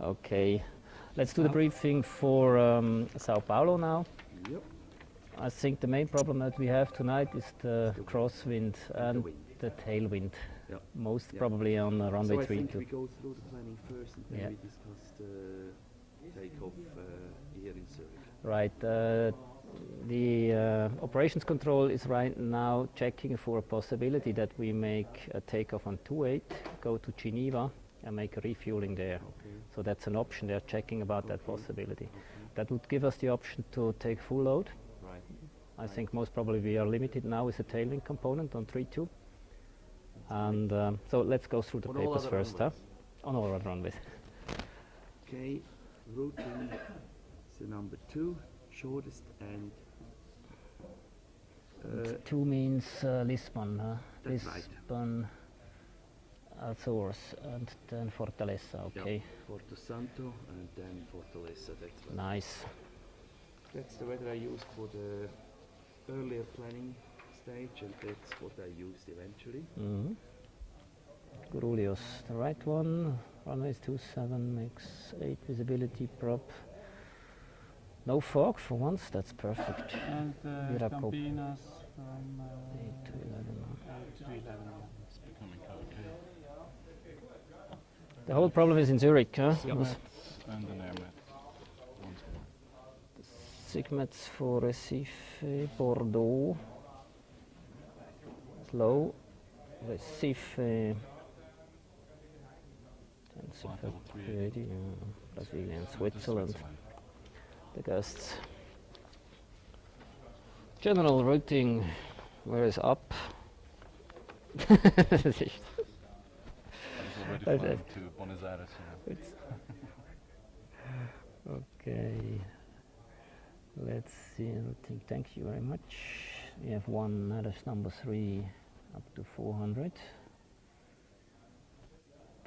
Okay, let's do the briefing for Sao Paulo now. Yep. I think the main problem that we have tonight is the crosswind and the tailwind. Yep. Most Yep. probably on runway So I 32. think we go through the planning first and then Yeah. we discuss the takeoff here in Zurich. Right. The operations control is right now checking for a possibility that we make a takeoff on 28, go to Geneva and make a refueling there. Okay. So that's an option. They're checking about that possibility. Okay. That would give us the option to take full load. Right. I think most probably we are limited now with the tailwind component on 3.2. And so let's go through the On all papers other first. runways. On all other runways. Okay, routing the number 2, shortest and 2 means Lisbon, huh? That's right. Lisbon, Azores, and then Fortaleza, okay. yeah, Porto Santo and then Fortaleza, that's right. Nice. That's the weather I used for the earlier planning stage and that's what I used eventually. Mm-hmm. Gurulios, the right one. Runways 27 makes 8 visibility prop. No fog for once, that's perfect. And Viracop. Campinas from 8 to 11. 8 to 11. It's becoming okay. The whole problem is in Zurich, huh? Sigmets and an airmet. Once more. Sigmets for Recife, Bordeaux. Slow. Recife. Level 380. Brazil and Switzerland. The guests. General routing, where is up? It's already flying to Buenos Aires. Okay. Let's see. Routing. Thank you very much. We have one Maris number 3 up to 400.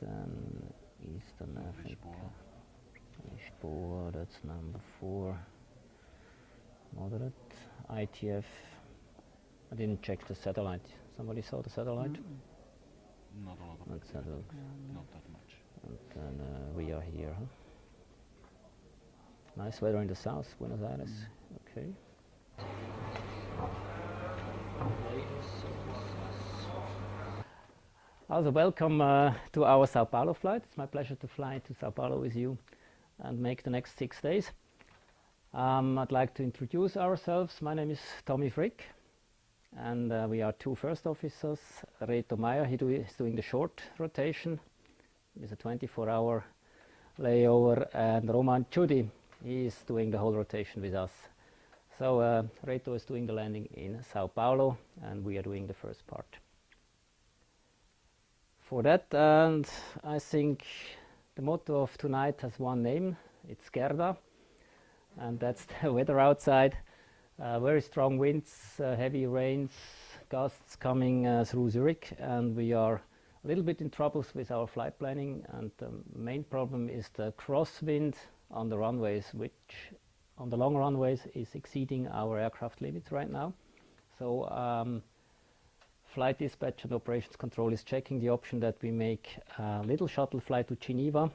Then Eastern Africa. Lisboa, that's number 4. Moderate. ITF. I didn't check the satellite. Somebody saw the satellite? Not a lot of Not it. settled. Not that much. And then we are here. Huh? Nice weather in the south, Buenos Aires. Okay. Also, welcome to our Sao Paulo flight. It's my pleasure to fly to Sao Paulo with you and make the next 6 days. I'd like to introduce ourselves. My name is Tommy Frick, and we are 2 first officers. Reto Meyer, he is doing the short rotation with a 24-hour layover, and Roman Chudi, he is doing the whole rotation with us. So Reto is doing the landing in Sao Paulo, and we are doing the first part. For that, and I think the motto of tonight has one name. It's Gerda, and that's the weather outside. Very strong winds, heavy rains, gusts coming through Zurich, and we are a little bit in troubles with our flight planning, and the main problem is the crosswind on the runways, which on the long runways is exceeding our aircraft limits right now. So flight dispatch and operations control is checking the option that we make a little shuttle flight to Geneva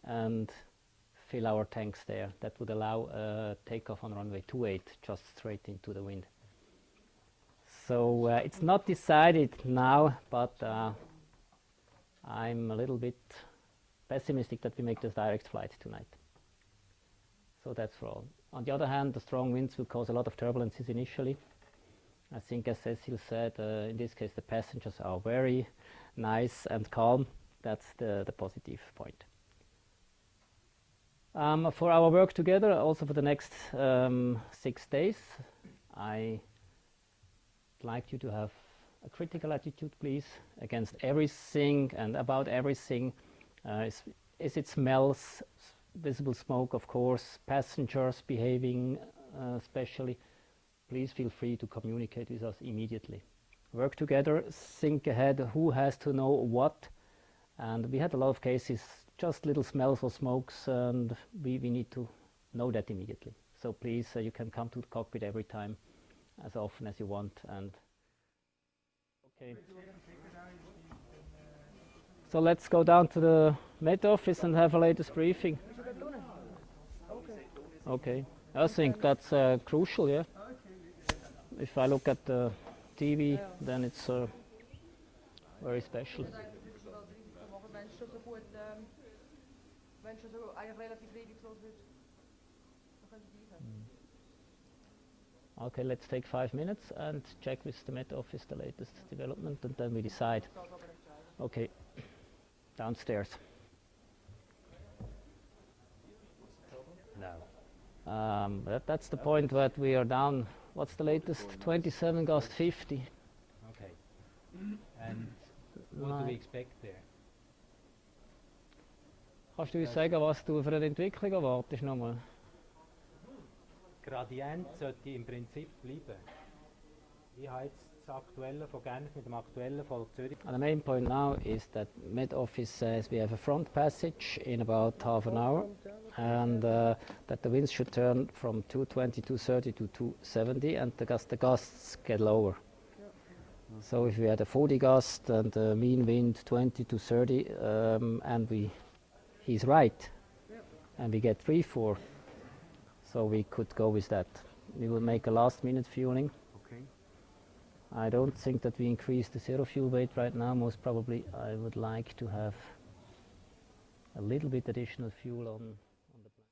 and fill our tanks there. That would allow takeoff on runway 28, just straight into the wind. So it's not decided now, but I'm a little bit pessimistic that we make this direct flight tonight. So that's for all. On the other hand, the strong winds will cause a lot of turbulences initially. I think, as Cecil said, in this case the passengers are very nice and calm. That's the positive point. For our work together, also for the next 6 days, I'd like you to have a critical attitude, please, against everything and about everything. Is it smells, visible smoke, of course, passengers behaving especially. Please feel free to communicate with us immediately. Work together, think ahead who has to know what. And we had a lot of cases, just little smells or smokes, and we need to know that immediately. So please, you can come to the cockpit every time, as often as you want. And okay. So let's go down to the Met Office and have a latest briefing. Okay. I think that's crucial, yeah. If I look at the TV, then it's very special. Okay, let's take 5 minutes and check with the Met Office the latest development, and then we decide. Okay, downstairs. No. That's the point that we are down. What's the latest? 27 Gast 50. Okay. And what do we expect there? Kannst du uns sagen, was du für eine Entwicklung erwartest nochmal? Gradient sollte im Prinzip bleiben. Ich habe jetzt das Aktuelle von Genf mit dem Aktuellen von Zürich. And the main point now is that Met Office says we have a front passage in about half an hour, and that the winds should turn from 220, 230 to 270, and the gusts get lower. So if we had a 40 gust and a mean wind 20 to 30, and he's right, and we get 3-4, so we could go with that. We will make a last-minute fueling. Okay. I don't think that we increase the zero fuel weight right now. Most probably I would like to have a little bit additional fuel on the plant.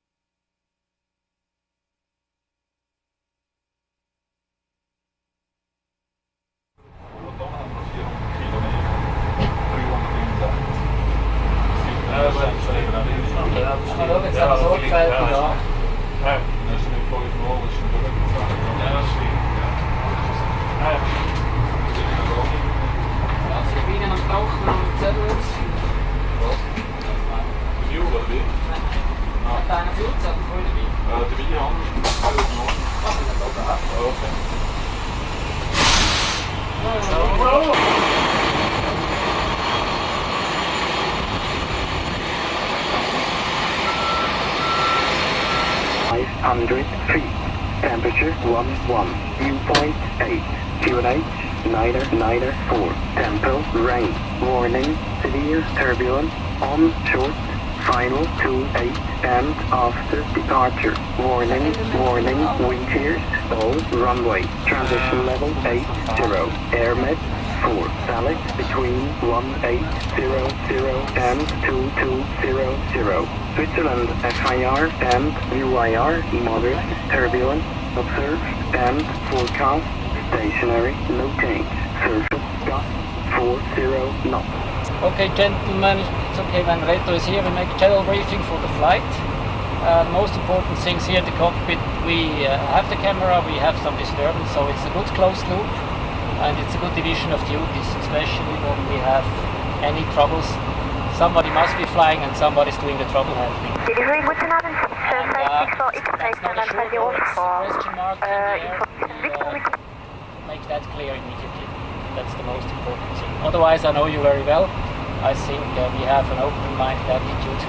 Temperature 11, dew point 8, QNH 994, tempo rain, warning, severe turbulence, on short, final 28, and after departure, warning, wind shear, stall, runway, transition level 80, airmet 4, valid between 1800 and 2200. Switzerland FIR and UIR moderate turbulence observed and forecast stationary, no change. Surface gust 40 knots. Okay, gentlemen, it's okay when Reto is here. We make a general briefing for the flight. Most important things here in the cockpit, we have the camera, we have some disturbance, so it's a good closed loop and it's a good division of duties, especially when we have any troubles. Somebody must be flying and somebody's doing the trouble handling. Delivery guten Abend, That's not a sure question mark in the air. We make that clear immediately. That's the most important thing. Otherwise, I know you very well. I think we have an open-minded attitude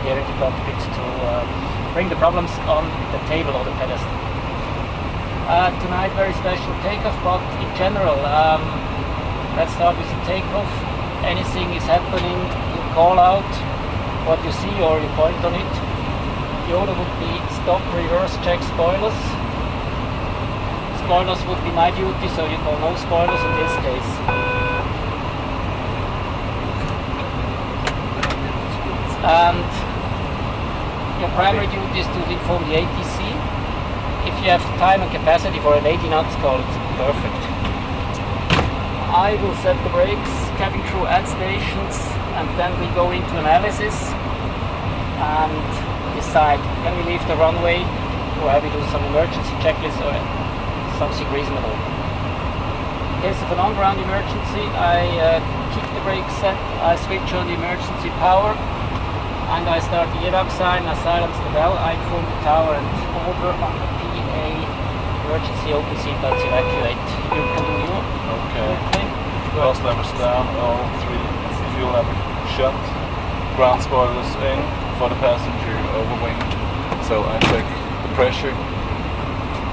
here in the cockpit to bring the problems on the table or the pedestal. Tonight, very special takeoff, but in general, let's start with the takeoff. Anything is happening, you call out what you see or you point on it. The order would be stop, reverse, check spoilers. Spoilers would be my duty, so you call no spoilers in this case. And your primary duty is to inform the ATC. If you have time and capacity for an 80 knots call, it's perfect. I will set the brakes, cabin crew at stations, and then we go into analysis and decide, can we leave the runway or have we do some emergency checklist or something reasonable. In case of an on-ground emergency, I keep the brakes set, I switch on the emergency power, and I start the evac sign, I silence the bell, I inform the tower and order on the PA emergency open seatbelts evacuate. You can do your Okay. Gas levers down, all three. Fuel lever shut. Ground spoilers in for the passenger overwing. So I check the pressure.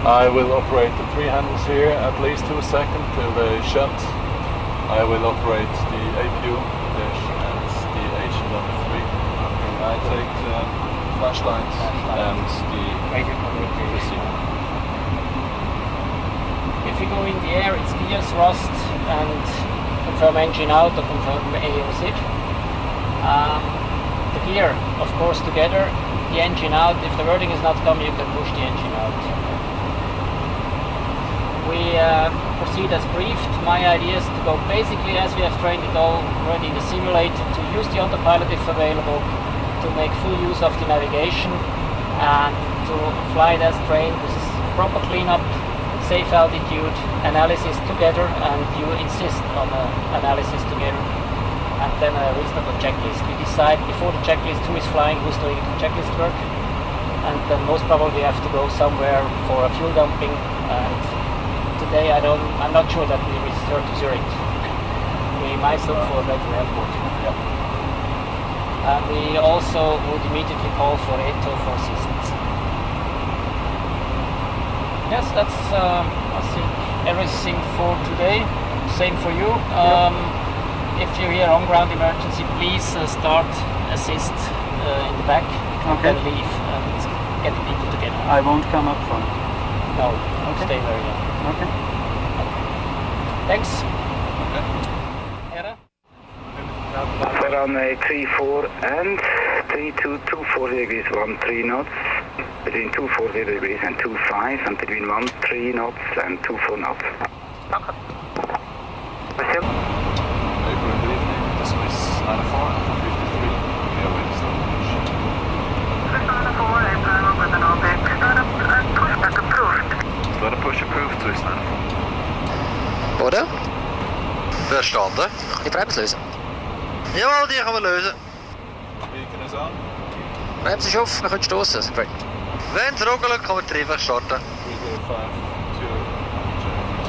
I will operate the three handles here at least 2 seconds till they shut. I will operate the APU dash and the H11 3 I take the flashlight and the radio communication. receiver. If you go in the air, it's gear thrust and confirm engine out or confirm AOC. The gear, of course, together, the engine out. If the wording is not coming, you can push the engine out. We proceed as briefed. My idea is to go basically as we have trained it already in the simulator, to use the autopilot if available, to make full use of the navigation and to fly it as trained. This is proper cleanup, safe altitude, analysis together, and you insist on analysis together. And then a reasonable checklist. We decide before the checklist who is flying, who's doing the checklist work. And then most probably have to go somewhere for a fuel dumping. And today I'm not sure that we return to Zurich. We might look for a better airport. And we also would immediately call for ETO for assistance. Yes, that's I think everything for today. Same for you. If you hear on-ground emergency, please start assist in the back and then leave and get the people together. I won't come up front. No, stay very long. Okay. Thanks. Okay. Hera? Runway 34 and 32, 240 degrees, 13 knots. Between 240 degrees and 25, and between 13 knots and 24 knots. April in the evening, the Swiss 94 and 53, clear wind starting. Swiss 94, April with an OBEC, pushback approved. Starter push approved, Swiss 94. Oder? Verstanden. Die Bremse lösen. Jawohl, die gaan we lösen. Beacon is on. Bremse ist auf, wir können stoßen. Wenn es ruckelt, kann man die Triebwerk starten. 305,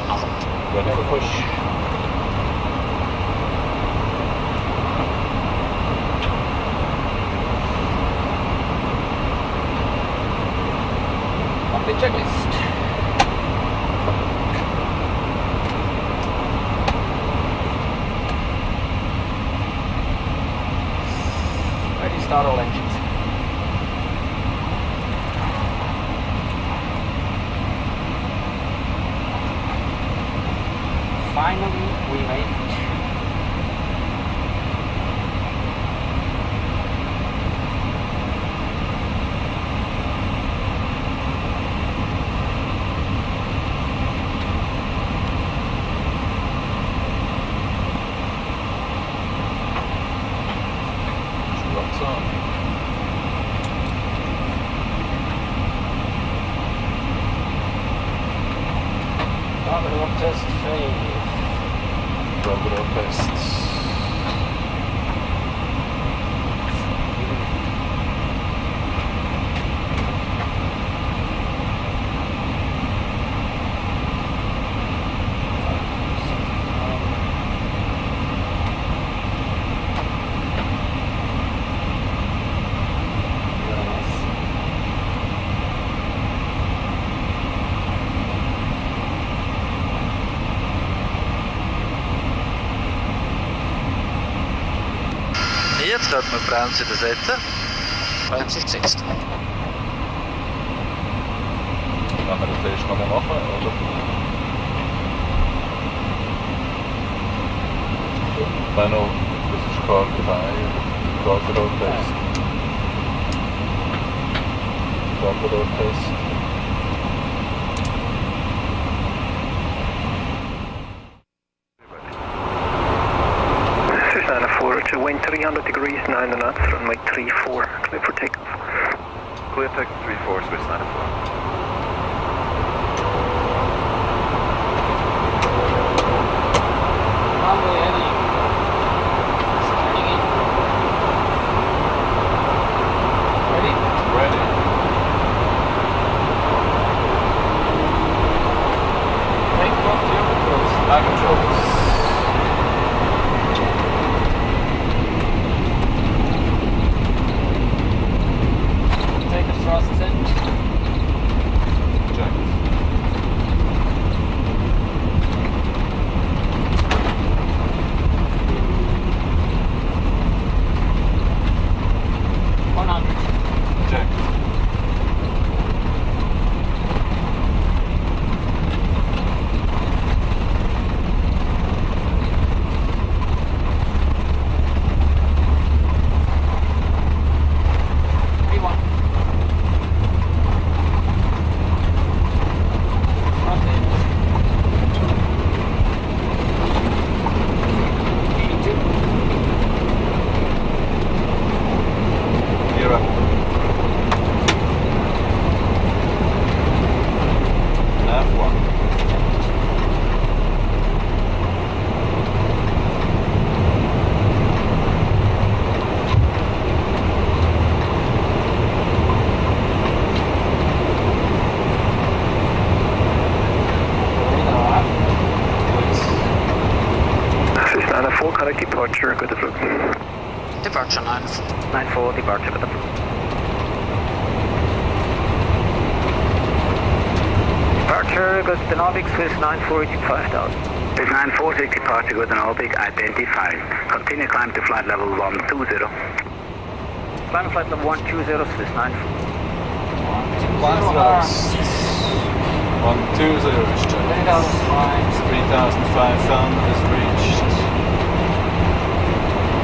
2, ready for push. On the checklist. Ready, start all engines. Finally, we made it. Lots on. Cargo test failed. Bravo tests. Jetzt sollten wir die Bremse setzen. Bremse ist gesetzt. Wenn wir den Test nochmal machen, oder? Benno, das ist Car 5, Cargo Test. Cargo Test. Swiss 94 to wind 300 degrees, 9 knots, runway 34, clear for takeoff. Clear take 34, Swiss 94. Runway heavy. Turning in. Ready? Ready. Take off your controls. Eye controls. Take the thrust in. Check. Automatic departure, good flight. Departure 94, departure, good flight. Departure, good to Nordic, Swiss 94, 5000. Swiss 946, departure, good to Nordic, identified. Continue climb to flight level 120. Climb to flight level 120, Swiss 94. Last 120 is checked. 3,500 is reached.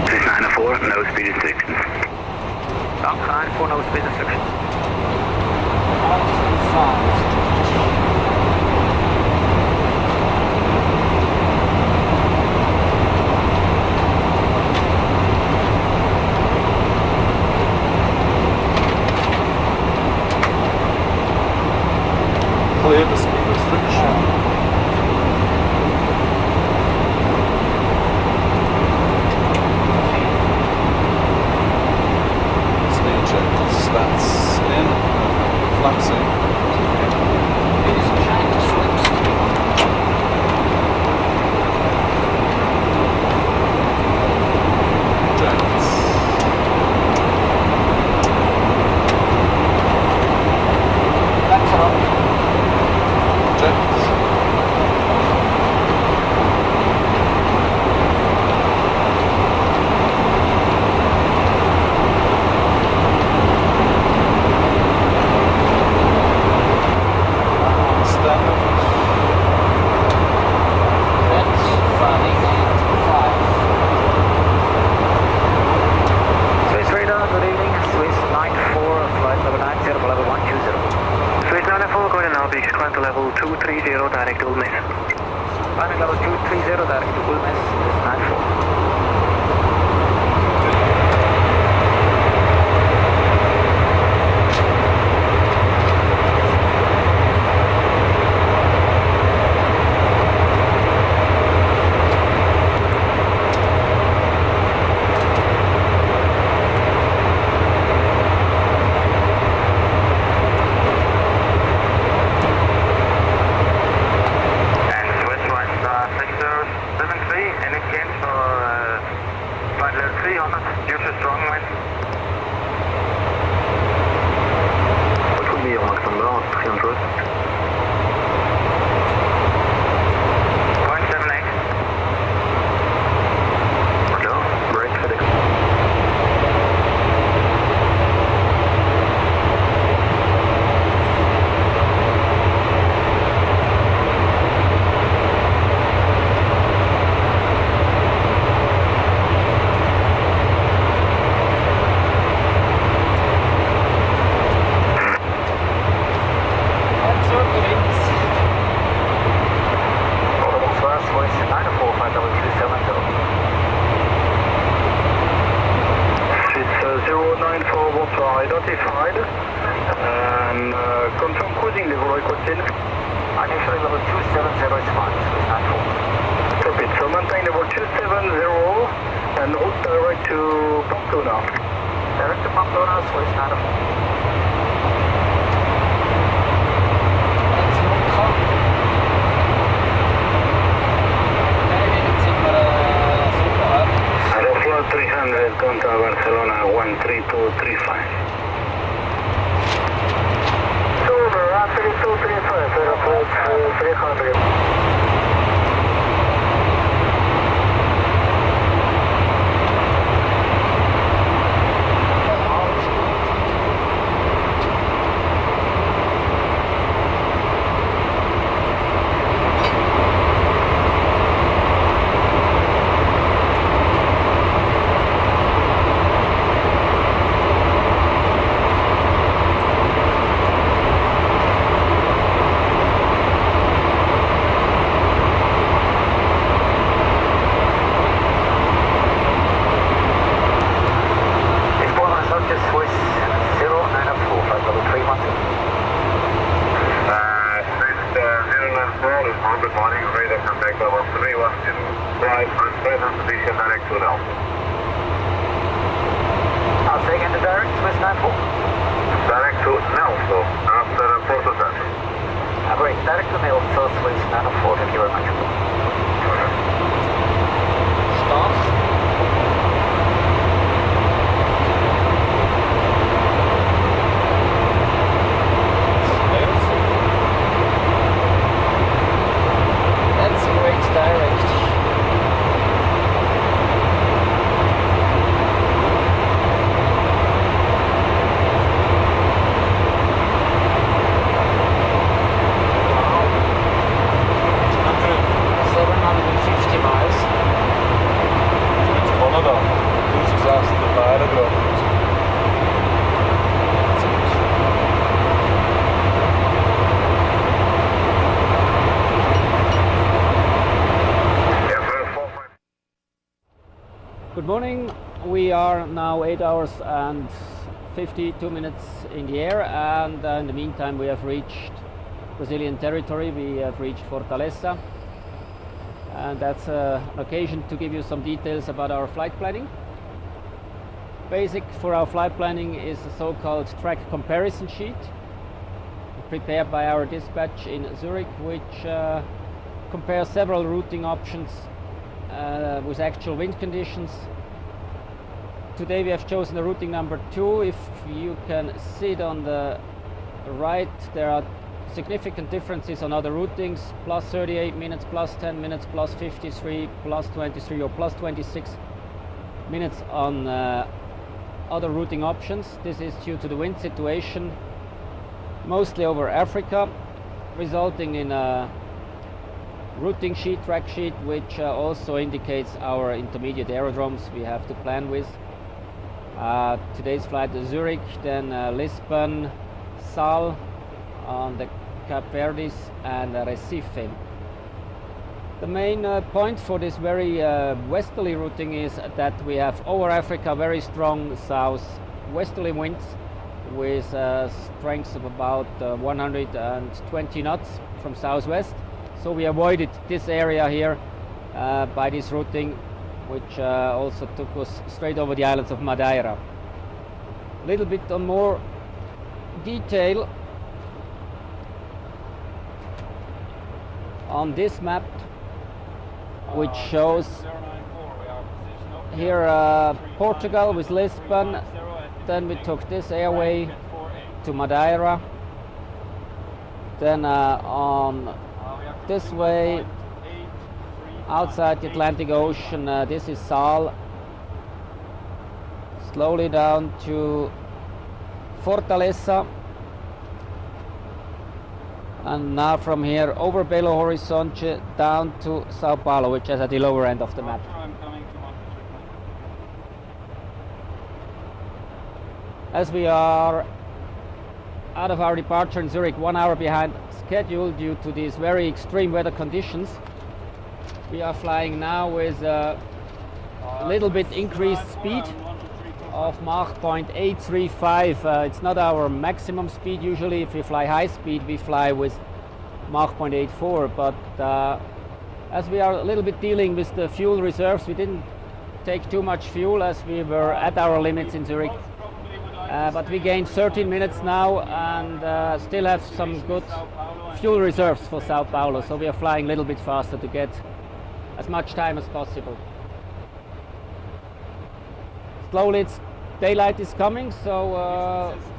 Swiss 904, no speed restrictions. Down 94, no speed restrictions. Clear the speed restriction. Speed check, stats in, flaxing. Swiss radar, good evening. Swiss 94, flight level 90, level 120. Swiss 94, going to Nordic, climb to level 230, direct to Ulmis. Climbing level 230, direct to Ulmis, Swiss 94. And Swiss right 6073, any change for flight level 300 due to strong wind? What would be your maximum down, 300? 0.78. Hello, break FedEx. First Swiss 94, flight level 270. It's 094 water identified and confirm cruising level requested. Initially level 270 is fine, Swiss 94. Copy, so maintain level 270 and route direct to Pamplona. Direct to Pamplona, Swiss 94. Aeroflot 300, contact Barcelona 13235. Super, 13235, Aeroflot 300. I'll take into direct, Swiss 94. Direct to Nelso, after Porto Santo. Great, direct to Nelso, Swiss 94, thank you very much. Start. Good morning. We are now 8 hours and 52 minutes in the air, and in the meantime we have reached Brazilian territory. We have reached Fortaleza, and that's an occasion to give you some details about our flight planning. Basic for our flight planning is a so-called track comparison sheet prepared by our dispatch in Zurich, which compares several routing options with actual wind conditions. Today we have chosen the routing number 2. If you can see it on the right, there are significant differences on other routings: plus 38 minutes, plus 10 minutes, plus 53, plus 23 or plus 26 minutes on other routing options. This is due to the wind situation, mostly over Africa, resulting in a routing sheet, track sheet, which also indicates our intermediate aerodromes we have to plan with. Today's flight is Zurich, then Lisbon, Sal on the Cape Verdes, and Recife. The main point for this very westerly routing is that we have over Africa very strong south-westerly winds with strengths of about 120 knots from southwest. So we avoided this area here by this routing, which also took us straight over the islands of Madeira. A little bit on more detail on this map, which shows here Portugal with Lisbon. Then we took this airway to Madeira. Then on this way outside the Atlantic Ocean, this is Sal, slowly down to Fortaleza, and now from here over Belo Horizonte down to Sao Paulo, which is at the lower end of the map. As we are out of our departure in Zurich 1 hour behind schedule due to these very extreme weather conditions, we are flying now with a little bit increased speed of Mach 0.835. It's not our maximum speed. Usually if we fly high speed we fly with Mach 0.84, but as we are a little bit dealing with the fuel reserves, we didn't take too much fuel as we were at our limits in Zurich. But we gained 13 minutes now and still have some good fuel reserves for Sao Paulo, so we are flying a little bit faster to get as much time as possible. Slowly daylight is coming, so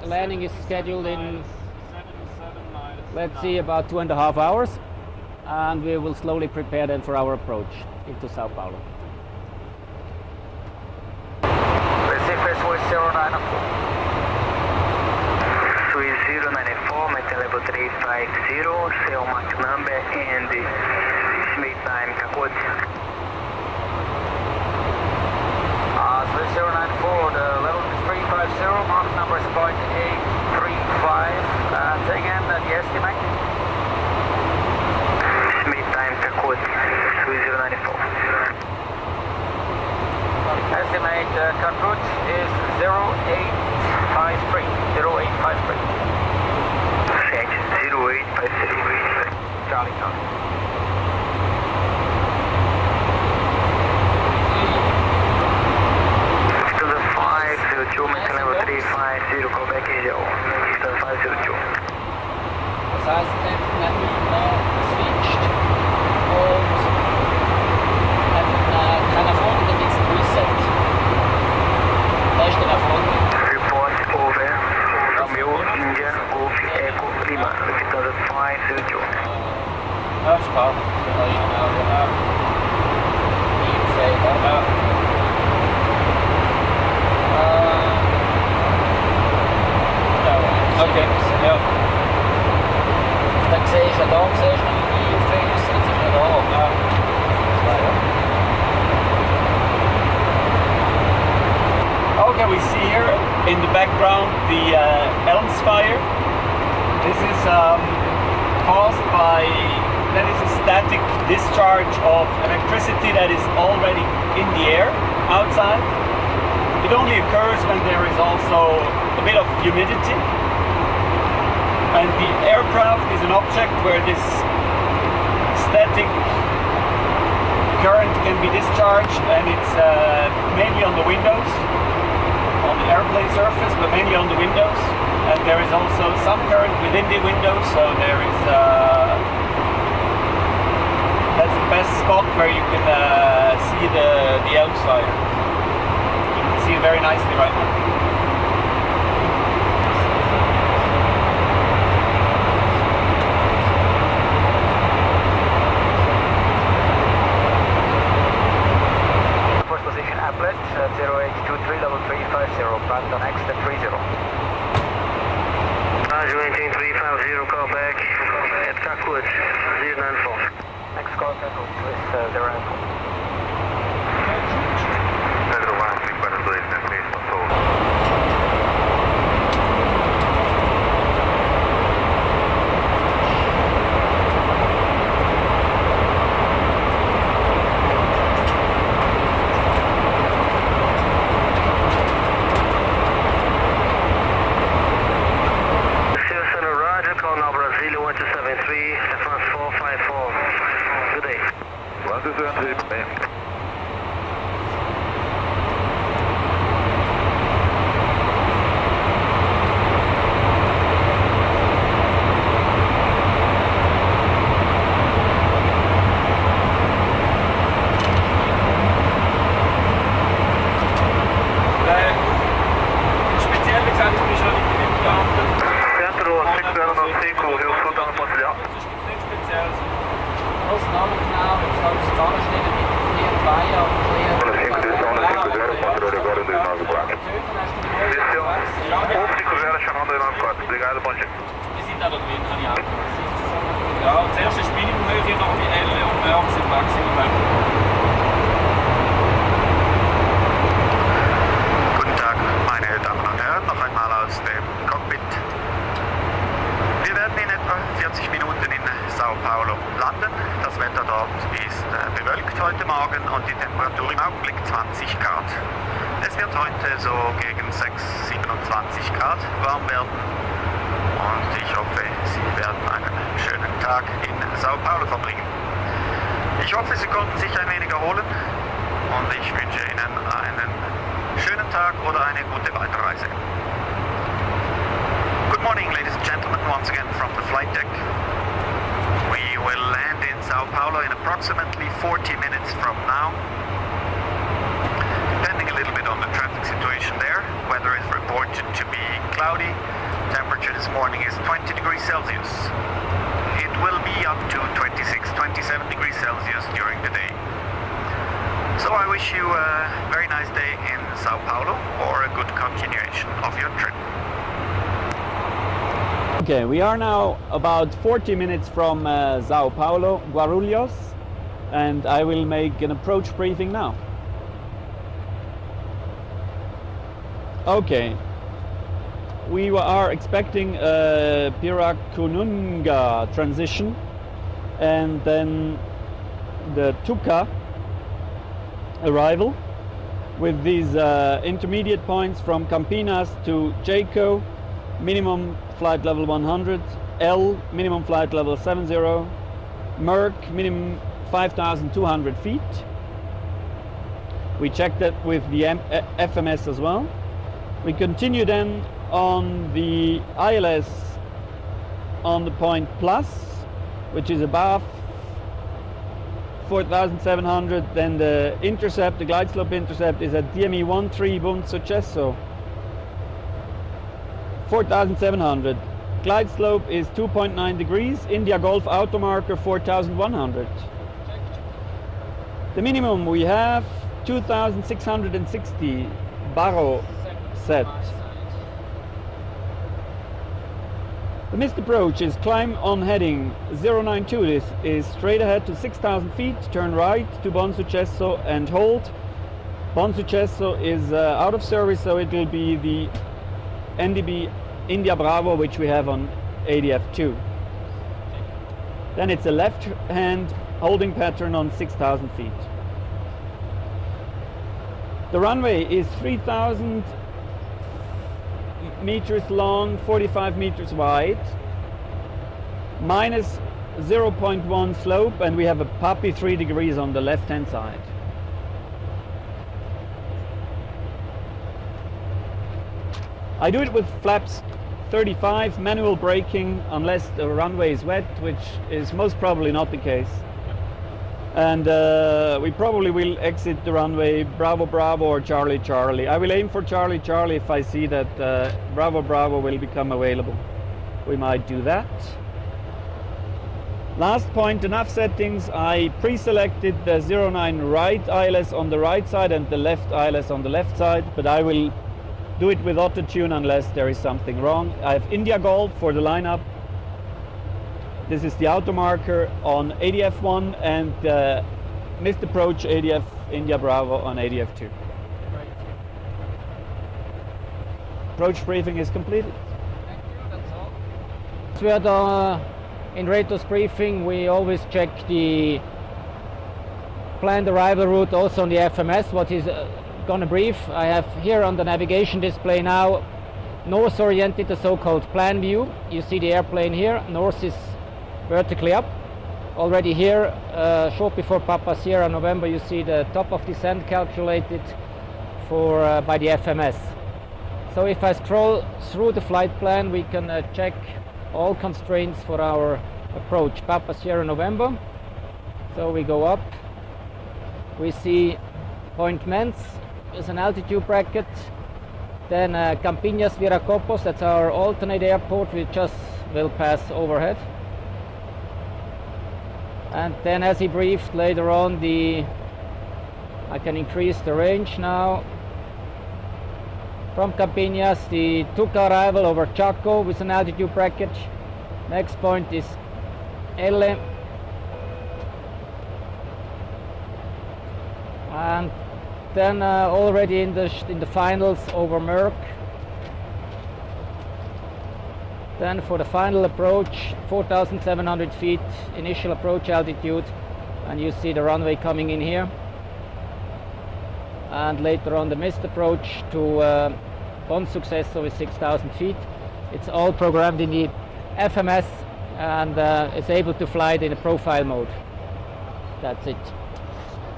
landing is scheduled in, let's see, about 2.5 hours, and we will slowly prepare then for our approach into Sao Paulo. Recife was 094. Swiss 094, metal level 350, sail Mach number and Schmidt time code. Swiss 094, the level is 350, Mach number is 0.835. Say again, the estimate? Schmidt time code, Swiss 094. Estimate cut route is 0853. 0853. Change 0853. Charlie Charlie. To the 502, maintain level 350, call back AO. To the 502. Das heißt, wenn wir switched und kann nach vorne, dann gibt es ein Reset. Da ist der nach vorne. Report over. Romeo, India, Golf, Echo, Lima. To the 502. Ja, ist klar. Okay, ja. Dann sehe ich ja da, siehst du noch die Fingers, jetzt ist er da. Ja. Okay, we see here in the background the Elms fire. This is caused by, that is a static discharge of electricity that is already in the air. outside. It only occurs when there is also a bit of humidity. And the aircraft is an object where this static current can be discharged, and it's mainly on the windows, on the airplane surface, but mainly on the windows. And there is also some current within the windows, so there is that's the best spot where you can see the Elms fire. You can see it very nicely right now. First position applet, 0823 level 350, planned on exit 30. Roger, maintain 350, call back at Tuckwood, 094. Next contact with 094. Guten Tag, meine Damen und Herren, noch einmal aus dem Cockpit. Wir werden in etwa 40 Minuten in Sao Paulo landen. Das Wetter dort ist bewölkt heute Morgen und die Temperatur im Augenblick 20 Grad. Es wird heute so gegen 6, 27 Grad warm werden und ich hoffe, Sie werden einen schönen Tag in Sao Paulo verbringen. Ich hoffe, Sie konnten sich ein wenig erholen und ich wünsche Ihnen einen schönen Tag oder eine gute Weiterreise. Good morning, ladies and gentlemen, once again from the flight deck. We will land in Sao Paulo in approximately 40 minutes from now. Depending a little bit on the traffic situation there, weather is reported to be cloudy. Temperature this morning is 20 degrees Celsius. It will be up to 26, 27 degrees Celsius during the day. So I wish you a very nice day in Sao Paulo or a good continuation of your trip. Okay, we are now about 40 minutes from Sao Paulo, Guarulhos, and I will make an approach briefing now. Okay, we are expecting a Piracununga transition and then the Tuca arrival with these intermediate points from Campinas to Jaco, minimum flight level 100, L minimum flight level 70, Merck minimum 5,200 feet. We checked that with the FMS as well. We continue then on the ILS on the point plus, which is above 4,700. Then the intercept, the glide slope intercept, is at DME 13 Buon Successo, 4,700. Glide slope is 2.9 degrees. India Golf auto marker 4,100. The minimum we have 2,660 baro set. The missed approach is climb on heading 092. This is straight ahead to 6,000 feet, turn right to Buon Successo and hold. Buon Successo is out of service, so it will be the NDB India Bravo, which we have on ADF2. Then it's a left hand holding pattern on 6,000 feet. The runway is 3,000 meters long, 45 meters wide, minus 0.1 slope, and we have a puppy 3 degrees on the left hand side. I do it with flaps 35, manual braking, unless the runway is wet, which is most probably not the case. And we probably will exit the runway Bravo Bravo or Charlie Charlie. I will aim for Charlie Charlie if I see that Bravo Bravo will become available. We might do that. Last point, enough settings. I pre-selected the 09 right ILS on the right side and the left ILS on the left side, but I will do it with auto tune unless there is something wrong. I have India Golf for the lineup. This is the auto marker on ADF1 and missed approach ADF India Bravo on ADF2. Approach briefing is completed. Thank you, that's all. We are in Rato's briefing, we always check the planned arrival route also on the FMS, what he's going to brief. I have here on the navigation display now north oriented, the so-called plan view. You see the airplane here, north is vertically up. Already here, short before Papa Sierra November, you see the top of descent calculated for by the FMS. So if I scroll through the flight plan, we can check all constraints for our approach. Papa Sierra November. So we go up. We see Point Mens is an altitude bracket. Then Campinas Viracopos, that's our alternate airport. We just will pass overhead. And then, as he briefed later on, I can increase the range now. From Campinas, the Tuca arrival over Chaco with an altitude bracket. Next point is Elle. And then already in the finals over Merck. Then for the final approach, 4,700 feet initial approach altitude, and you see the runway coming in here. And later on the missed approach to Bon Sucesso with 6,000 feet. It's all programmed in the FMS and it's able to fly it in a profile mode. That's it.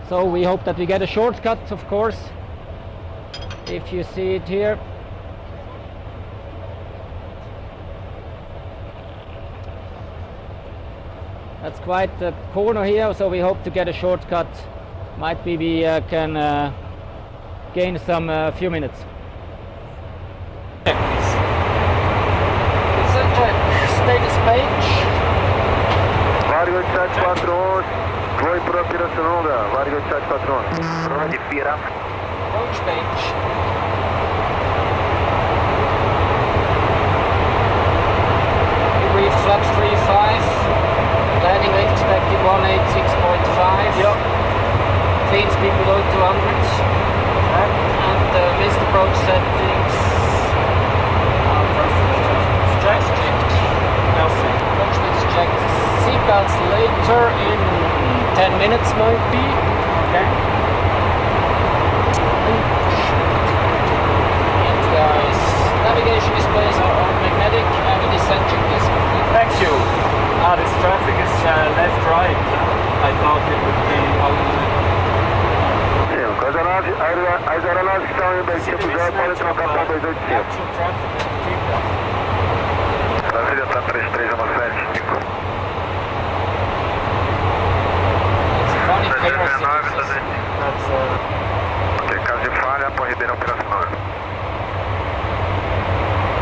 So we hope that we get a shortcut, of course. If you see it here. That's quite the corner here, so we hope to get a shortcut. Might be we can gain some few minutes. It's a status page. Varigo chat patron, твой пропирационал, да, Varigo chat patron. Вроде пира. Approach page. Brief flaps 35. Landing weight expected 186.5. Yep. Clean speed below 200. And missed approach settings. Checked. Approach speed checked. Seatbelts later in 10 minutes might be. Okay. And guys, navigation displays are magnetic and the descent check is complete. Thank you. This traffic is left-right. I thought it would be As aeronaves estão em bem tipo já pode trocar para 285. actual traffic at the takeoff. Brasília está 3317. It's a funny chaos. That's Ok, caso de falha, por Ribeirão operacional.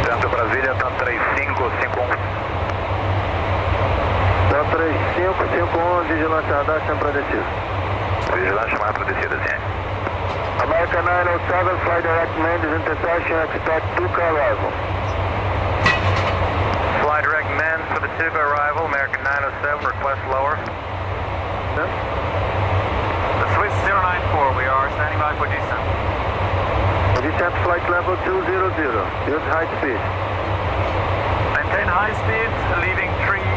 Centro Brasília está 3551. Está 3551, vigilância radar, chama para descida. Vigilância chamada para descida, sim. American 907, fly direct main, intersection, expect Tuca arrival. Fly direct men for the Tuca arrival, American 907, request lower. Yeah. The Swiss 094, we are standing by for descent. Descent flight level 200, use high speed. Maintain high speed, leaving 350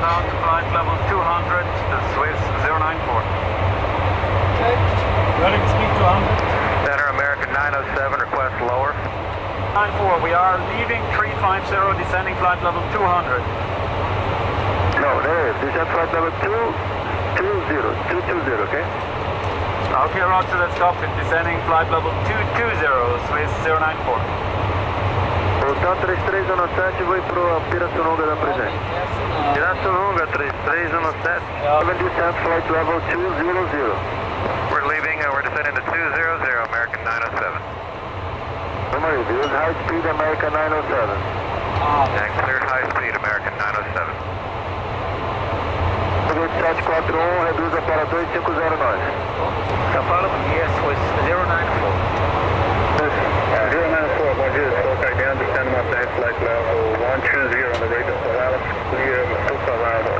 down to flight level 200, the Swiss 094. running speed 200. flight level 200. No, there is. Descend flight level 220, okay? Okay, roger, let's stop it. Descending flight level 220, Swiss 094. Hotel 3317, vai para a Pirassununga da presente. Pirassununga 3317. Descend flight level 200. We're leaving, we're descending to 200, American 907. Memory, this is high speed American 907. And cleared high speed, American 907. 741, reduza para 2509. São Paulo, yes, Swiss 094. 094, bom dia, estou carregando, descendo uma flight level 120 on the radar for Alex, clear, Tuca arrival.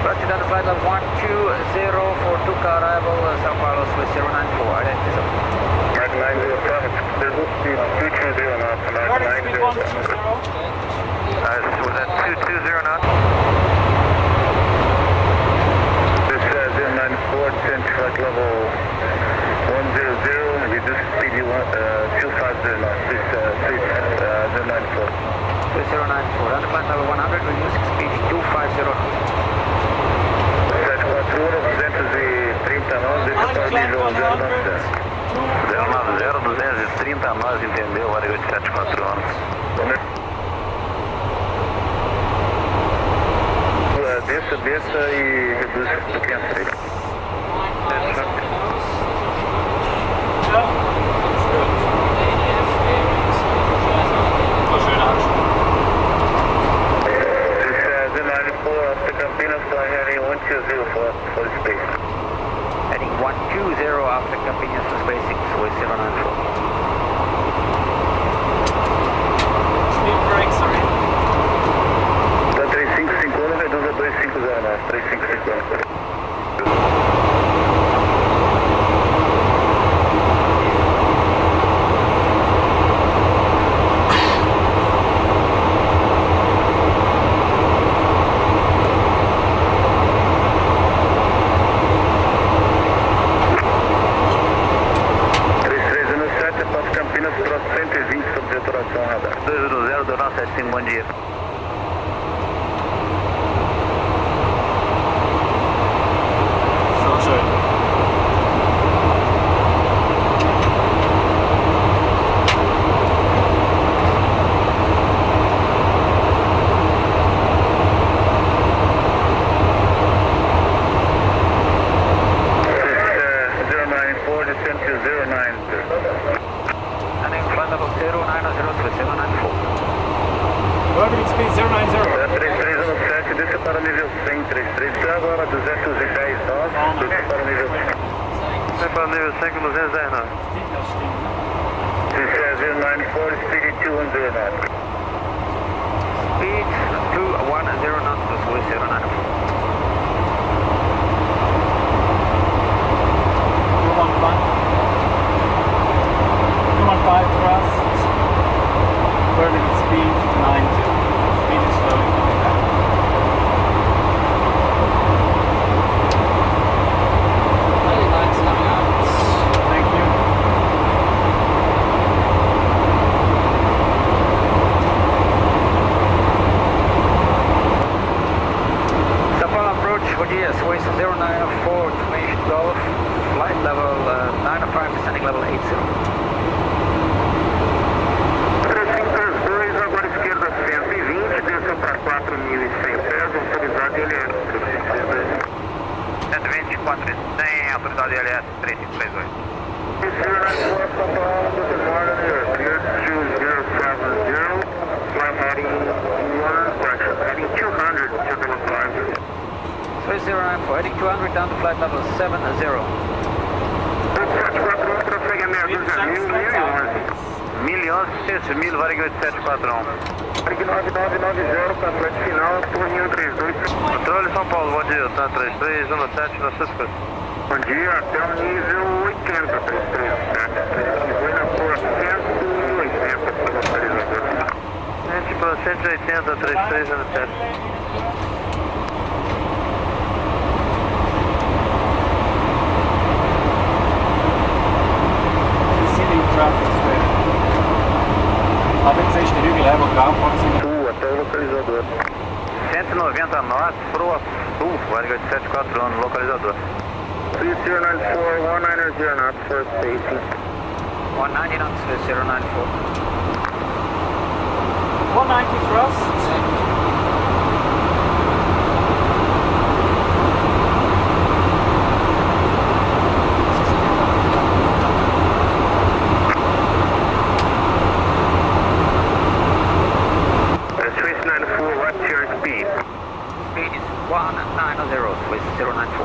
Roger, down to flight level 120 for Tuca arrival, São Paulo, Swiss 094, identity. American 907, there's a speed 220 knots, American 907. Was that 220 knots? This 094, descend flight level 100, reduce speed 250 knots, this 094. Swiss 094, down to flight level 100, reducing speed 250 knots. 741, 230 knots, this is nível 097. 090, 230 nós, entendeu? Área 8741. Desça e reduz um pouquinho a freio. This is 94 after Campinas, flying heading 120 for space. Heading 120 after Campinas for spacing, Swiss 094. Speed brakes are in. Tá 3551, reduz a 2509, 3551. Bom dia. Orbit speed 090. 3317, desça para o nível 100, 33, agora 210 nós, desça para o nível 100. Desça para o nível 100 com 210 nós. This is 094, speed 210 knots. Speed 210 knots to Swiss 094. 215 thrust. Vertical speed 90. Speed is slowly coming back. Lights coming out. Thank you. São Paulo approach, bom dia, Swiss 094, Formation Golf, flight level 905, descending level 80. 352, agora esquerda 120, desça para 4.100 pés, autorizado LS 352. 120, 400, autoridade LS 3538. This is 094, São Paulo, good morning, clear 2070, flying heading 200 to the 5. Swiss 094, heading 200 down to flight level 70. 741, trafega meia dúzia, 1011, 1000, varig 8741. Varig 9990, para flight final, turninho 32. Controle São Paulo, bom dia, tá 3317 na Cisco. Bom dia, até o nível 80, 33. Foi na cor 180 para o localizador. Gente, para 180, 3317. Receiving traffic straight. Habe jetzt echt die Hügel, wo Ground sind. 741 localizador. 3094, 190 knots for safety. 190 knots, 094. 190 thrust. Swiss 94, what's your speed? Speed is 190 with 094.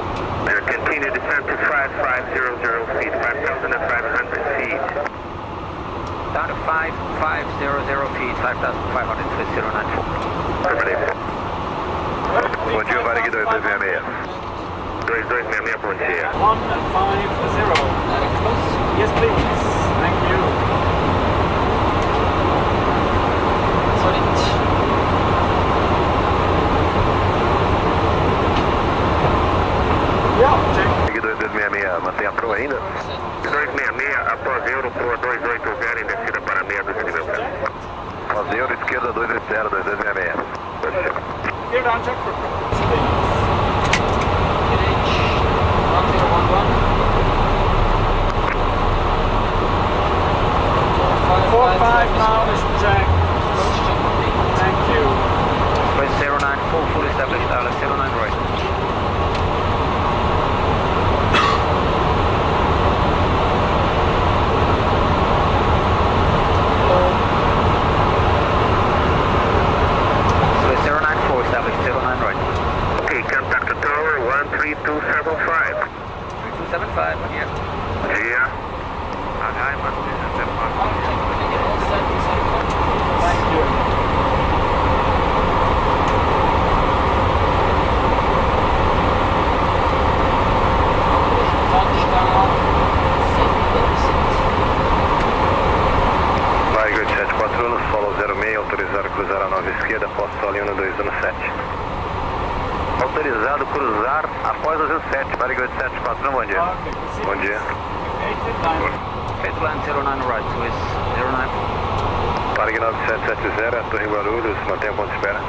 Continue descent to 5500 feet, 5,500 feet. Down to 5500 feet, 5,500 with 094. Bom dia, Varig 2266. 2266, bom dia. 150. Yes, please. Thank you. Varig 2266, mantém a proa ainda? 266, após Euro, proa 280 em descida para meia do nível. Após Euro, esquerda 280, 2266. Gear down check for please. 45 now, mission check. Thank you. With 094, full established, ILS 09 right. So 094 established, 09 right. Okay, contact the tower 13275. 3275, yeah. Yeah. Thank you. Varig 8741, solo 06, autorizado cruzar a nova esquerda, após solo 1217. Autorizado cruzar após a 17, Varig 8741, bom dia. Bom dia. Headland 09 right, with 09. Varig 9770, Torre Guarulhos, mantenha o ponto de espera.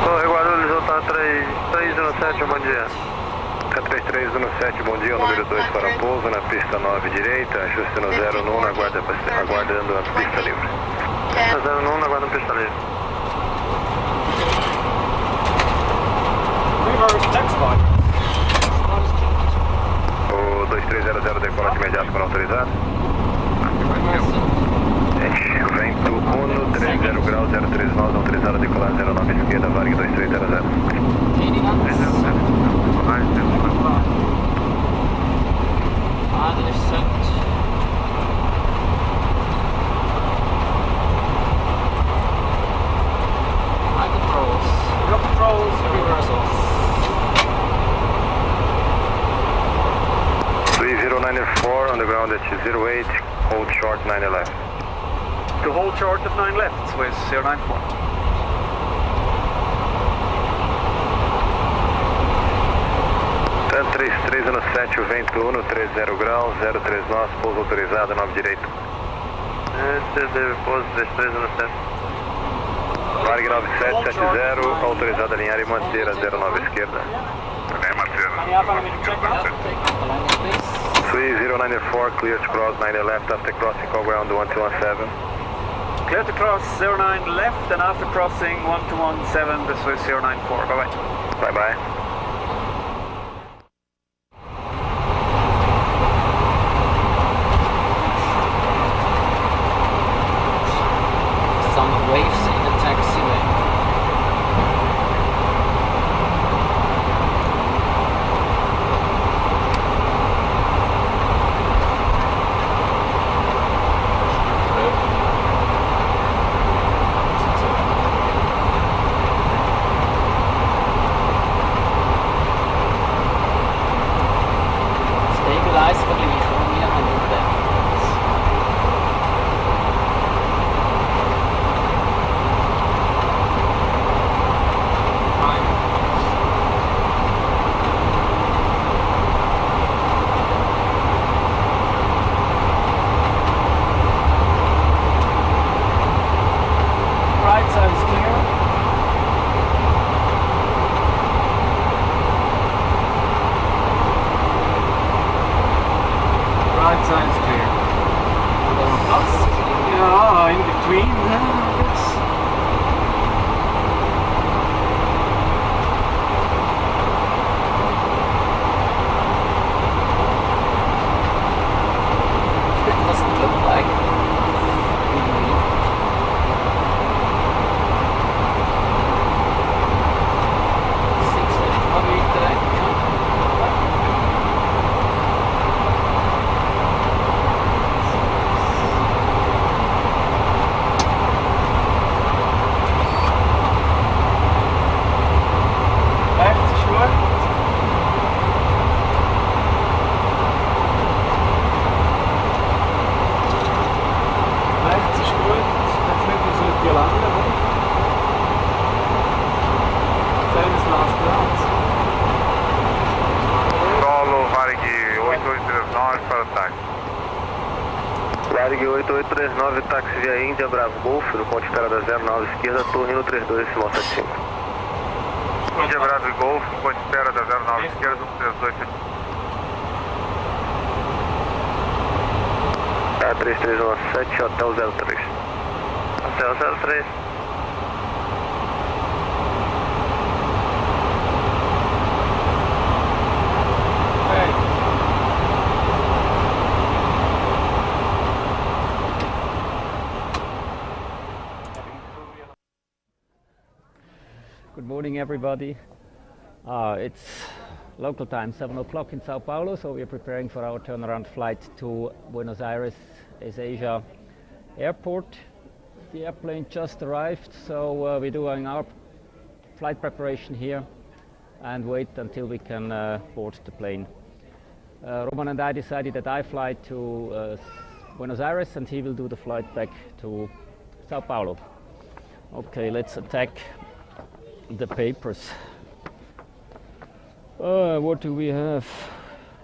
Torre Guarulhos, voltar 3317, bom dia. 3317, bom dia, o número 2 para pouso na pista 9 direita, ajuste no 0 no 1, aguardando a pista livre. 0 no 1, aguardando a pista livre. Reverse check spot. O 2300 decola de imediato para autorizado. Vento 130 graus, 03 nós, autorizado a decolar 09 esquerda, Varig 2300. Your controls, reversals. 3094 on the ground at 08, hold short 9 left. To hold short of 9 left with 094. Tan 3317, o vento 130 graus, 03 nós, pouso autorizado, 9 direito. Pouso 3317. Varig 9770, autorizado a alinhar e manter a 09 esquerda. Sui 094, clear to cross 90 left after crossing call ground 1217. Clear to cross 09 left and after crossing 1217, this was 094. Bye bye. Bye bye. Some waves in the taxiway. Aqui 8839, táxi via Índia, Bravo Golf, no ponto de espera da 09 esquerda, torre no 32, decimal 75. Índia, Bravo Golf, ponto de espera da 09 esquerda, 32, 3317, Hotel 03. Hotel 03. Good morning, everybody. It's local time, 7 o'clock in Sao Paulo, so we are preparing for our turnaround flight to Buenos Aires Asia Airport. The airplane just arrived, so we're doing our flight preparation here and wait until we can board the plane. Roman and I decided that I fly to Buenos Aires and he will do the flight back to Sao Paulo. Okay, let's attack the papers. What do we have?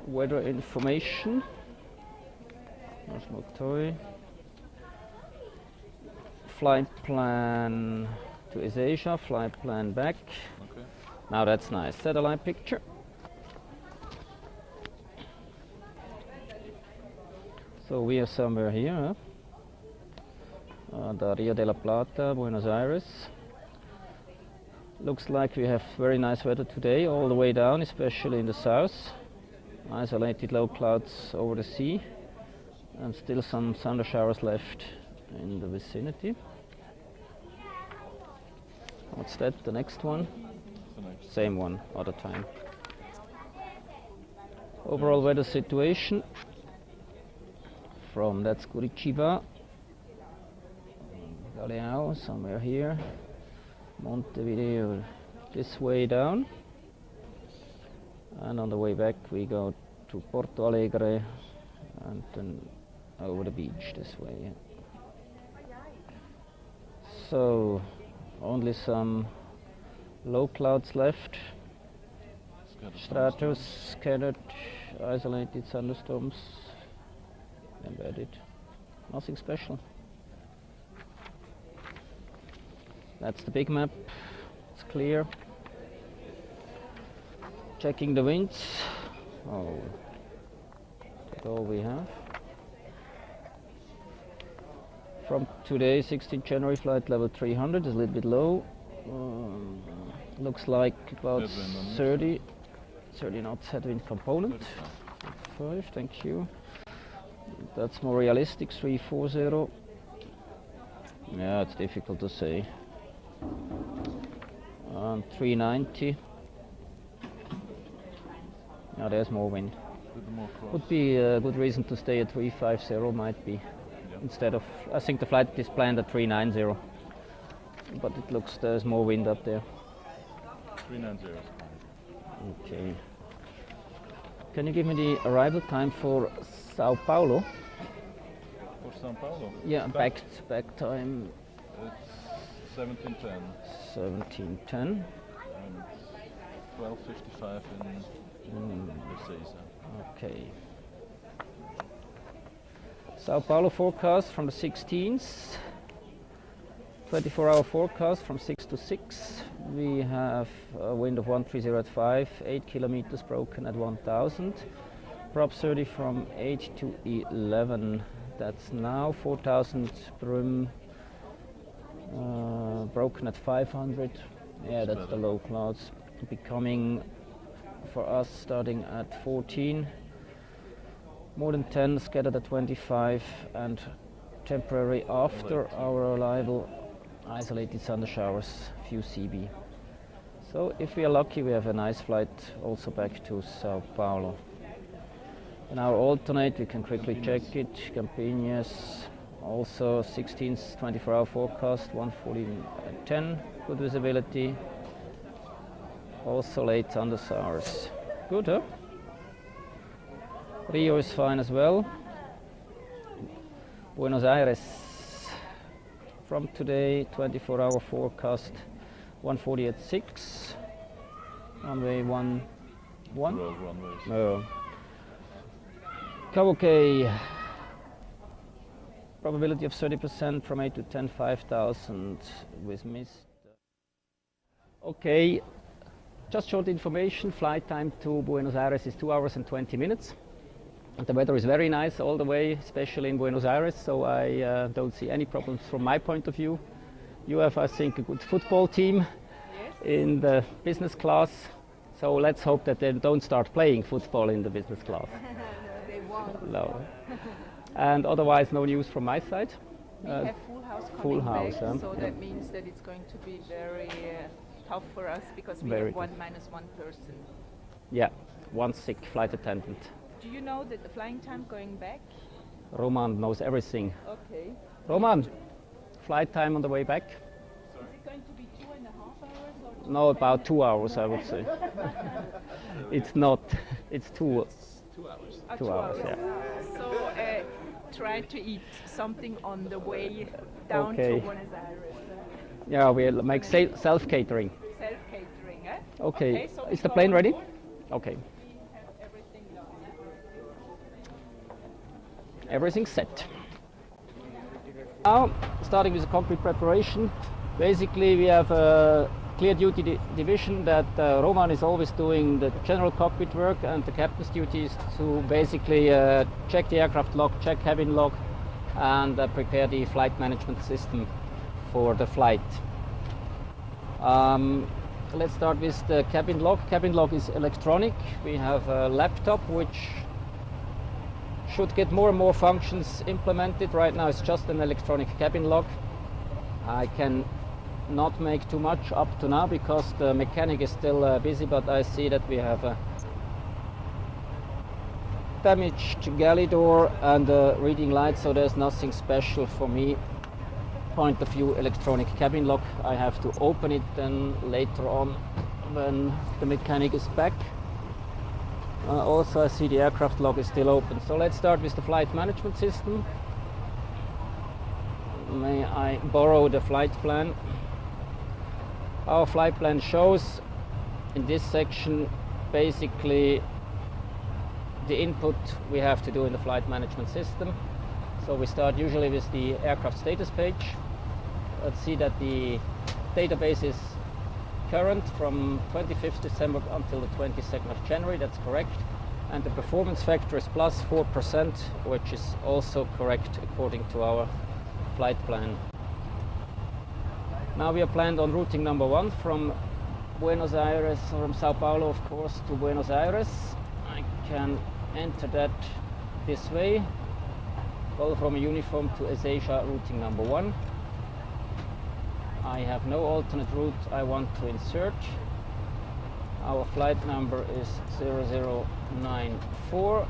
Weather information. There's Moktoy. Flight plan to Asia, flight plan back. Okay. Now that's nice. Satellite picture. So we are somewhere here. The Rio de la Plata, Buenos Aires. Looks like we have very nice weather today, all the way down, especially in the south. Isolated low clouds over the sea, and still some thunder showers left in the vicinity. What's that? The next one? The next. Same one, other time. Overall weather situation from that's Curitiba, Galeão, somewhere here. Montevideo this way down, and on the way back we go to Porto Alegre and then over the beach this way. So only some low clouds left, stratus, scattered, isolated thunderstorms, embedded, nothing special. That's the big map, it's clear. Checking the winds. Oh, that's all we have. From today, 16th January, flight level 300 is a little bit low. Looks like about 30 knots headwind component. 5, thank you. That's more realistic, 340. Yeah, it's difficult to say. 390. Now there's more wind. Would be a good reason to stay at 350, might be. Instead of, I think the flight is planned at 390, but it looks there's more wind up there. 390. Okay. Can you give me the arrival time for Sao Paulo? For Sao Paulo? Yeah, back time. It's 1710. 1710. And 12:55 in Ezeiza. Okay. Sao Paulo forecast from the 16th. 24-hour forecast from 6 to 6. We have a wind of 130 at 5, 8 kilometers broken at 1000. Prop 30 from 8 to 11. That's now 4000 Brum. Broken at 500. Yeah, that's the low clouds. Becoming for us starting at 14. More than 10 scattered at 25, and temporary after our arrival isolated thunder showers, few CB. So if we are lucky, we have a nice flight also back to Sao Paulo. In our alternate, we can quickly check it. Campinas, also 16th 24-hour forecast, 1:40:10, good visibility. Also late thunder showers. Good, huh? Rio is fine as well. Buenos Aires, from today, 24-hour forecast, 1:40 at 6. Runway 11. Road runways. Cabo Cay. probability of 30% from 8 to 10, 5,000 with mist. Okay, just short information. Flight time to Buenos Aires is 2 hours and 20 minutes. And the weather is very nice all the way, especially in Buenos Aires, so I don't see any problems from my point of view. You have, I think, a good football team in the business class, so let's hope that they don't start playing football in the business class. No, they won't. No. And otherwise, no news from my side. We have full house coming full house, back, so that means that it's going to be very tough for us because we have one minus one person. Yeah, one sick flight attendant. Do you know that the flying time going back? Roman knows everything. Okay. Roman, flight time on the way back? Is it going to be 2.5 hours? Or No, about 2 hours, I would say. It's not. It's 2 hours. 2 hours, yeah. So try to eat something on the way down to Buenos Aires. Yeah, we'll make self-catering. Self-catering, eh? Okay. So Is the plane ready? Okay. We have everything done. Everything's set. Now, starting with the cockpit preparation. Basically, we have a clear duty division that Roman is always doing the general cockpit work, and the captain's duty is to basically check the aircraft log, check cabin log, and prepare the flight management system for the flight. Let's start with the cabin log. Cabin log is electronic. We have a laptop which should get more and more functions implemented. Right now it's just an electronic cabin log. I can not make too much up to now because the mechanic is still busy, but I see that we have a damaged galley door and a reading light, so there's nothing special for me. Point of view electronic cabin lock. I have to open it then later on when the mechanic is back. Also I see the aircraft log is still open. So let's start with the flight management system. May I borrow the flight plan? Our flight plan shows in this section basically the input we have to do in the flight management system. So we start usually with the aircraft status page. Let's see that the database is current from 25th December until the 22nd of January, that's correct. And the performance factor is plus 4%, which is also correct according to our flight plan. Now we are planned on routing number 1 from Buenos Aires, from Sao Paulo of course, to Buenos Aires. I can enter that this way. Golf Romeo Uniform to Asia routing number 1. I have no alternate route I want to insert. Our flight number is 0094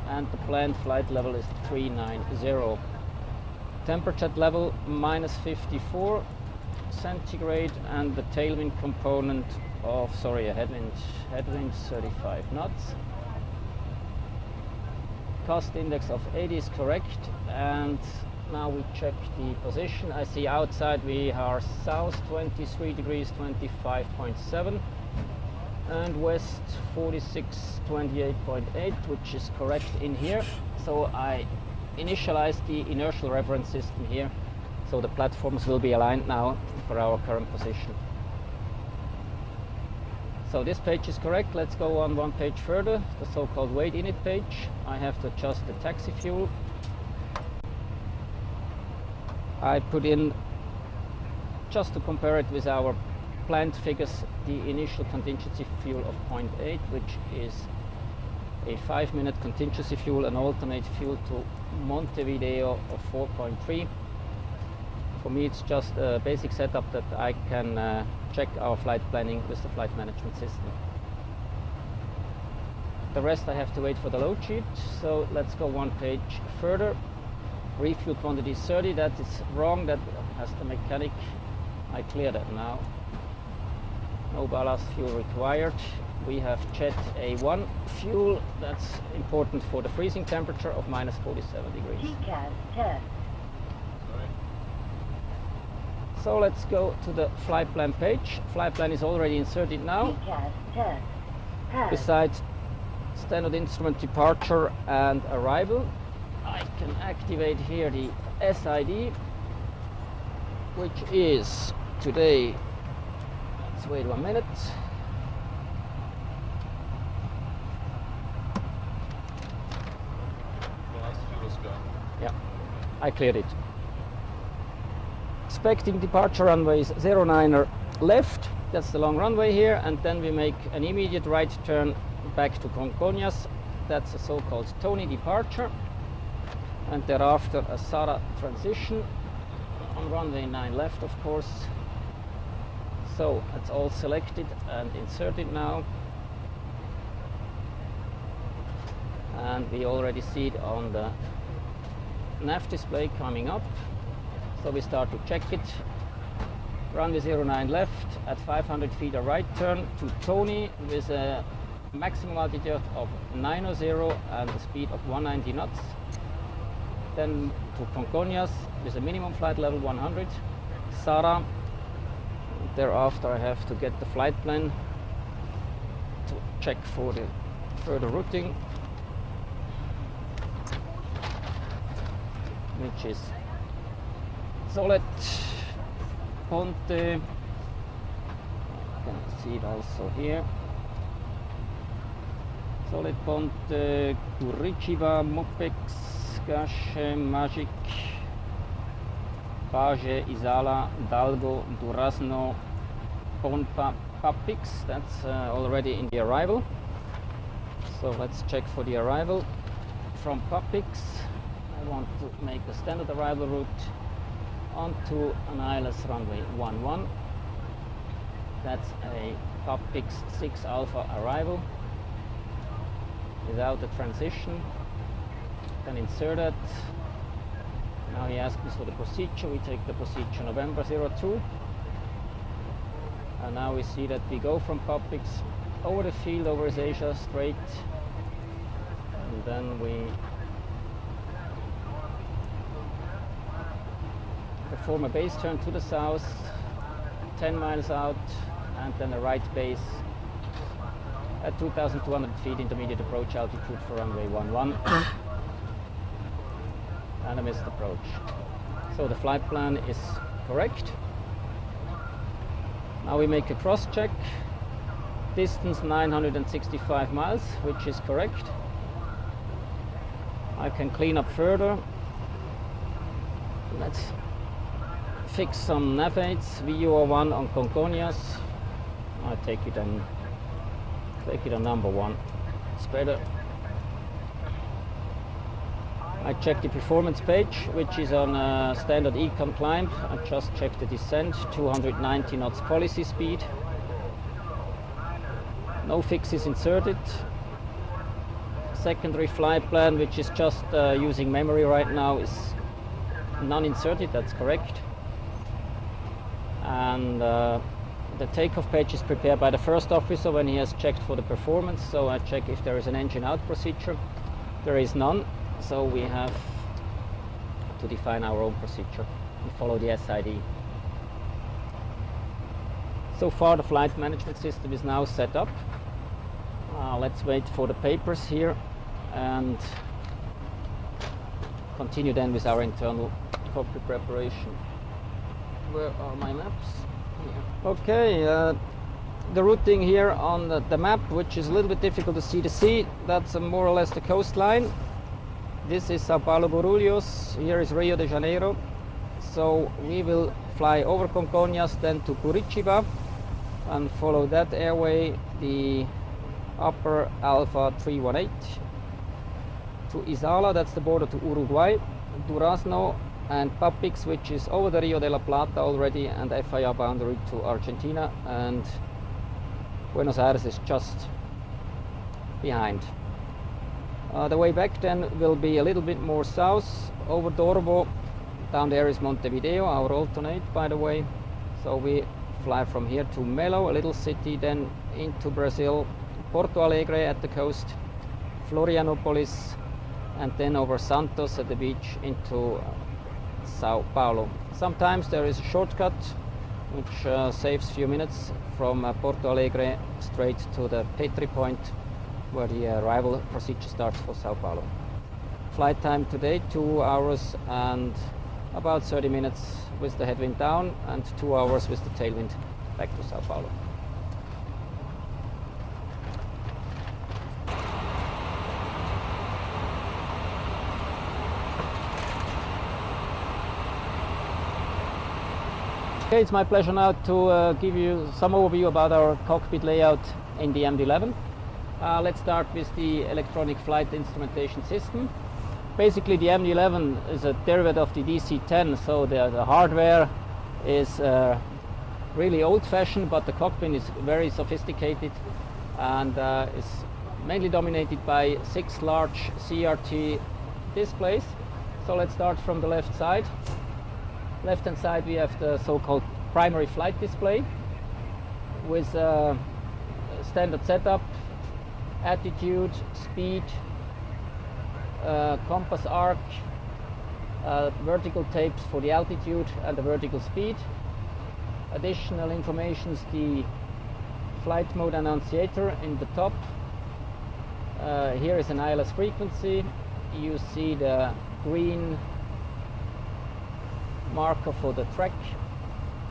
and the planned flight level is 390. Temperature level minus 54 centigrade and the tailwind component of, a headwind 35 knots. Cost index of 80 is correct, and now we check the position. I see outside we are south 23 degrees 25.7 and west 46 28.8, which is correct in here. So I initialize the inertial reference system here, so the platforms will be aligned now for our current position. So this page is correct. Let's go on one page further, the so-called weight init page. I have to adjust the taxi fuel. I put in, just to compare it with our planned figures, the initial contingency fuel of 0.8, which is a 5-minute contingency fuel and alternate fuel to Montevideo of 4.3. For me it's just a basic setup that I can check our flight planning with the flight management system. The rest I have to wait for the load sheet, so let's go one page further. Refuel quantity is 30, that is wrong, that has the mechanic. I clear that now. No ballast fuel required. We have Jet A1 fuel, that's important for the freezing temperature of minus 47 degrees. So let's go to the flight plan page. Flight plan is already inserted now. Besides standard instrument departure and arrival, I can activate here the SID, which is today, let's wait 1 minute. Yeah, I cleared it. Expecting departure runways 09er left, that's the long runway here, and then we make an immediate right turn back to Congonhas. That's a so-called Tony departure, and thereafter a SARA transition on runway 9 left, of course. So it's all selected and inserted now, and we already see it on the nav display coming up. So we start to check it. Runway 09 left at 500 feet a right turn to Tony with a maximum altitude of 900 and a speed of 190 knots. Then to Congonhas with a minimum flight level 100. SARA. Thereafter I have to get the flight plan to check for the further routing, which is Solid, Ponte, you can see it also here, Solid, Ponte, Curitiba, Mopex, Gache, Magic, Page, Isala, Dalgo, Durazno, Ponpa, Papix. That's already in the arrival. So let's check for the arrival from Papix. I want to make a standard arrival route onto an ILS runway 11. That's a Papix 6 Alpha arrival without the transition. Then insert it. Now he asks us for the procedure. We take the procedure November 02. And now we see that we go from Papix over the field, over Asia straight, and then we perform a base turn to the south, 10 miles out, and then a right base at 2,200 feet intermediate approach altitude for runway 11. And a missed approach. So the flight plan is correct. Now we make a cross check. Distance 965 miles, which is correct. I can clean up further. Let's fix some nav aids. VUO1 on Congonhas. I take it on number 1. It's better. I check the performance page, which is on standard econ climb. I just checked the descent, 290 knots policy speed. No fixes inserted. Secondary flight plan, which is just using memory right now, is none inserted. That's correct. And the takeoff page is prepared by the first officer when he has checked for the performance. So I check if there is an engine out procedure. There is none. So we have to define our own procedure and follow the SID. So far the flight management system is now set up. Let's wait for the papers here and continue then with our internal cockpit preparation. Where are my maps? Here. Okay, the routing here on the map, which is a little bit difficult to see the sea, that's more or less the coastline. This is Sao Paulo Guarulhos, here is Rio de Janeiro. So we will fly over Congonhas, then to Curitiba, and follow that airway, the upper Alpha 318, to Isala, that's the border to Uruguay, Durazno, and Papix, which is over the Rio de la Plata already, and FIA boundary to Argentina, and Buenos Aires is just behind. The way back then will be a little bit more south, over Dorbo. Down there is Montevideo, our alternate, by the way. So we fly from here to Melo, a little city, then into Brazil, Porto Alegre at the coast, Florianopolis, and then over Santos at the beach into Sao Paulo. Sometimes there is a shortcut which saves a few minutes from Porto Alegre straight to the Petri point, where the arrival procedure starts for Sao Paulo. flight time today, 2 hours and about 30 minutes with the headwind down and 2 hours with the tailwind back to Sao Paulo. Okay, it's my pleasure now to give you some overview about our cockpit layout in the MD-11. Let's start with the electronic flight instrumentation system. Basically, the MD-11 is a derivative of the DC-10, so the hardware is really old-fashioned, but the cockpit is very sophisticated and is mainly dominated by 6 large CRT displays. So let's start from the left side. Left-hand side we have the so-called primary flight display with standard setup, attitude, speed, compass arc, vertical tapes for the altitude and the vertical speed. Additional information is the flight mode annunciator in the top. Here is an ILS frequency. You see the green marker for the track,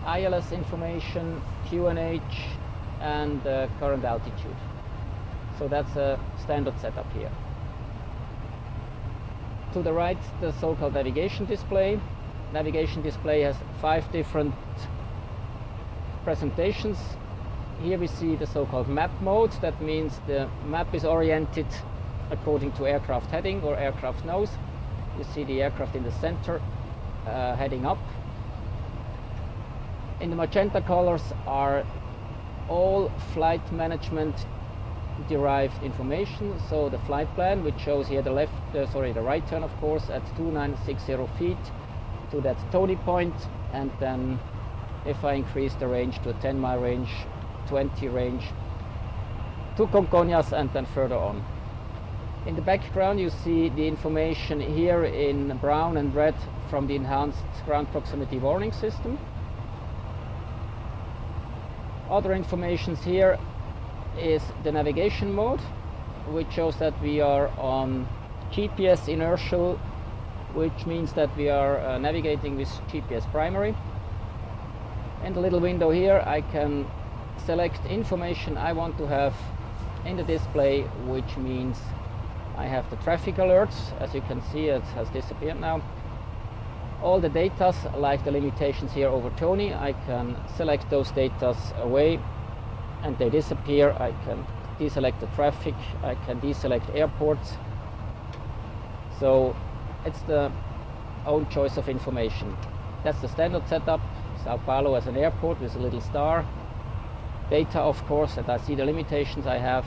ILS information, QNH and current altitude. So that's a standard setup here. To the right, the so-called navigation display. Navigation display has 5 different presentations. Here we see the so-called map mode. That means the map is oriented according to aircraft heading or aircraft nose. You see the aircraft in the center heading up. In the magenta colors are all flight management derived information. So the flight plan, which shows here the right turn, of course, at 2960 feet to that Tony point, and then if I increase the range to a 10-mile range, 20 range to Congonhas, and then further on. In the background you see the information here in brown and red from the enhanced ground proximity warning system. Other informations here is the navigation mode, which shows that we are on GPS inertial, which means that we are navigating with GPS primary. In the little window here I can select information I want to have in the display, which means I have the traffic alerts. As you can see, it has disappeared now. All the data, like the limitations here over Tony, I can select those data away and they disappear. I can deselect the traffic, I can deselect airports. So it's the own choice of information. That's the standard setup. Sao Paulo as an airport with a little star. Data, of course, that I see the limitations I have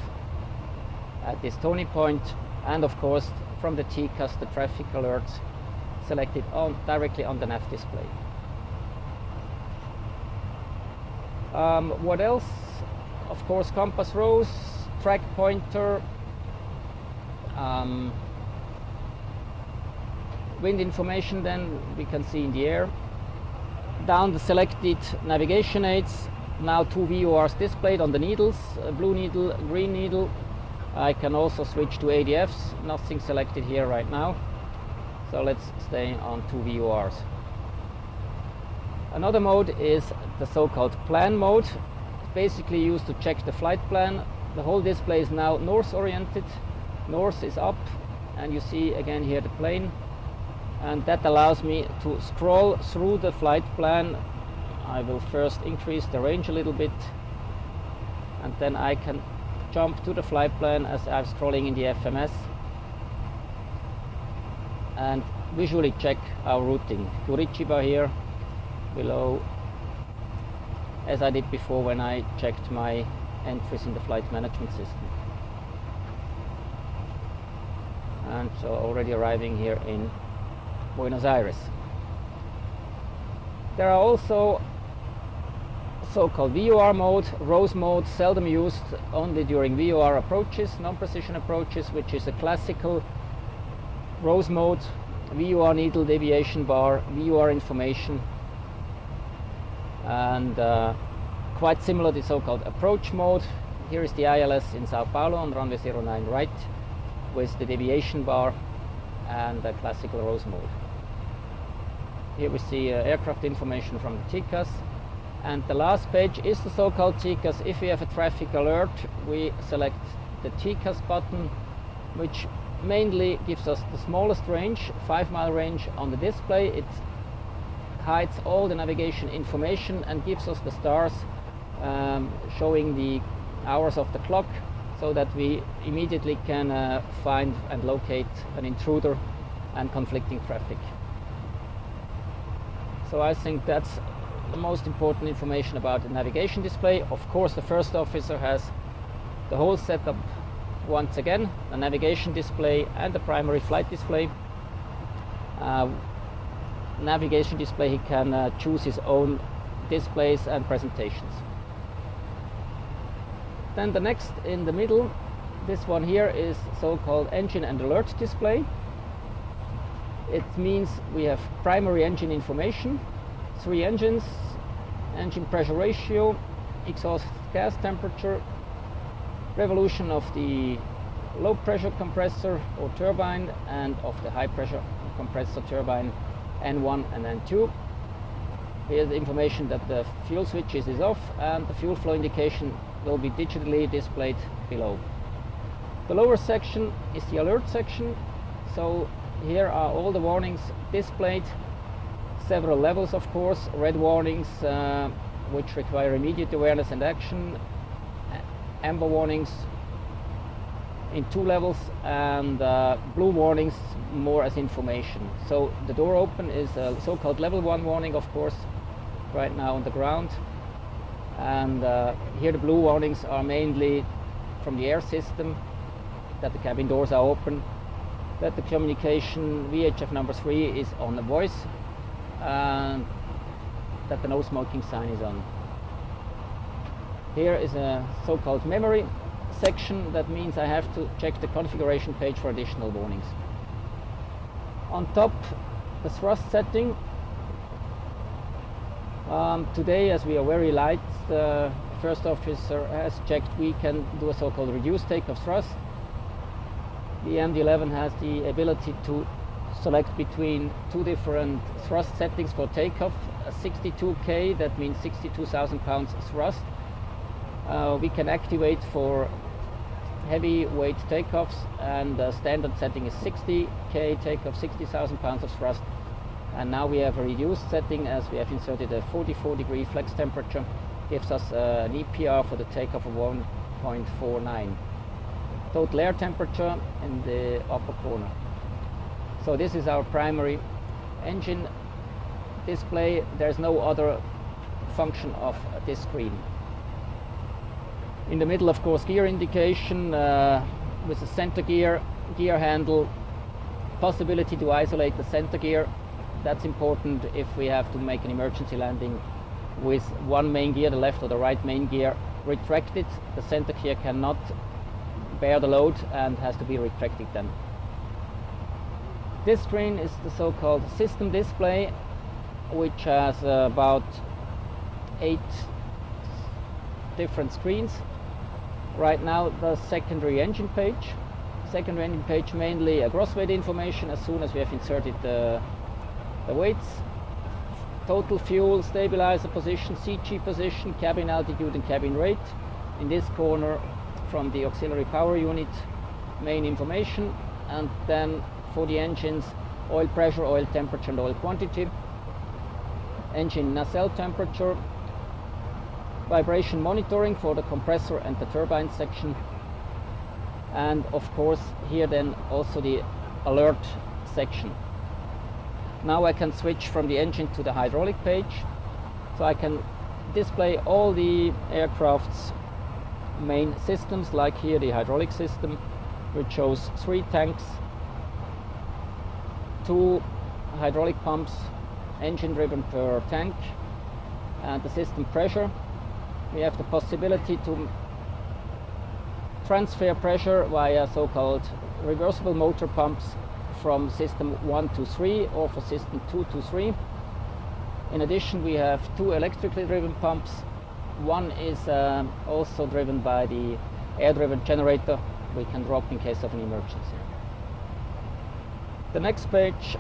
at this Tony point, and of course from the TCAS the traffic alerts selected directly on the nav display. What else? Of course, compass rose, track pointer, wind information then we can see in the air. Down the selected navigation aids, now 2 VORs displayed on the needles, blue needle, green needle. I can also switch to ADFs, nothing selected here right now. So let's stay on 2 VORs. Another mode is the so-called plan mode. It's basically used to check the flight plan. The whole display is now north oriented. North is up, and you see again here the plane. And that allows me to scroll through the flight plan. I will first increase the range a little bit, and then I can jump to the flight plan as I'm scrolling in the FMS and visually check our routing. Curitiba here below, as I did before when I checked my entries in the flight management system. And so already arriving here in Buenos Aires. There are also so-called VOR mode, rose mode, seldom used, only during VOR approaches, non-precision approaches, which is a classical rose mode, VOR needle, deviation bar, VOR information, and quite similar to the so-called approach mode. Here is the ILS in Sao Paulo on runway 09 right with the deviation bar and classical rose mode. Here we see aircraft information from the TCAS, and the last page is the so-called TCAS. If we have a traffic alert, we select the TCAS button, which mainly gives us the smallest range, 5-mile range on the display. It hides all the navigation information and gives us the stars showing the hours of the clock, so that we immediately can find and locate an intruder and conflicting traffic. So I think that's the most important information about the navigation display. Of course, the first officer has the whole setup once again, the navigation display and the primary flight display. Navigation display, he can choose his own displays and presentations. Then the next in the middle, this one here is so-called engine and alert display. It means we have primary engine information, 3 engines, engine pressure ratio, exhaust gas temperature, revolution of the low pressure compressor or turbine and of the high pressure compressor turbine N1 and N2. Here's the information that the fuel switch is off, and the fuel flow indication will be digitally displayed below. The lower section is the alert section. So here are all the warnings displayed, several levels of course, red warnings which require immediate awareness and action, amber warnings in 2 levels, and blue warnings more as information. So the door open is a so-called level 1 warning, of course, right now on the ground. And here the blue warnings are mainly from the air system, that the cabin doors are open, that the communication VHF number 3 is on the voice, and that the no smoking sign is on. Here is a so-called memory section. That means I have to check the configuration page for additional warnings. On top, the thrust setting. Today, as we are very light, the first officer has checked we can do a so-called reduced takeoff thrust. The MD-11 has the ability to select between 2 different thrust settings for takeoff. A 62K, that means 62,000 pounds thrust. We can activate for heavy weight takeoffs, and the standard setting is 60K takeoff, 60,000 pounds of thrust. And now we have a reduced setting, as we have inserted a 44-degree flex temperature, gives us an EPR for the takeoff of 1.49. Total air temperature in the upper corner. So this is our primary engine display. There's no other function of this screen. In the middle, of course, gear indication with the center gear, gear handle, possibility to isolate the center gear. That's important if we have to make an emergency landing with one main gear, the left or the right main gear, retracted. The center gear cannot bear the load and has to be retracted then. This screen is the so-called system display, which has about 8 different screens. Right now, the secondary engine page. Secondary engine page mainly a gross weight information as soon as we have inserted the weights. Total fuel, stabilizer position, CG position, cabin altitude and cabin rate. In this corner, from the auxiliary power unit, main information, and then for the engines, oil pressure, oil temperature and oil quantity, engine nacelle temperature, vibration monitoring for the compressor and the turbine section, and of course here then also the alert section. Now I can switch from the engine to the hydraulic page, so I can display all the aircraft's main systems, like here the hydraulic system, which shows 3 tanks, 2 hydraulic pumps, engine driven per tank, and the system pressure. We have the possibility to transfer pressure via so-called reversible motor pumps from system 1 to 3 or for system 2 to 3. In addition, we have 2 electrically driven pumps. One is also driven by the air-driven generator we can drop in case of an emergency. The next page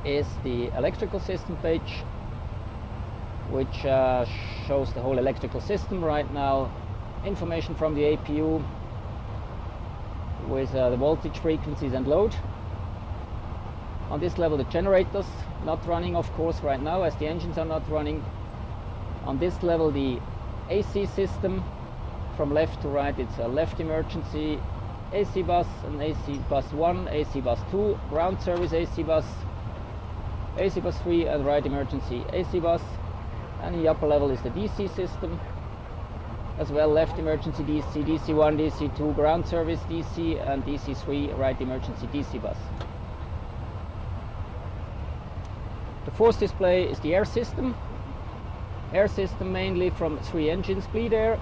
is the electrical system page, which shows the whole electrical system right now. Information from the APU with the voltage, frequencies and load. On this level, the generators not running, of course, right now as the engines are not running. On this level, the AC system from left to right. It's a left emergency AC bus, an AC bus 1, AC bus 2, ground service AC bus 3, and right emergency AC bus. And the upper level is the DC system as well, left emergency DC, DC1, DC2, ground service DC, and DC3, right emergency DC bus. The fourth display is the air system. Air system mainly from 3 engines, bleed air.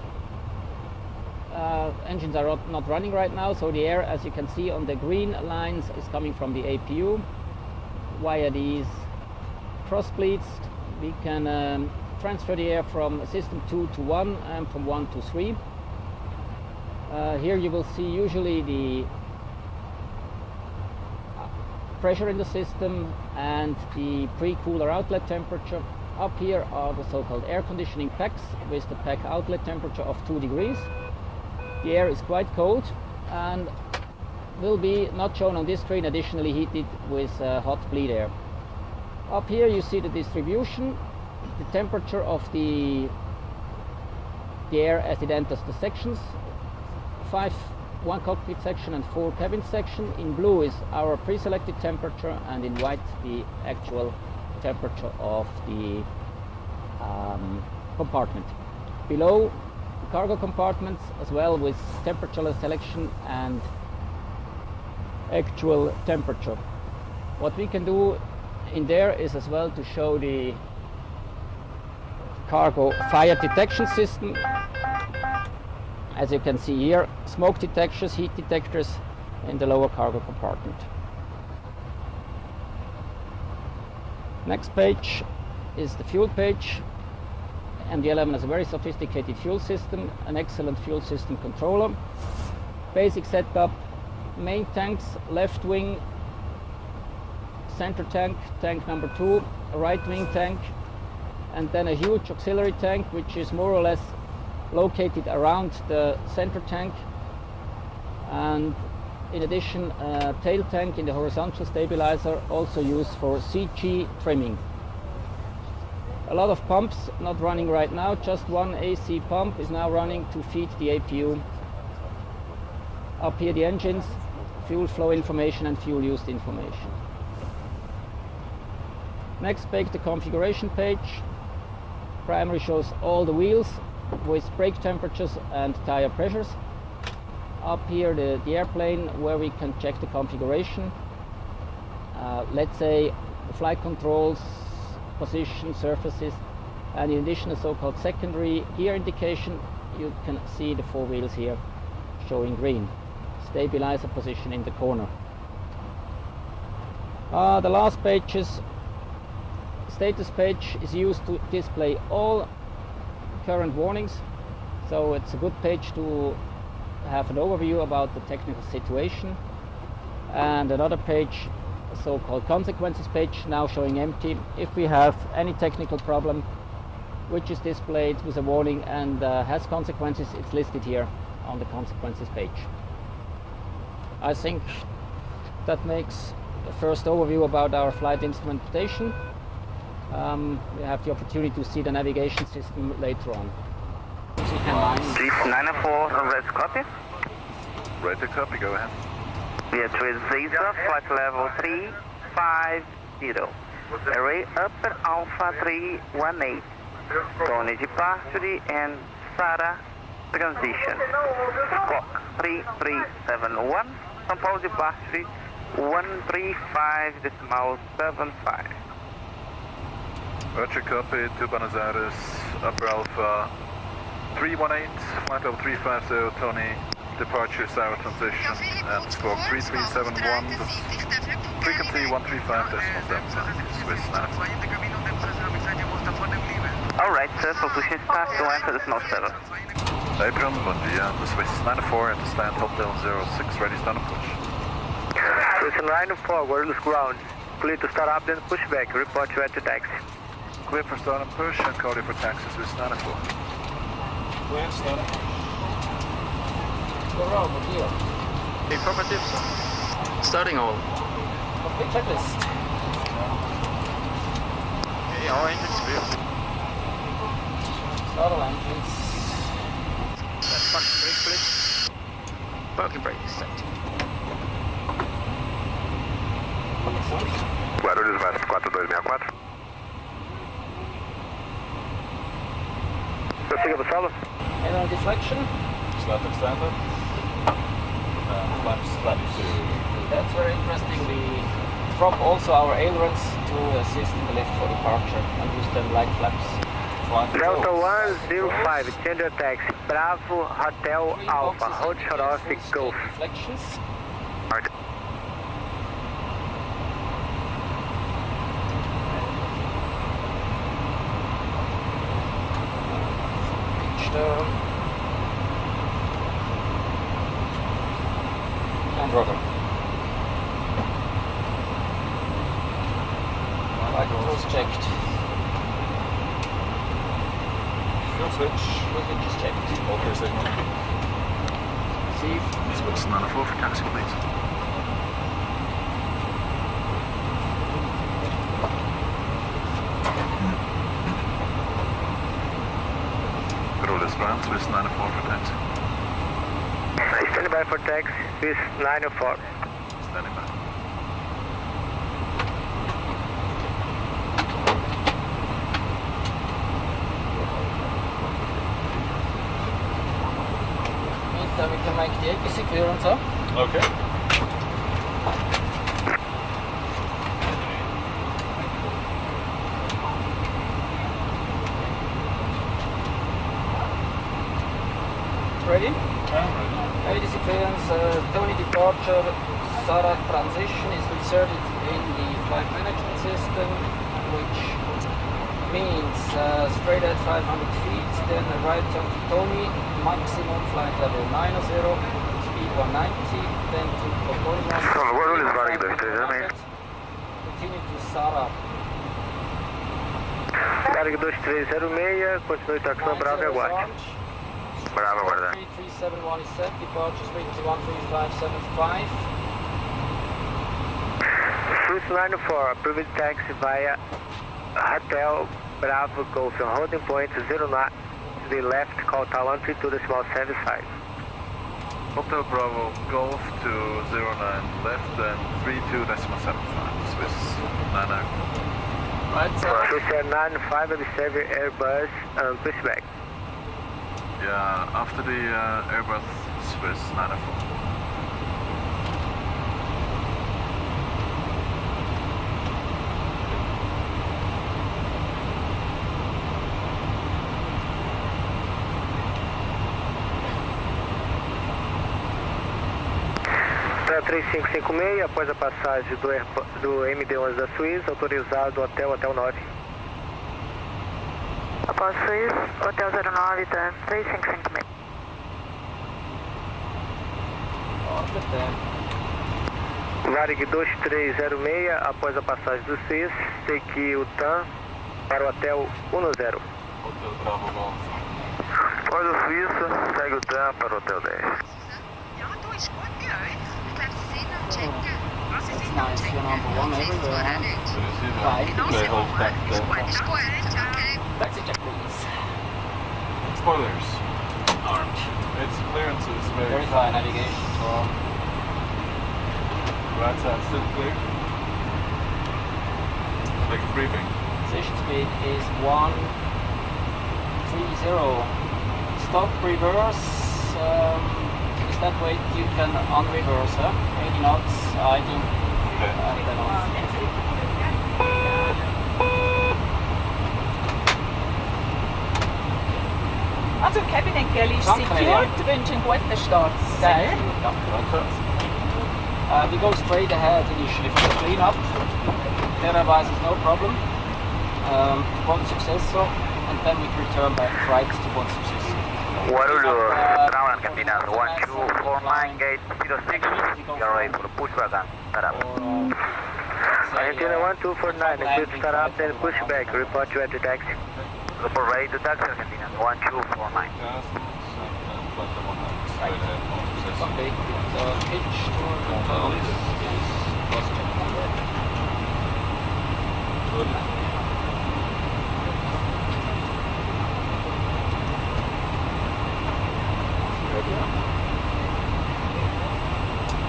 Engines are not running right now, so the air, as you can see on the green lines, is coming from the APU. Via these cross bleeds, we can transfer the air from system 2 to 1 and from 1 to 3. Here you will see usually the pressure in the system and the pre-cooler outlet temperature. Up here are the so-called air conditioning packs with the pack outlet temperature of 2 degrees. The air is quite cold and will be not shown on this screen, additionally heated with hot bleed air. Up here you see the distribution, the temperature of the air as it enters the sections. 1 cockpit section and 4 cabin section. In blue is our pre-selected temperature, and in white the actual temperature of the compartment. Below, cargo compartments as well with temperature selection and actual temperature. What we can do in there is as well to show the cargo fire detection system. As you can see here, smoke detectors, heat detectors in the lower cargo compartment. Next page is the fuel page. MD-11 has a very sophisticated fuel system, an excellent fuel system controller. Basic setup: main tanks, left wing, center tank, tank number 2, a right wing tank, and then a huge auxiliary tank which is more or less located around the center tank, and in addition a tail tank in the horizontal stabilizer, also used for CG trimming. A lot of pumps not running right now, just one AC pump is now running to feed the APU. Up here the engines, fuel flow information and fuel used information. Next page, the configuration page. Primary shows all the wheels with brake temperatures and tire pressures. Up here the airplane, where we can check the configuration. Let's say the flight controls, position, surfaces, and in addition a so-called secondary gear indication. You can see the 4 wheels here showing green. Stabilizer position in the corner. The last page's status page is used to display all current warnings, so it's a good page to have an overview about the technical situation. And another page, a so-called consequences page, now showing empty. If we have any technical problem which is displayed with a warning and has consequences, it's listed here on the consequences page. I think that makes the first overview about our flight instrumentation. We have the opportunity to see the navigation system later on. Chief 904, red copy. Red to copy, go ahead. We are with Caesar, flight level 350. Array up at Alpha 318. Tony departure and SARA transition. Squawk 3371. Compose departure 135.75. Roger, copy to Buenos Aires, Upper Alpha 318, flight level 350, Tony, departure, Sarah transition, and squawk 3371, frequency 135.75, Swiss nav. Alright, sir, position start to enter the snow server. Abram, bom dia, the Swiss 94 at the stand, Hotel 06, ready stand approach. Swiss 9-4, wireless ground. Clear to start up, then push back. Report you at the taxi. Clear for start and push and code for taxi Swiss 9-4. Clear, start and push. Go around, here. Affirmative. Starting all. Okay, checklist. Okay, all engines clear. Start all engines. Parking brake, please. Parking brake set. Guarulhos mais 4264. Prossiga pro solo. Aileron deflection. Slat extended. Flaps to. That's very interesting. We drop also our ailerons to assist in the lift for departure and use them like flaps. Delta 105, change your taxi. Bravo Hotel Alpha, hold short off, Golf. Deflections. Pitch down. And rudder. Like it was checked. Fuel switch. Fuel switch is checked. Okay, signal. Receive. Swiss 9-4 for taxi, please. Rollers ground, Swiss 9-4 for taxi. Standing by for taxi, Swiss 904. Standing by. Meantime, we can make the APC clearance, huh? Okay. Ready? I'm ready. ADC clearance, Tony departure, SARA transition is inserted in the flight management system, which means straight at 500 feet, then a right turn to Tony, maximum flight level 90, speed 190, then to Kokolina, continue to SARA. Varig 2306, continue taxão Bravo e aguarde. Bravo, aguardar. 3371 is set, departure speed 13575. Swiss 94, approved taxi via Hotel Bravo Golf on holding point 09 to the left, call Talon 32.75. Hotel Bravo Golf to 09 left and 32.75. Swiss 9-0. Right, Swiss 95, observe your Airbus and push back. Yeah, after the Airbus Swiss 904. Para 3556, após a passagem do MD-11 da Suíça, autorizado hotel 9. Após Suíça, Hotel 09, da 3556. Varig 2306, após a passagem do Suíça, segue o TAM para o Hotel 10. Hotel Bravo Golf. Após o Suíça, segue o TAM para o Hotel 10. That's nice, you're number one everywhere, huh? Right. They hold back the Taxi check, please. spoilers. Armed. Its clearance is Verify navigation for right side still clear. Make a briefing. position speed is 130. Stop, reverse. Is that way you can unreverse, huh? 80 knots, idle, Okay. and then off. Also Kabinengel ist Danke, secured, ja. wünsche einen guten Start. Gell? Okay. We go straight ahead initially for the cleanup. Otherwise is no problem. One successor, and then we return back right to one successor. Guarulhos, ground and Cantina 1249, gate 06, you're ready for the pushback and start up. Argentina 1249, good start up, then pushback, report you at the taxi. Report ready to taxi, Argentina 1249. Right. Okay, the pitch or control is positive. Good.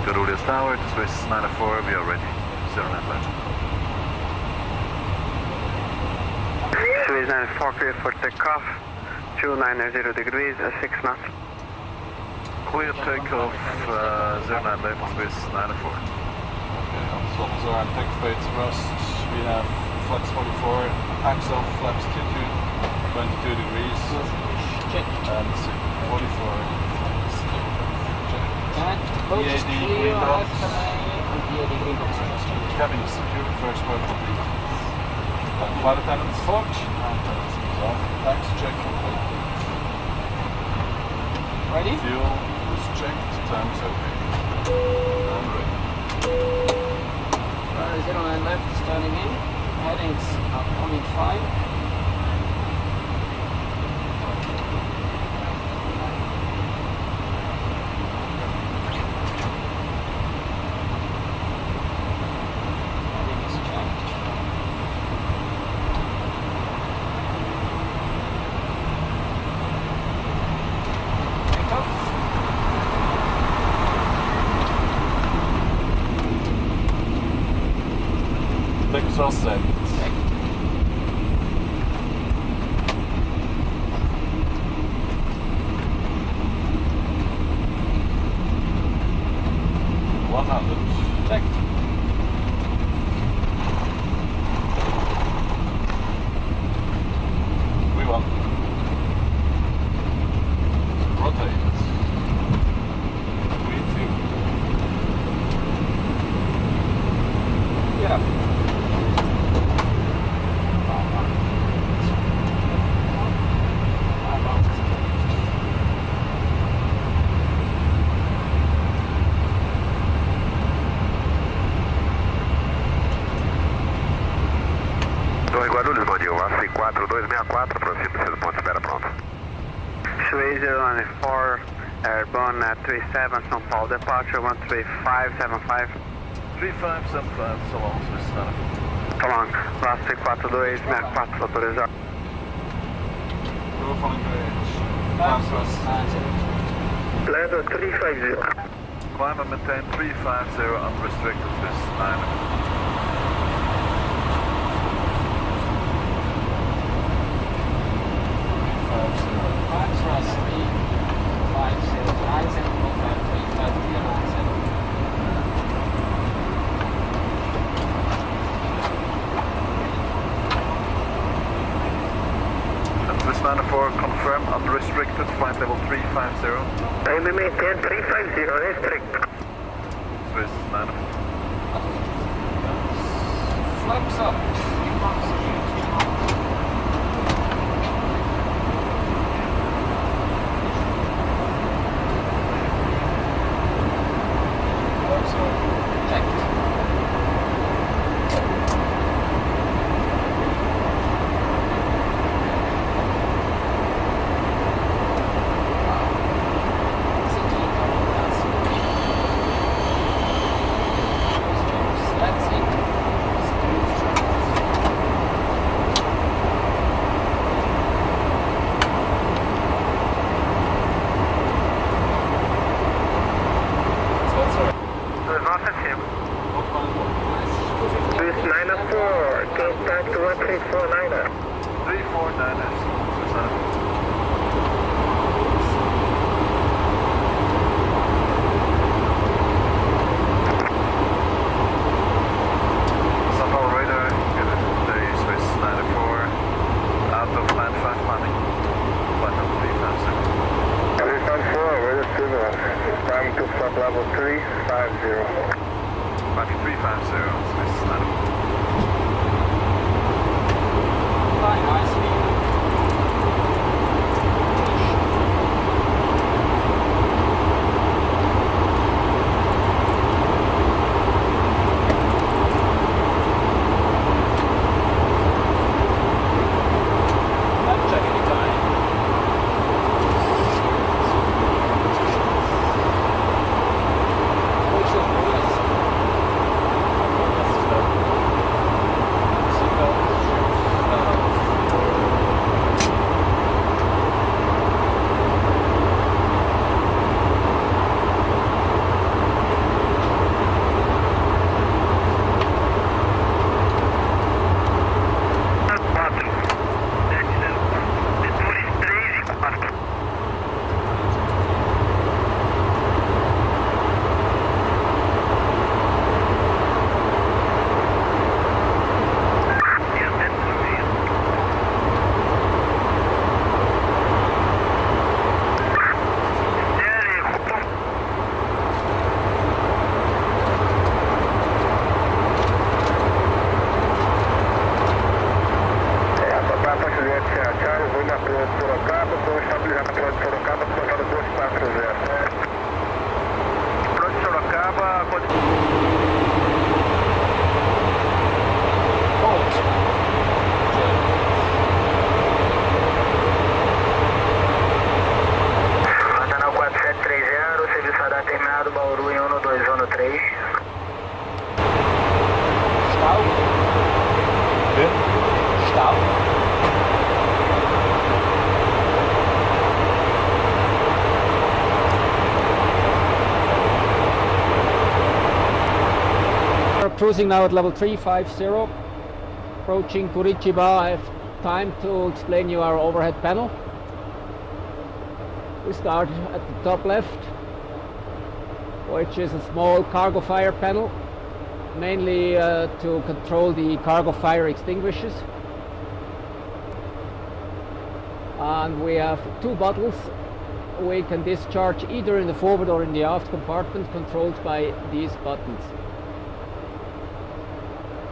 Guarulhos Tower to Swiss 904, we are ready. 09 left. Swiss 94, clear for takeoff, 290 degrees, 6 knots. Clear takeoff, 09 left, Swiss 904. Okay, on Swans are tech space rust. We have flex 44, axle flaps 22 degrees. Check. And 44. Coach is clear, green box. Cabin is secure, first word complete. Flight attendants, forge. Thanks, check complete. Ready? Fuel is checked, time is okay. And ready. 09 left is turning in. Headings are coming fine. Thanks, well said. Checked. We won. Rotate. We two. Yeah. Guarulhos, bom dia, o AC 4264, aproxima-se do ponto de espera pronto. Swiss 094, airborne at 37, São Paulo departure 13575. 3575, so long, Swiss 904. So long, last 4264, autorizado. Go following range. Climb thrust. Level 350. Climb and maintain 350 unrestricted Swiss 904. Swiss 904, confirm unrestricted, flight level 350. I will maintain 350, restrict. Swiss 904. Flaps up. Level 350. Roger 350, Swiss 904. Fine, nice speed. alinhado Bauru em 1213. Stau. Okay. Stau. We're cruising now at level 350, approaching Curitiba. I have time to explain you our overhead panel. We start at the top left, which is a small cargo fire panel, mainly to control the cargo fire extinguishers. And we have two bottles we can discharge either in the forward or in the aft compartment, controlled by these buttons.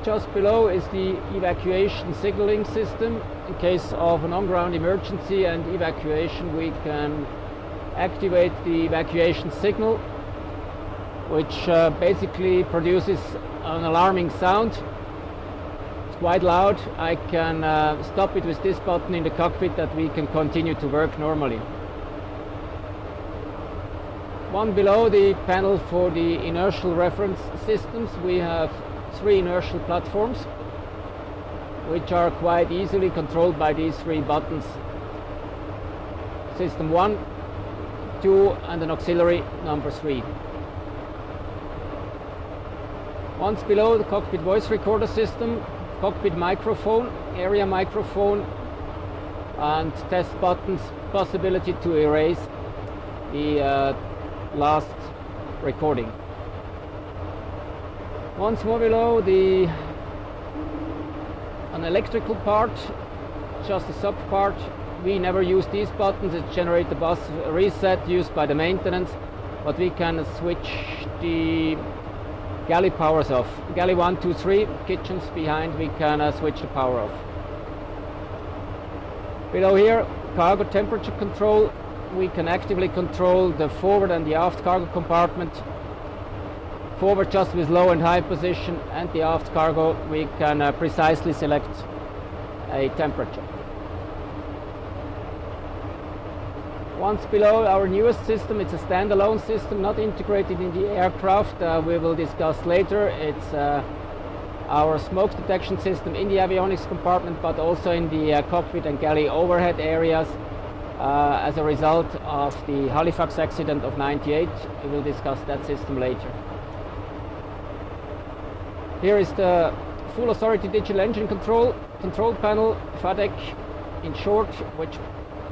Just below is the evacuation signaling system. In case of an on-ground emergency and evacuation, we can activate the evacuation signal, which basically produces an alarming sound. It's quite loud. I can stop it with this button in the cockpit, that we can continue to work normally. One below the panel for the inertial reference systems, we have 3 inertial platforms, which are quite easily controlled by these 3 buttons. System 1, 2 and an auxiliary number 3. Once below, the cockpit voice recorder system, cockpit microphone, area microphone, and test buttons, possibility to erase the last recording. Once more below, an electrical part, just a sub part. We never use these buttons. It generates the bus reset used by the maintenance, but we can switch the galley powers off. Galley 1, 2, 3, kitchens behind, we can switch the power off. Below here, cargo temperature control. We can actively control the forward and the aft cargo compartment. Forward just with low and high position, and the aft cargo we can precisely select a temperature. Once below, our newest system, it's a standalone system, not integrated in the aircraft. We will discuss later. It's our smoke detection system in the avionics compartment, but also in the cockpit and galley overhead areas. As a result of the Halifax accident of '98, we will discuss that system later. Here is the full authority digital engine control panel, FADEC in short, which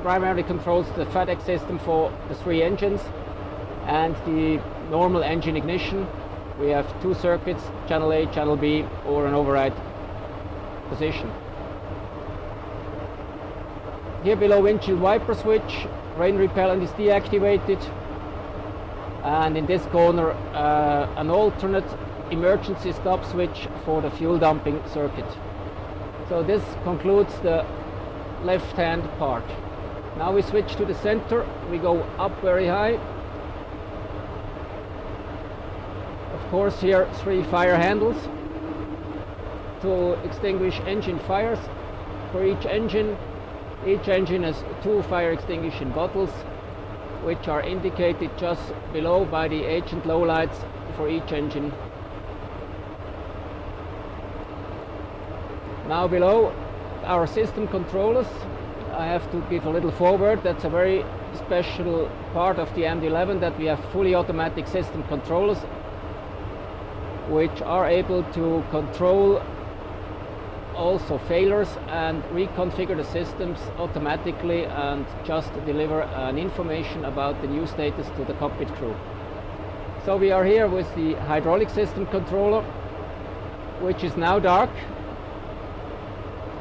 primarily controls the FADEC system for the 3 engines and the normal engine ignition. We have 2 circuits, channel A, channel B, or an override position. Here below, windshield wiper switch, rain repellent is deactivated, and in this corner an alternate emergency stop switch for the fuel dumping circuit. So this concludes the left hand part. Now we switch to the center. We go up very high. Of course, here 3 fire handles to extinguish engine fires for each engine. Each engine has 2 fire extinguishing bottles, which are indicated just below by the agent low lights for each engine. Now below, our system controllers. I have to give a little forward. That's a very special part of the MD-11, that we have fully automatic system controllers, which are able to control also failures and reconfigure the systems automatically and just deliver an information about the new status to the cockpit crew. So we are here with the hydraulic system controller, which is now dark.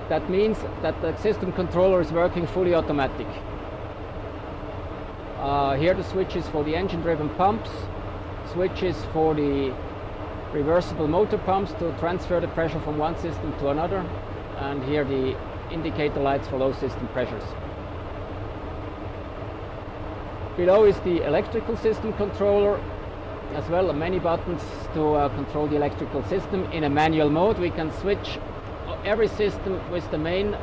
That means that the system controller is working fully automatic. Here the switches for the engine driven pumps, switches for the reversible motor pumps to transfer the pressure from one system to another, and here the indicator lights for low system pressures. Below is the electrical system controller, as well as many buttons to control the electrical system. In a manual mode, we can switch every system with the main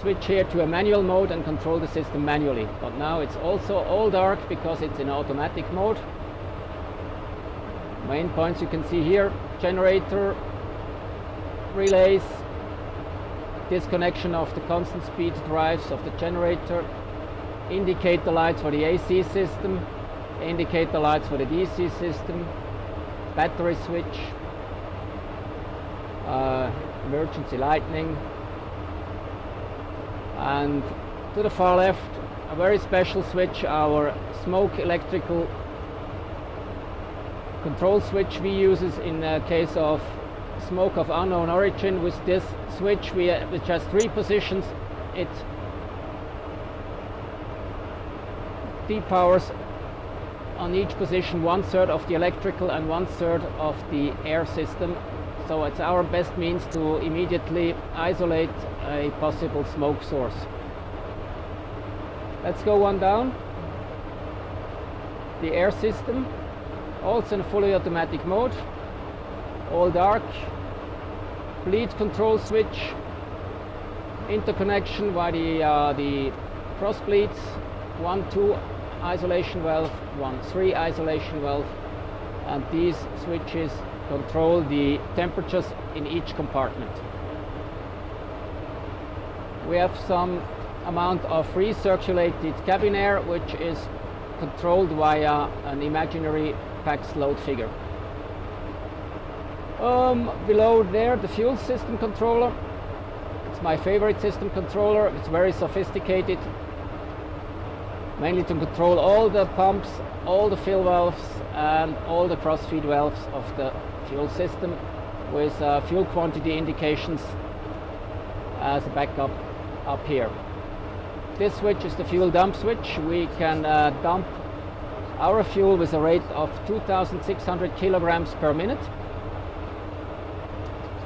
switch here to a manual mode and control the system manually. But now it's also all dark because it's in automatic mode. Main points you can see here: generator, relays, disconnection of the constant speed drives of the generator, indicator lights for the AC system, indicator lights for the DC system, battery switch, emergency lighting, and to the far left a very special switch, our smoke electrical control switch we uses in case of smoke of unknown origin. With this switch, which has 3 positions, it depowers on each position 1/3 of the electrical and 1/3 of the air system. So it's our best means to immediately isolate a possible smoke source. Let's go one down. The air system, also in fully automatic mode, all dark. Bleed control switch, interconnection by the cross bleeds, 1-2 isolation valve, 1-3 isolation valve, and these switches control the temperatures in each compartment. We have some amount of recirculated cabin air, which is controlled via an imaginary PAX load figure. Below there, the fuel system controller. It's my favorite system controller. It's very sophisticated, mainly to control all the pumps, all the fill valves, and all the cross-feed valves of the fuel system, with fuel quantity indications as a backup up here. This switch is the fuel dump switch. We can dump our fuel with a rate of 2,600 kilograms per minute,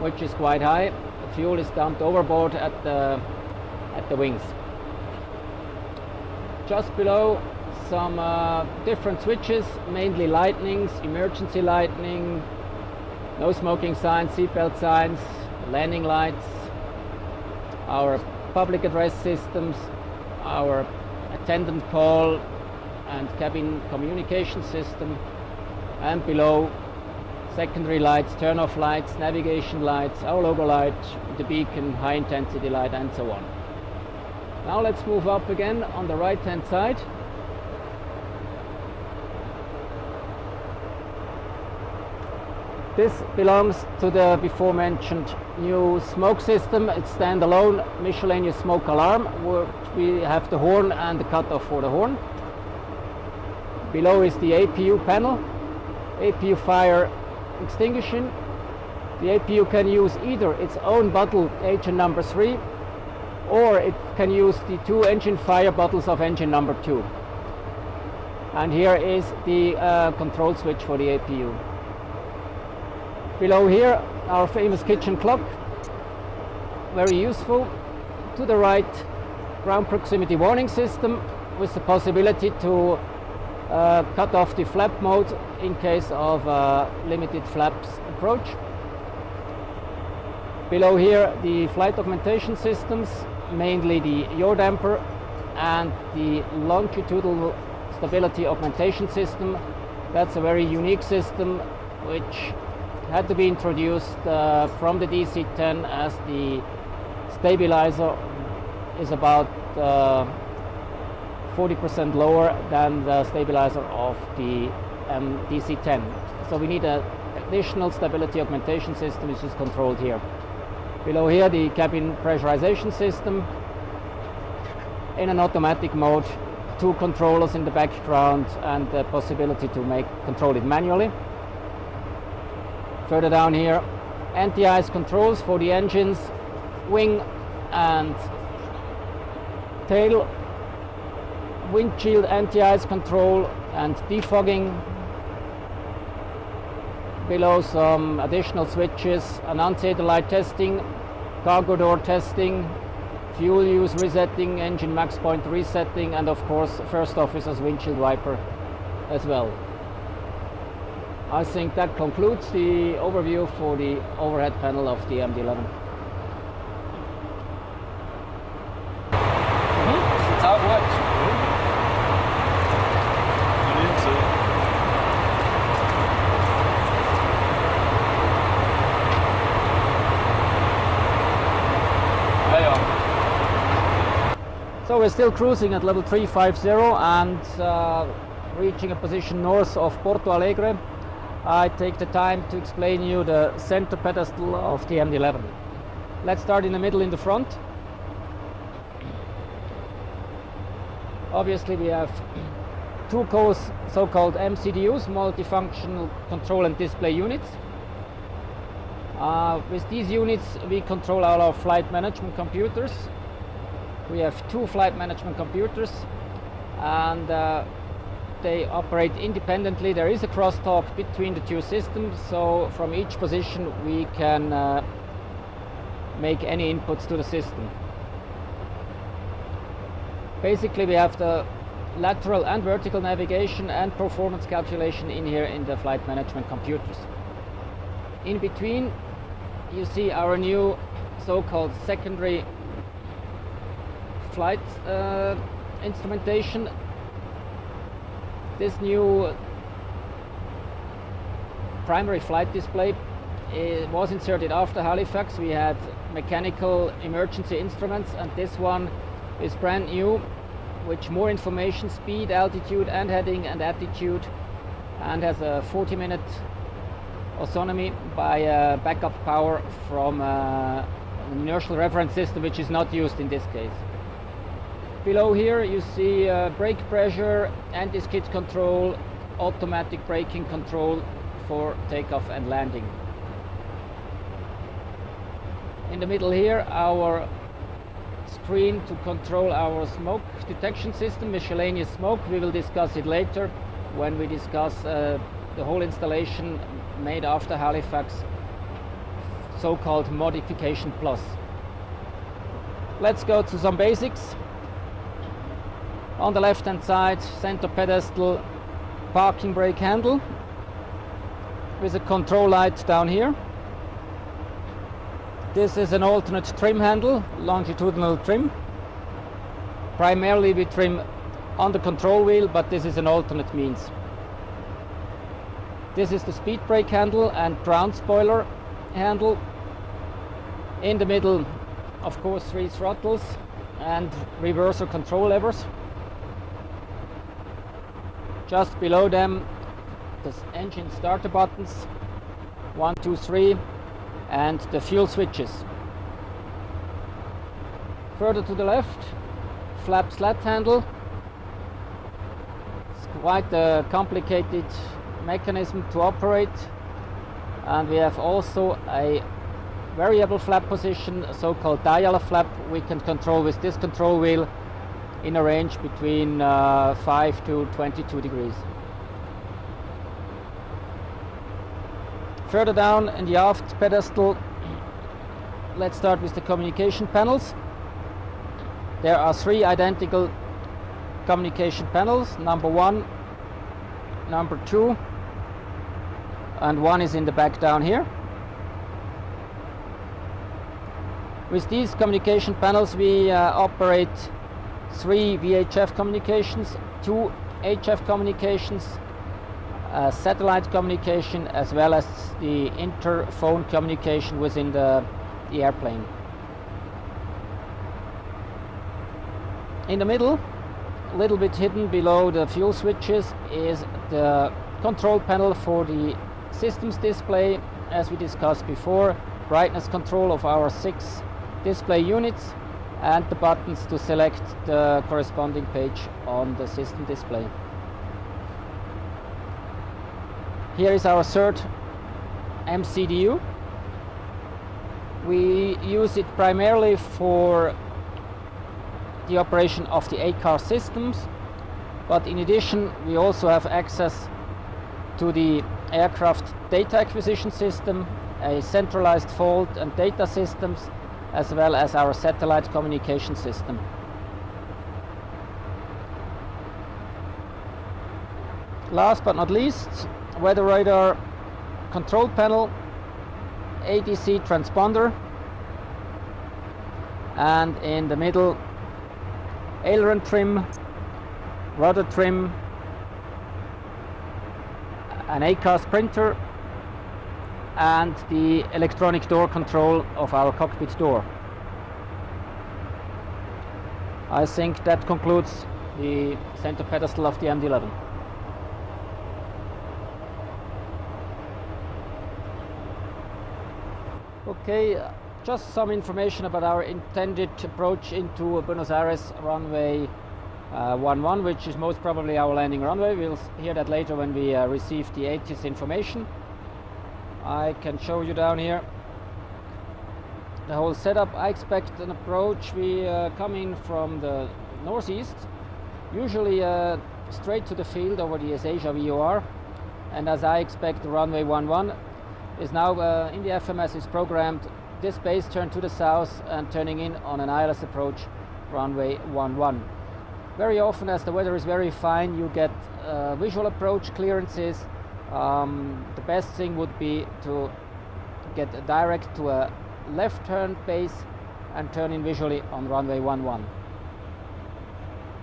which is quite high. The fuel is dumped overboard at the wings. Just below, some different switches, mainly lightnings, emergency lighting, no smoking signs, seatbelt signs, landing lights, our public address systems, our attendant call and cabin communication system, and below secondary lights, turn-off lights, navigation lights, our logo light, the beacon, high intensity light, and so on. Now let's move up again on the right hand side. This belongs to the before mentioned new smoke system. It's standalone miscellaneous smoke alarm, where we have the horn and the cutoff for the horn. Below is the APU panel, APU fire extinguishing. The APU can use either its own bottle engine number 3, or it can use the 2 engine fire bottles of engine number 2. And here is the control switch for the APU. Below here, our famous kitchen clock, very useful. To the right, ground proximity warning system with the possibility to cut off the flap mode in case of limited flaps approach. Below here, the flight augmentation systems, mainly the yaw damper and the longitudinal stability augmentation system. That's a very unique system which had to be introduced from the DC-10, as the stabilizer is about 40% lower than the stabilizer of the DC-10. So we need an additional stability augmentation system, which is controlled here. Below here, the cabin pressurization system in an automatic mode, 2 controllers in the background, and the possibility to control it manually. Further down here, anti-ice controls for the engines, wing and tail, windshield anti-ice control and defogging. Below, some additional switches, annunciator light testing, cargo door testing, fuel use resetting, engine max point resetting, and of course first officer's windshield wiper as well. I think that concludes the overview for the overhead panel of the MD-11. So we're still cruising at level 350 and reaching a position north of Porto Alegre. I take the time to explain you the center pedestal of the MD-11. Let's start in the middle in the front. Obviously we have two so-called MCDUs, multifunctional control and display units. With these units we control all our flight management computers. We have two flight management computers and they operate independently. There is a crosstalk between the two systems, so from each position we can make any inputs to the system. Basically we have the lateral and vertical navigation and performance calculation in here in the flight management computers. In between you see our new so-called secondary flight instrumentation. This new primary flight display was inserted after Halifax. We had mechanical emergency instruments, and this one is brand new, with more information, speed, altitude and heading and attitude, and has a 40-minute autonomy by backup power from an inertial reference system, which is not used in this case. Below here you see brake pressure, anti-skid control, automatic braking control for takeoff and landing. In the middle here our screen to control our smoke detection system, miscellaneous smoke. We will discuss it later when we discuss the whole installation made after Halifax, so-called Modification Plus. Let's go to some basics. On the left hand side, center pedestal, parking brake handle with a control light down here. This is an alternate trim handle, longitudinal trim. Primarily we trim on the control wheel, but this is an alternate means. This is the speed brake handle and ground spoiler handle. In the middle, of course, 3 throttles and reverser control levers. Just below them, the engine starter buttons, 1, 2, 3, and the fuel switches. Further to the left, flap slat handle. It's quite a complicated mechanism to operate, and we have also a variable flap position, a so-called dial flap. We can control with this control wheel in a range between 5 to 22 degrees. Further down in the aft pedestal, let's start with the communication panels. There are 3 identical communication panels, number 1, number 2, and 1 is in the back down here. With these communication panels we operate 3 VHF communications, 2 HF communications, satellite communication, as well as the interphone communication within the airplane. In the middle, a little bit hidden below the fuel switches, is the control panel for the systems display, as we discussed before, brightness control of our 6 display units, and the buttons to select the corresponding page on the system display. Here is our third MCDU. We use it primarily for the operation of the ACAR systems, but in addition we also have access to the aircraft data acquisition system, a centralized fault and data systems, as well as our satellite communication system. Last but not least, weather radar control panel, ADC transponder, and in the middle, aileron trim, rudder trim, an ACAS printer, and the electronic door control of our cockpit door. I think that concludes the center pedestal of the MD-11. Okay, just some information about our intended approach into Buenos Aires runway 11, which is most probably our landing runway. We'll hear that later when we receive the ATIS information. I can show you down here the whole setup. I expect an approach. We come in from the northeast, usually straight to the field over the Asia VOR, and as I expect the runway 11 is now in the FMS is programmed this base turn to the south and turning in on an ILS approach runway 11. Very often, as the weather is very fine, you get visual approach clearances. The best thing would be to get direct to a left turn base and turn in visually on runway 11.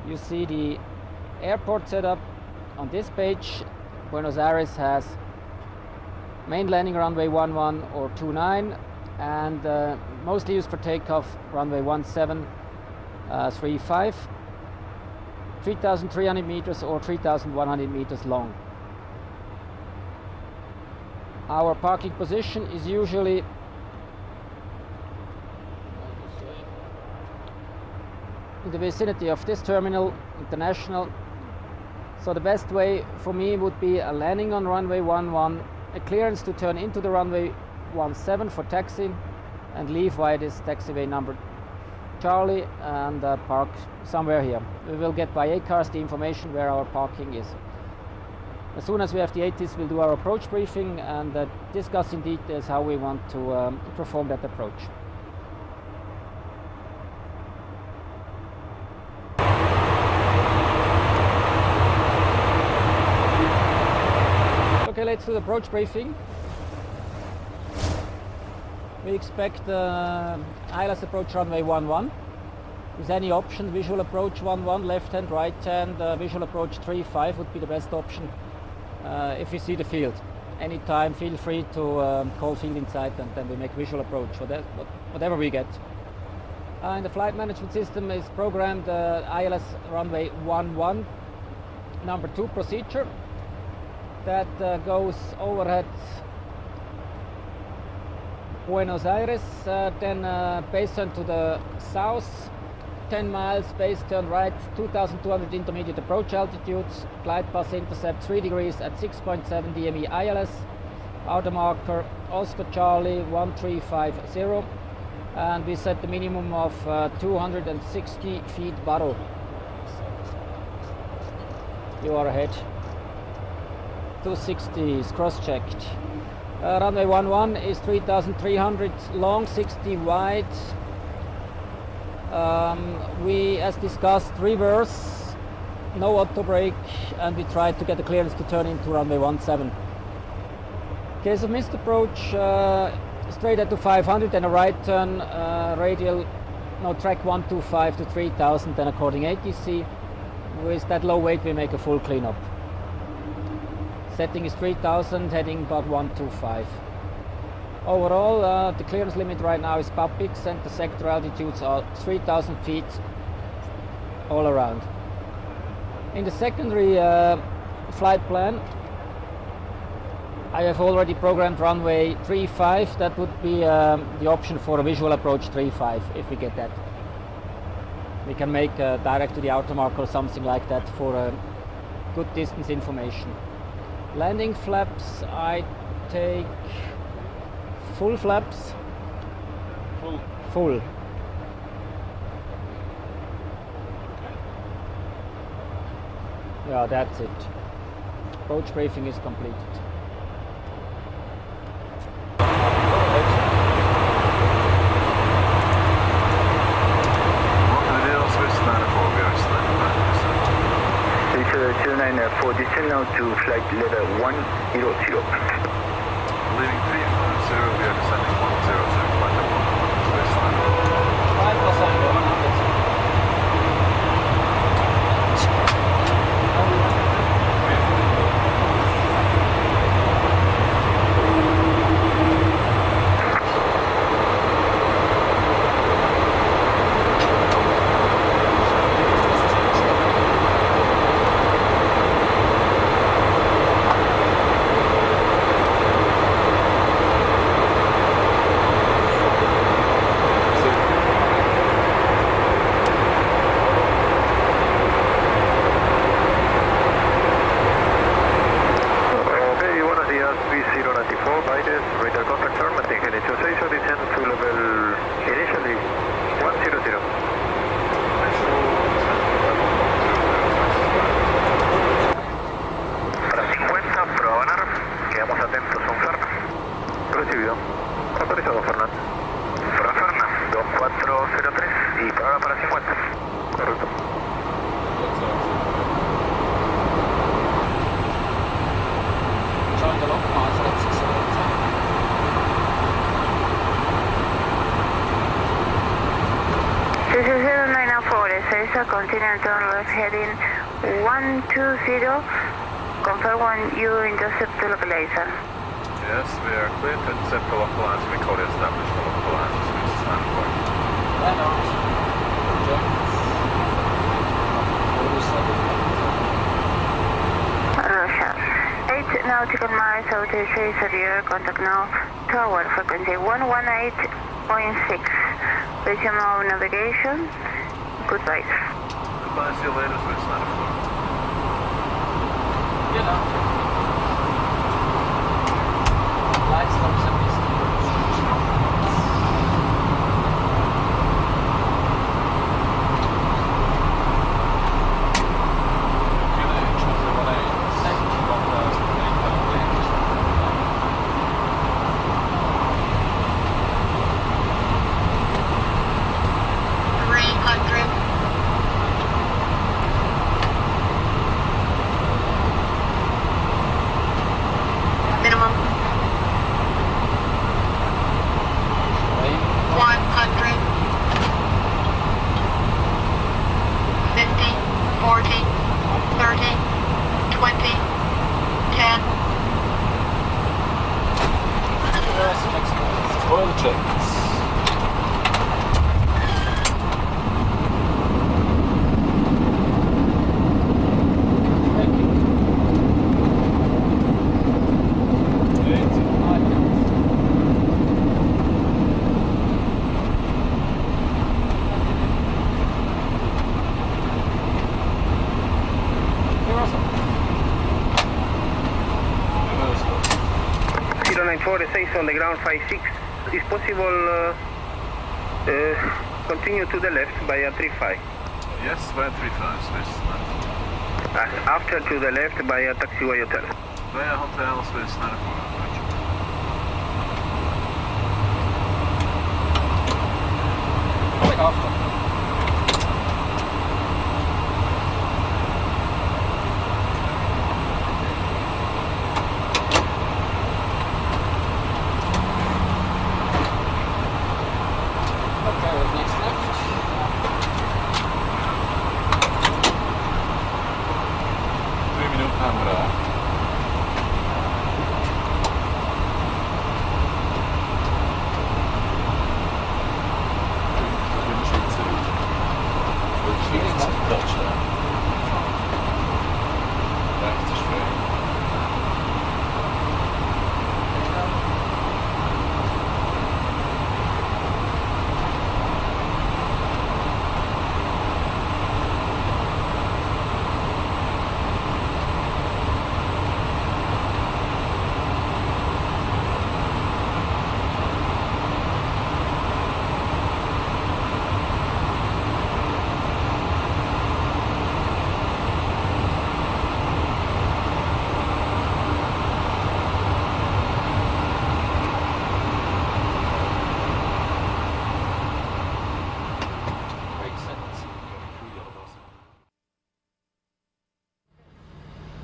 You see the airport setup on this page. Buenos Aires has main landing runway 11 or 29, and mostly used for takeoff runway 1735, 3,300 meters or 3,100 meters long. Our parking position is usually in the vicinity of this terminal, international. So the best way for me would be a landing on runway 11, a clearance to turn into the runway 17 for taxi, and leave via this taxiway number Charlie and park somewhere here. We will get by ACARS the information where our parking is. As soon as we have the ATIS, we'll do our approach briefing and discuss in details how we want to perform that approach. Okay, let's do the approach briefing. We expect ILS approach runway 11. With any option, visual approach 11, left hand, right hand, visual approach 35 would be the best option if you see the field. Anytime, feel free to call field insight, and then we make visual approach for that, whatever we get. And the flight management system is programmed ILS runway 11, number 2 procedure. That goes overhead Buenos Aires, then base turn to the south, 10 miles, base turn right, 2,200 intermediate approach altitudes, glide path intercept 3 degrees at 6.7 DME ILS, outer marker Oscar Charlie 1350, and we set the minimum of 260 feet bottle. You are ahead. 260 is cross-checked. Runway 11 is 3,300 long, 60 wide. We, as discussed, reverse, no auto brake, and we try to get the clearance to turn into runway 17. In case of missed approach, straight at to 500 and a right turn, radial, no, track 125 to 3,000, then according ATC. With that low weight, we make a full cleanup. Setting is 3,000, heading about 125. Overall, the clearance limit right now is PAPIX, and the sector altitudes are 3,000 feet all around. In the secondary flight plan, I have already programmed runway 35. That would be the option for a visual approach 35 if we get that. We can make direct to the outer marker or something like that for good distance information. Landing flaps, I take full flaps. Full. Yeah, that's it. Approach briefing is completed. It's 294, descend now to flight level 100. Leaving 350, we are descending 100, flight level 1, space 9. to localize, that's accelerating. Continue turn left heading 120. Confirm when you intercept the localizer. Yes, we are clear to intercept the localizer. We code established the localizer, so it's stand for. Line out. Russia. 8 nautical miles out of severe contact now. Tower frequency 118.6. Resume our navigation. Goodbye. Goodbye, see you later, Swiss 94. Genau. Light stops and oil checks. On the ground 56. Is possible continue to the left by a 35? Yes, via 35, Swiss 94. After to the left by a taxiway hotel. Via hotel, Swiss 94. Take off.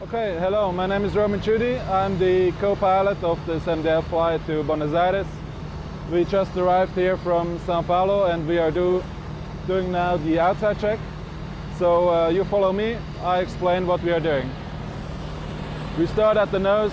Okay, hello, my name is Roman Chudi. I'm the co-pilot of this MD-11 flight to Buenos Aires. We just arrived here from Sao Paulo and we are doing now the outside check. So you follow me, I explain what we are doing. We start at the nose.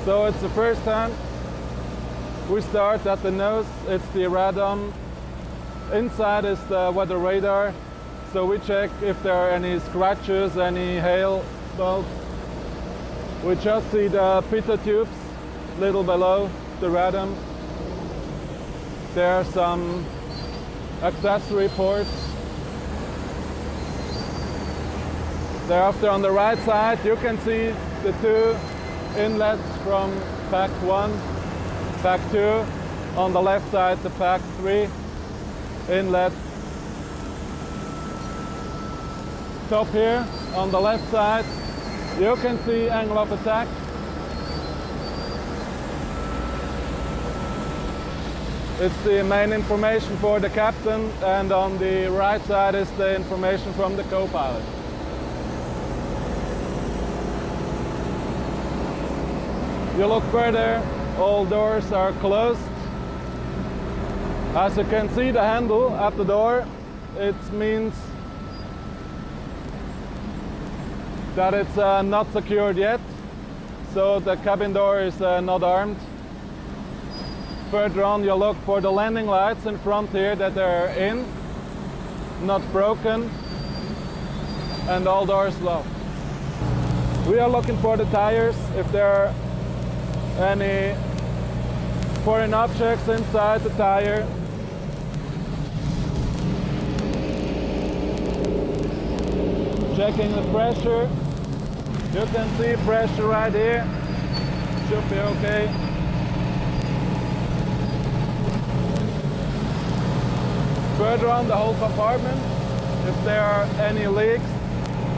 So it's the first time we start at the nose. It's the radome. Inside is the weather radar. So we check if there are any scratches, any hail salt. We just see the pitot tubes little below the radome. There are some accessory ports. Thereafter on the right side you can see the two inlets from pack 1, pack 2, on the left side the pack 3 inlet. Top here on the left side you can see angle of attack it's the main information for the captain, and on the right side is the information from the co-pilot. You look further, all doors are closed. As you can see, the handle at the door, it means that it's not secured yet, so the cabin door is not armed. Further on, you look for the landing lights in front here, that they're in, not broken, and all doors locked. We are looking for the tires, if there are any foreign objects inside the tire. Checking the pressure. You can see pressure right here. Should be okay. Further on the whole compartment, if there are any leaks,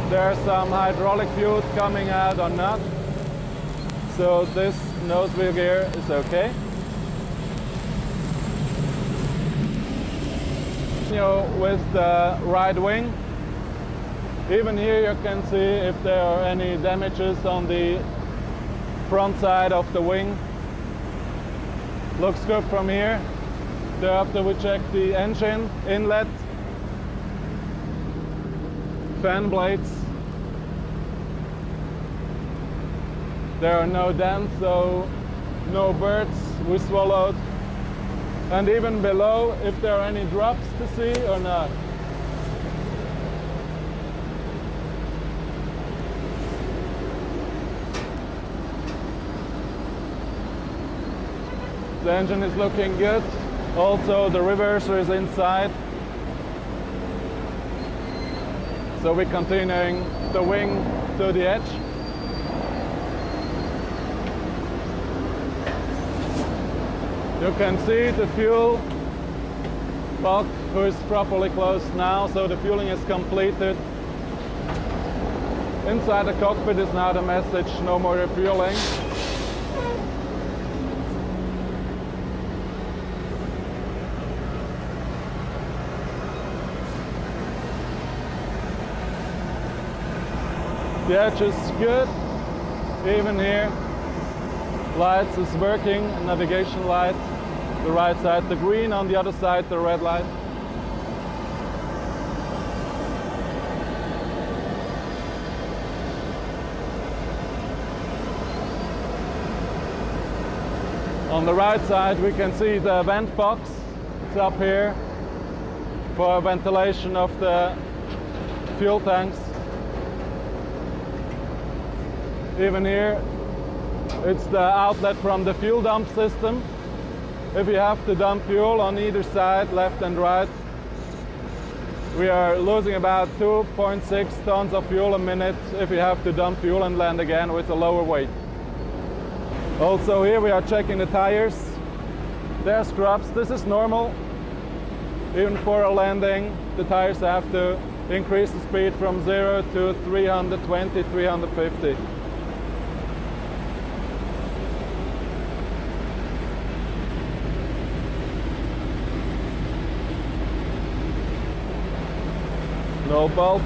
there's some hydraulic fluid coming out or not. So this nose wheel gear is okay. With the right wing, even here you can see if there are any damages on the front side of the wing. Looks good from here. Thereafter we check the engine inlet, fan blades. There are no dents, so no birds we swallowed. And even below, if there are any drops to see or not. The engine is looking good. Also, the reverser is inside. So we're continuing the wing to the edge. You can see the fuel bulk is properly closed now, so the fueling is completed. Inside the cockpit is now the message, no more refueling. The edge is good, even here. Lights is working, navigation light, the right side, the green, on the other side, the red light. On the right side we can see the vent box. It's up here for ventilation of the fuel tanks. Even here it's the outlet from the fuel dump system. If you have to dump fuel on either side, left and right, we are losing about 2.6 tons of fuel a minute if you have to dump fuel and land again with a lower weight. Also here we are checking the tires. They're scrubs. This is normal. Even for a landing, the tires have to increase the speed from 0 to 320, 350. No bulbs.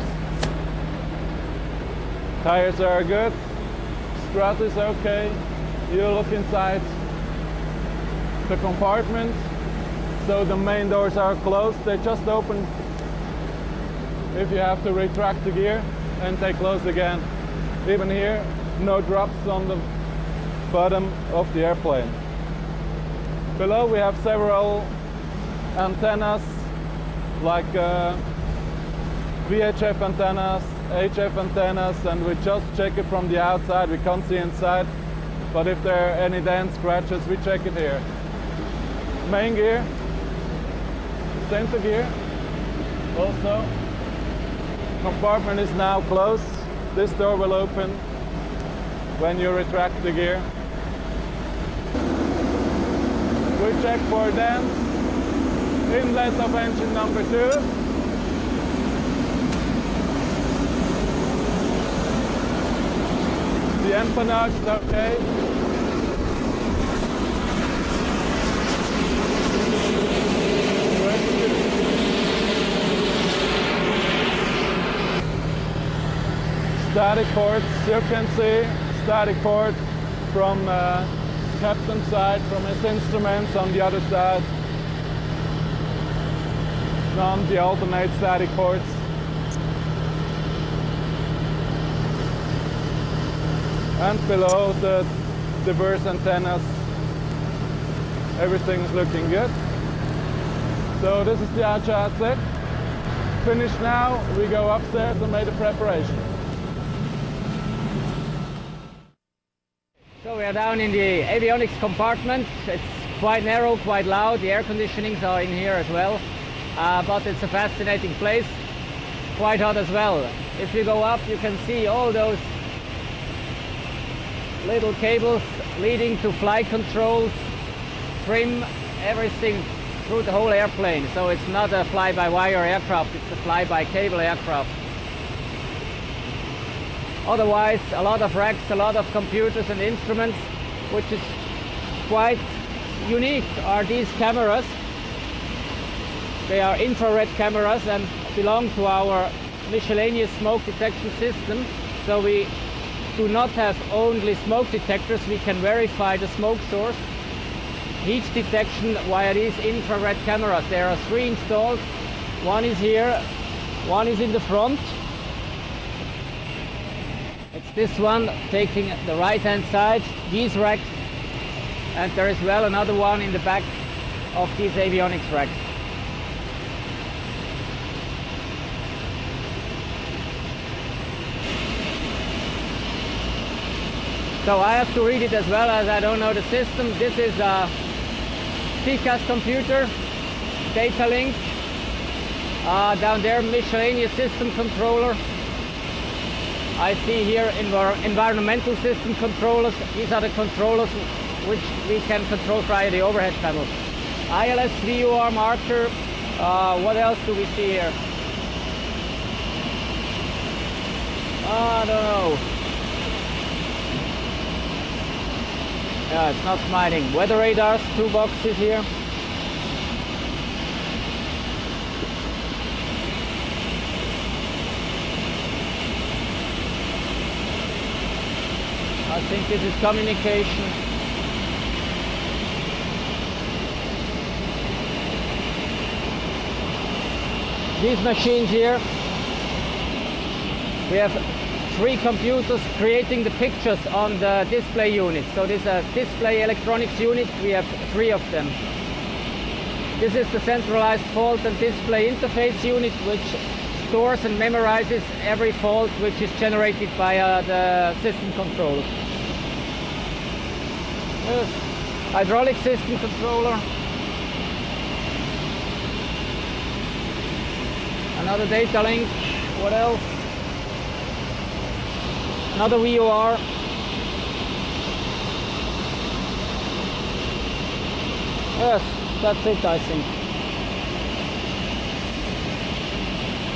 Tires are good. Strut is okay. You look inside the compartment. So the main doors are closed. They just open if you have to retract the gear and they close again. Even here, no drops on the bottom of the airplane. Below we have several antennas like VHF antennas, HF antennas, and we just check it from the outside. We can't see inside, but if there are any dents, scratches, we check it here. Main gear, center gear, also. Compartment is now closed. This door will open when you retract the gear. We check for dents, inlet of engine number 2. The empennage is okay. static ports. You can see static port from captain's side, from his instruments on the other side. On the alternate static ports. And below the diverse antennas, everything is looking good. So this is the outside set. Finished now, we go upstairs and make the preparation. So we are down in the avionics compartment. It's quite narrow, quite loud. The air conditionings are in here as well. But it's a fascinating place. Quite hot as well. If you go up, you can see all those little cables leading to flight controls, trim, everything through the whole airplane. So it's not a fly-by-wire aircraft, it's a fly-by-cable aircraft. Otherwise, a lot of racks, a lot of computers and instruments. Which is quite unique are these cameras. They are infrared cameras and belong to our miscellaneous smoke detection system. So we do not have only smoke detectors, we can verify the smoke source, heat detection via these infrared cameras. There are 3 installed. One is here, one is in the front. It's this one taking the right hand side, these racks, and there is well another one in the back of these avionics racks. So I have to read it as well, as I don't know the system. This is a TCAS computer, data link. Down there, miscellaneous system controller. I see here environmental system controllers. These are the controllers which we can control via the overhead panel. ILS VUR marker. What else do we see here? I don't know. Yeah, it's not smiling. Weather radars, 2 boxes here. I think this is communication. These machines here, we have 3 computers creating the pictures on the display unit. So this is a display electronics unit. We have 3 of them. This is the centralized fault and display interface unit, which stores and memorizes every fault which is generated by the system controller. Yes. Hydraulic system controller. Another data link. What else? Another VOR. Yes, that's it, I think.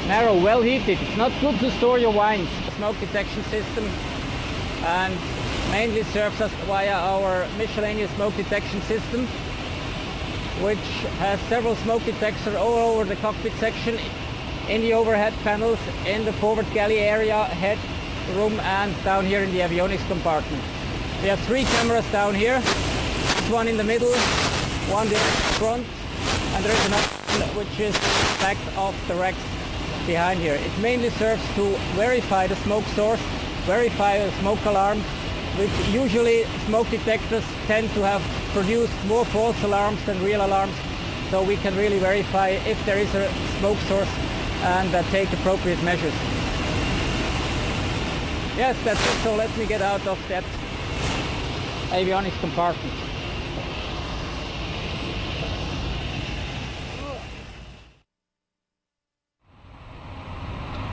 Narrow, well heated. It's not good to store your wines. Smoke detection system, and mainly serves us via our miscellaneous smoke detection system, which has several smoke detectors all over the cockpit section, in the overhead panels, in the forward galley area, head room, and down here in the avionics compartment. We have 3 cameras down here, one in the middle, one in the front, and there is another one which is back of the racks behind here. It mainly serves to verify the smoke source, verify a smoke alarm, which usually smoke detectors tend to have produced more false alarms than real alarms, so we can really verify if there is a smoke source and take appropriate measures. Yes, that's it. So let me get out of that avionics compartment.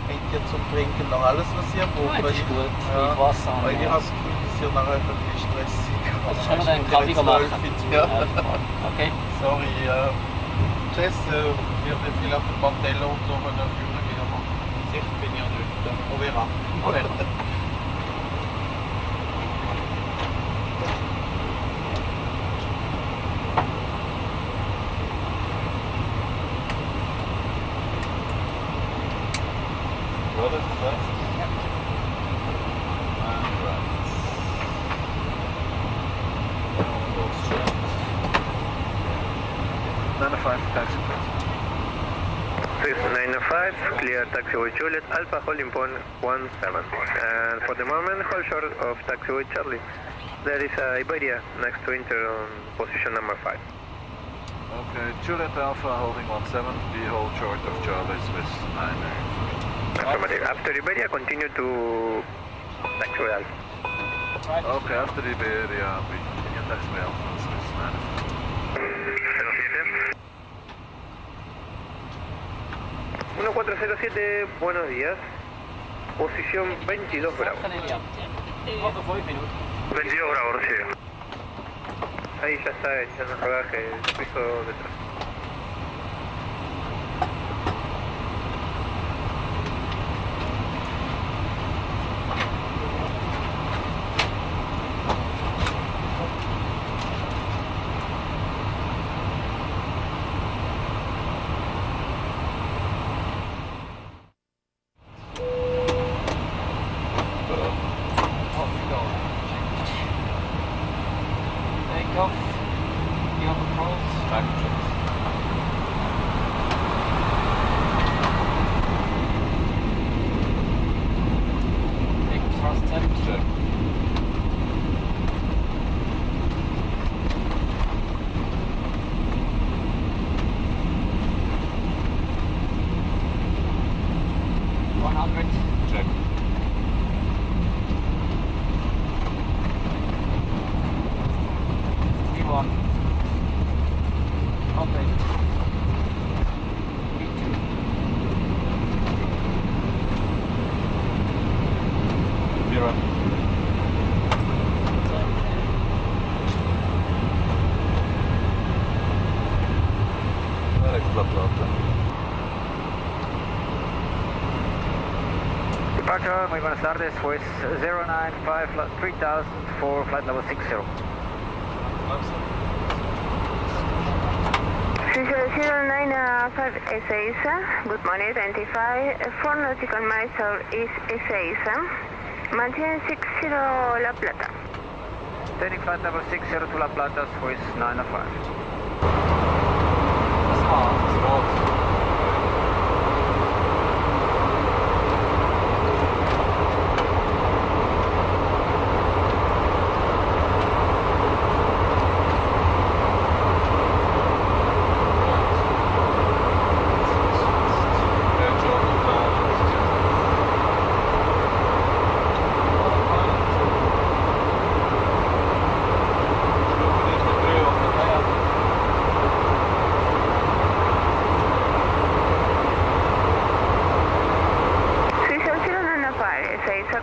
Habt ihr zum Trinken noch alles, was ihr braucht? Das ist gut. Mit Wasser und weil ich Wasser. habe das Gefühl, dass ihr nachher ein bisschen stressig Also können wir dann Kaffee machen? Ja. Okay. Sorry, Jess, wir werden vielleicht ein paar Teller und so führen gehen, aber sicher bin ich ja nicht. On verra. Ja, das ist das. 5, clear taxiway Juliet, Alpha holding point 17. And for the moment, hold short of taxiway Charlie. There is Iberia next to enter on position number 5. Okay, Juliet Alpha holding 17, be hold short of Charlie Swiss 9. Affirmative. After Iberia, continue to taxiway Alpha. Okay, after Iberia, we continue taxiway Alpha Swiss 9. 1407, buenos días. Posición 22 Bravo. 22 Bravo, recibe. Ahí ya está echando el rodaje, el piso detrás. Departure, muy buenas tardes, pues 095 3000 for flight level 60. 095 Ezeiza, good morning, identify 4 nautical miles southeast Ezeiza, maintain 60 La Plata. Turning flight level 60 to La Plata, Swiss 905.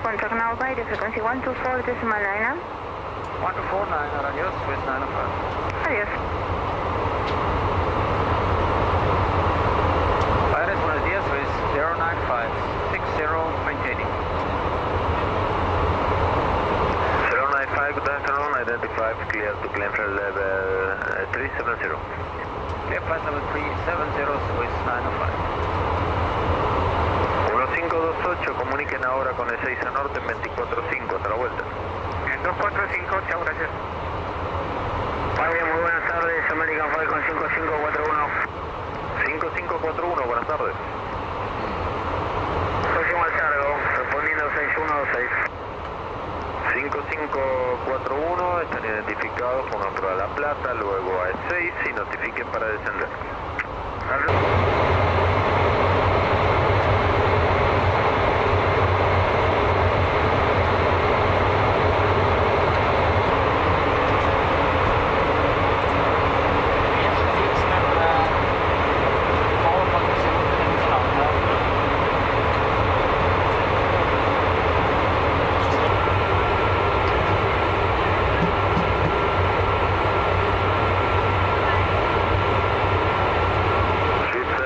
Contact now by the frequency 124 decimal 9. 1249, adios, Swiss 905. Adiós. Aires, buenos días, Swiss 095 60, maintaining. 095, good afternoon, identify, clear to claim flight level 370. Clear flight level 370, Swiss 905. 1528, comuniquen ahora con el 6 a norte en 245, otra vuelta. En 245, chao, gracias. Vaya, muy buenas tardes, American Falcon 5541. 5541, buenas tardes. Próximo al cargo, respondiendo 6126. 5541, están identificados, pongan prueba La Plata, luego a E6 y notifiquen para descender. Swift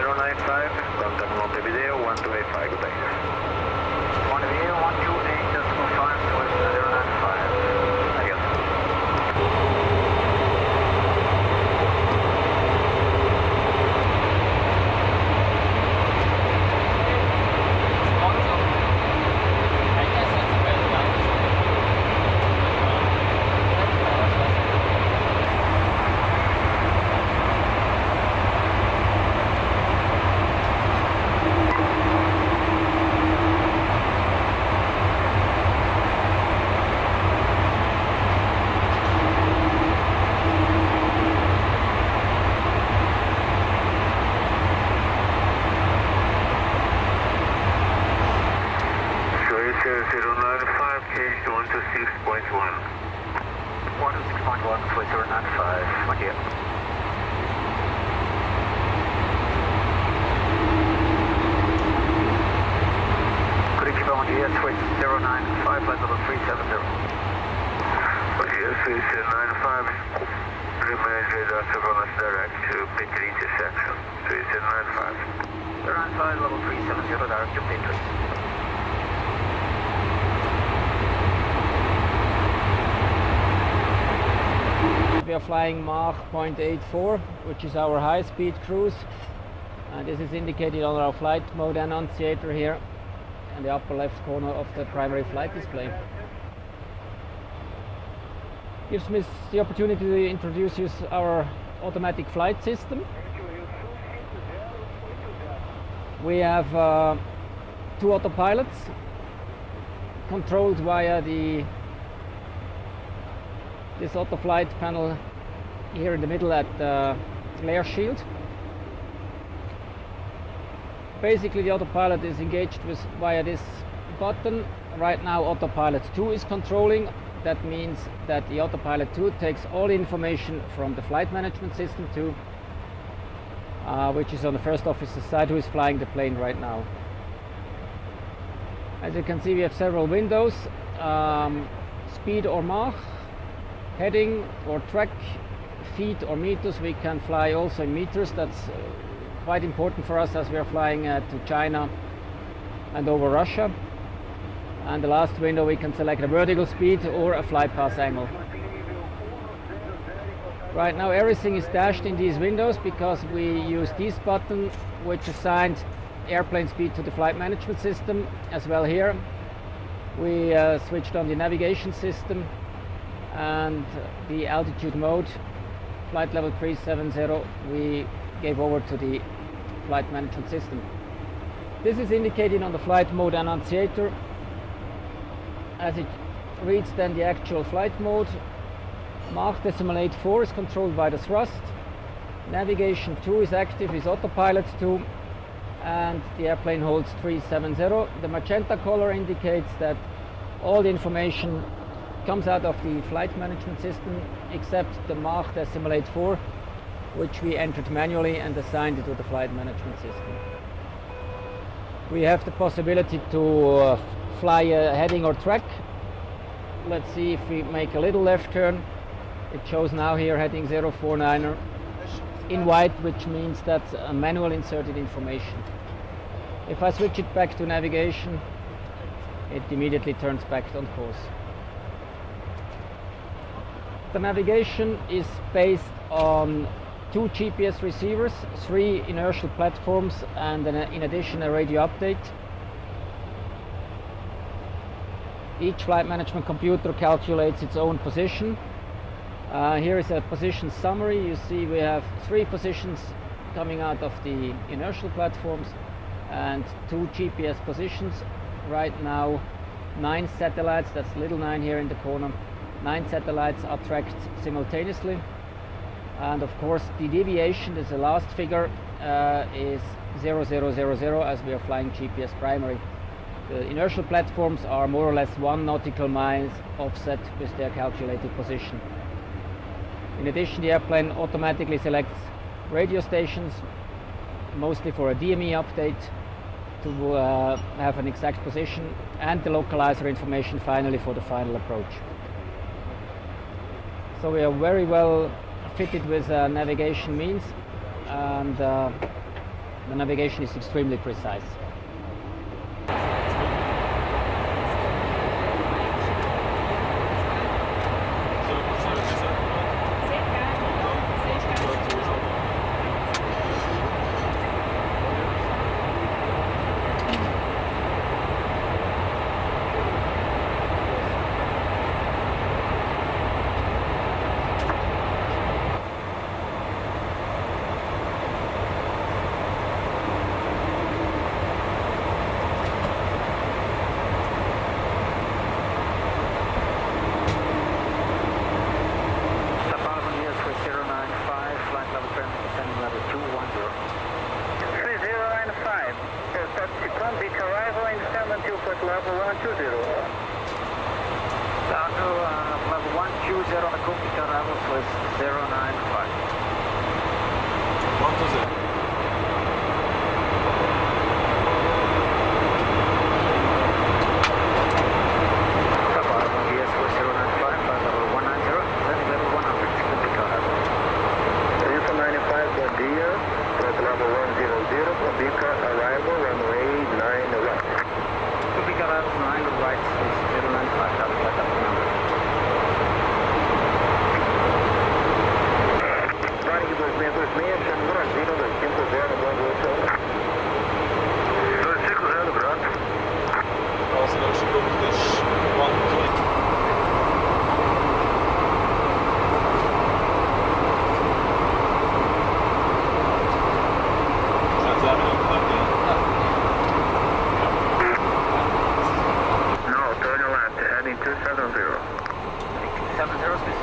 6.1 for 095, one year. Could you keep on here, switch 095, flight level 370. Here, switch 95, remain radar surveillance direct to pit intersection, switch 95. 095, level 370, direct to pit. We are flying Mach 0.84, which is our high-speed cruise, and this is indicated on our flight mode annunciator here in the upper left corner of the primary flight display. Gives me the opportunity to introduce you to our automatic flight system. We have two autopilots controlled via this auto flight panel here in the middle at the glare shield. Basically the autopilot is engaged via this button. Right now autopilot 2 is controlling. That means that the autopilot 2 takes all information from the flight management system 2, which is on the first officer's side, who is flying the plane right now. As you can see, we have several windows, speed or Mach, heading or track, feet or meters. We can fly also in meters. That's quite important for us as we are flying to China and over Russia. And the last window, we can select a vertical speed or a flight path angle. Right now everything is dashed in these windows because we use this button, which assigns airplane speed to the flight management system. As well here we switched on the navigation system and the altitude mode, flight level 370, we gave over to the flight management system. This is indicated on the flight mode annunciator. As it reads then the actual flight mode, Mach 0.84 is controlled by the thrust, navigation 2 is active, is autopilot 2, and the airplane holds 370. The magenta color indicates that all the information comes out of the flight management system except the Mach 0.84, which we entered manually and assigned it to the flight management system. We have the possibility to fly a heading or track. Let's see if we make a little left turn. It shows now here heading 049er in white, which means that's a manual inserted information. If I switch it back to navigation, it immediately turns back on course. The navigation is based on 2 GPS receivers, 3 inertial platforms, and in addition a radio update. Each flight management computer calculates its own position. Here is a position summary. You see we have 3 positions coming out of the inertial platforms and 2 GPS positions. Right now 9 satellites, that's little 9 here in the corner, 9 satellites are tracked simultaneously. And of course the deviation, is the last figure, is 0000 as we are flying GPS primary. The inertial platforms are more or less 1 nautical miles offset with their calculated position. In addition, the airplane automatically selects radio stations, mostly for a DME update, to have an exact position, and the localizer information finally for the final approach. So we are very well fitted with navigation means, and the navigation is extremely precise.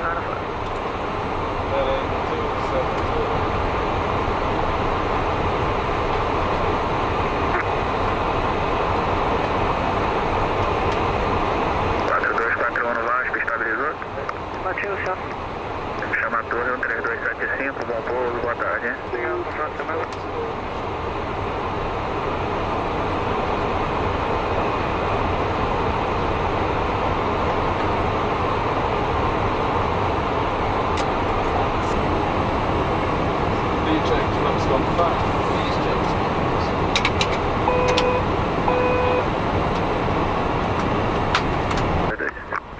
295. Heading 270. Bati o chão. Chama a torre 13275, bom pouso, boa tarde. Obrigado, pronto, também. DJ flaps gone 5. Please check speeds.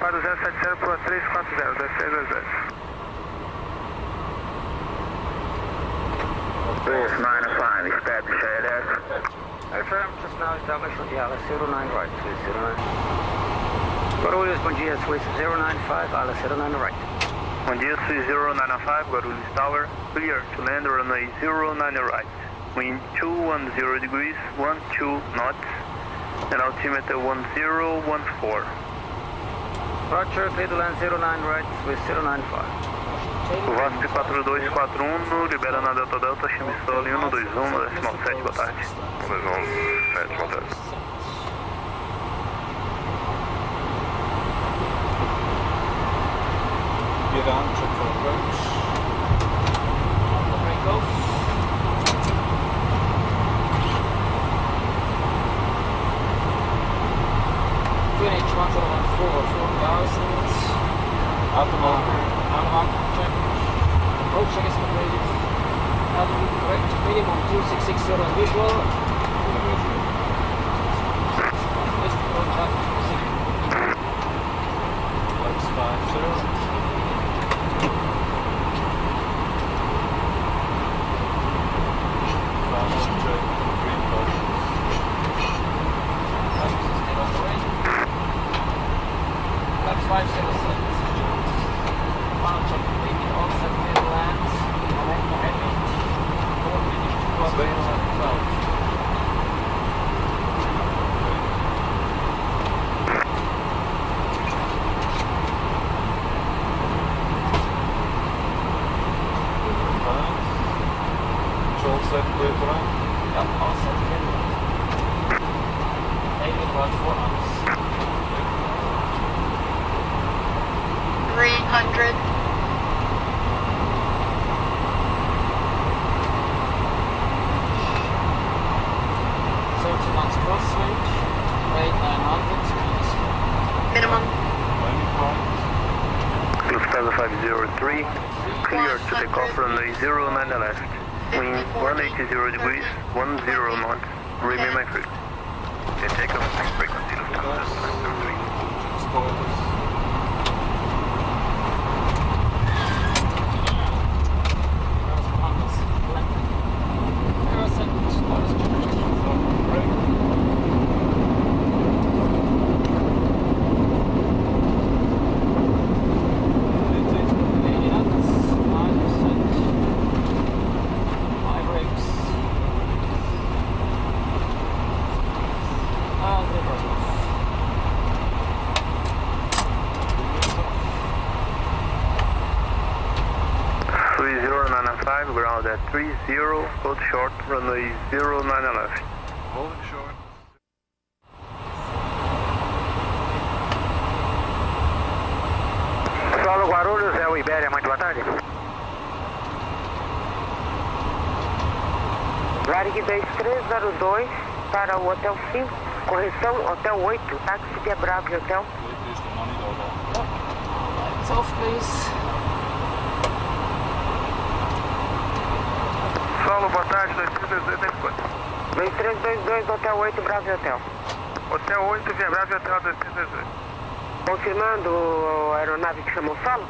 4070 por 340, 2622. 295, establish ALS. Affirm, just now established on the Alice 09 right, Swiss 09. Guarulhos, bom dia, Swiss 095, Alice 09 right. Bom dia, Swiss 095, Guarulhos Tower, clear to land runway 09 right. Wind 210 degrees, 12 knots, and altimeter 1014. Roger, clear to land 09 right, Swiss 095. VASP 4241, libera na Delta Delta, Chimistol 121, decimal 7, boa tarde. 121, 7, boa tarde. Get on, check for approach. Break off. QNH 1014, 4,000. At the moment. Check. Approach check is completed. Altitude correct. Minimum 2660 on visual. West approach at 50. Green caution. Flaps 507. Final check completed. All set clear to land. Momentum headwind. All finished. 1075. Control set clear to land. Yep, all set clear to land. Taking about 4 knots. 300. 30 knots crosswind. Rate 900. Speed is 4. Minimum. Lufthansa 503, clear to take off runway 09 left. Wind 180 degrees, 10 knots. Remain my frequency. Okay, take off frequency Lufthansa 503. Spoilers. Ground at 30, hold short, runway 09 left. Holding short. Solo Guarulhos, é o Ibéria, muito boa tarde. Varig 2302 para o Hotel 5, correção Hotel 8, táxi de Bravo Hotel. Lights off, please. Solo, boa tarde, 2322, 2322 Hotel 8, Bravo Hotel. Hotel 8, via Bravo Hotel 2322. Confirmando a aeronave que chamou Solo?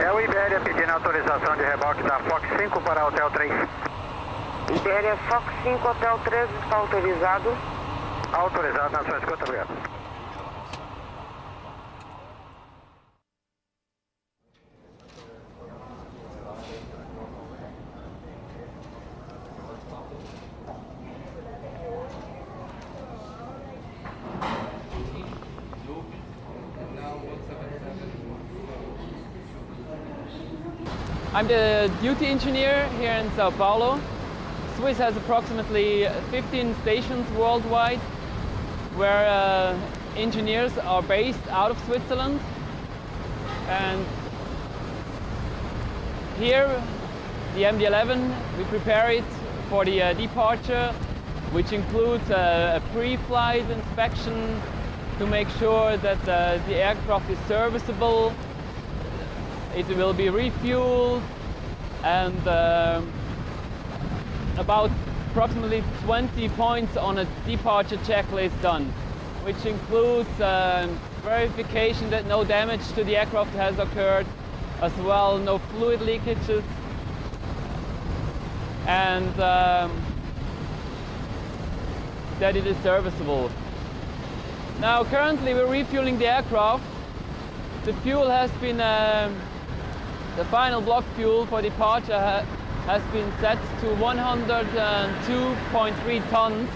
É o Ibéria pedindo autorização de reboque da Fox 5 para Hotel 3. Ibéria Fox 5, Hotel 3 está autorizado. Autorizado na sua escuta, obrigado. I'm the duty engineer here in Sao Paulo. Swiss has approximately 15 stations worldwide where engineers are based out of Switzerland. And here, the MD-11, we prepare it for the departure, which includes a pre-flight inspection to make sure that the aircraft is serviceable. It will be refueled, and about approximately 20 points on a departure checklist done, which includes verification that no damage to the aircraft has occurred, as well no fluid leakages, and that it is serviceable. Now currently we're refueling the aircraft. The fuel has been, the final block fuel for departure has been set to 102.3 tons.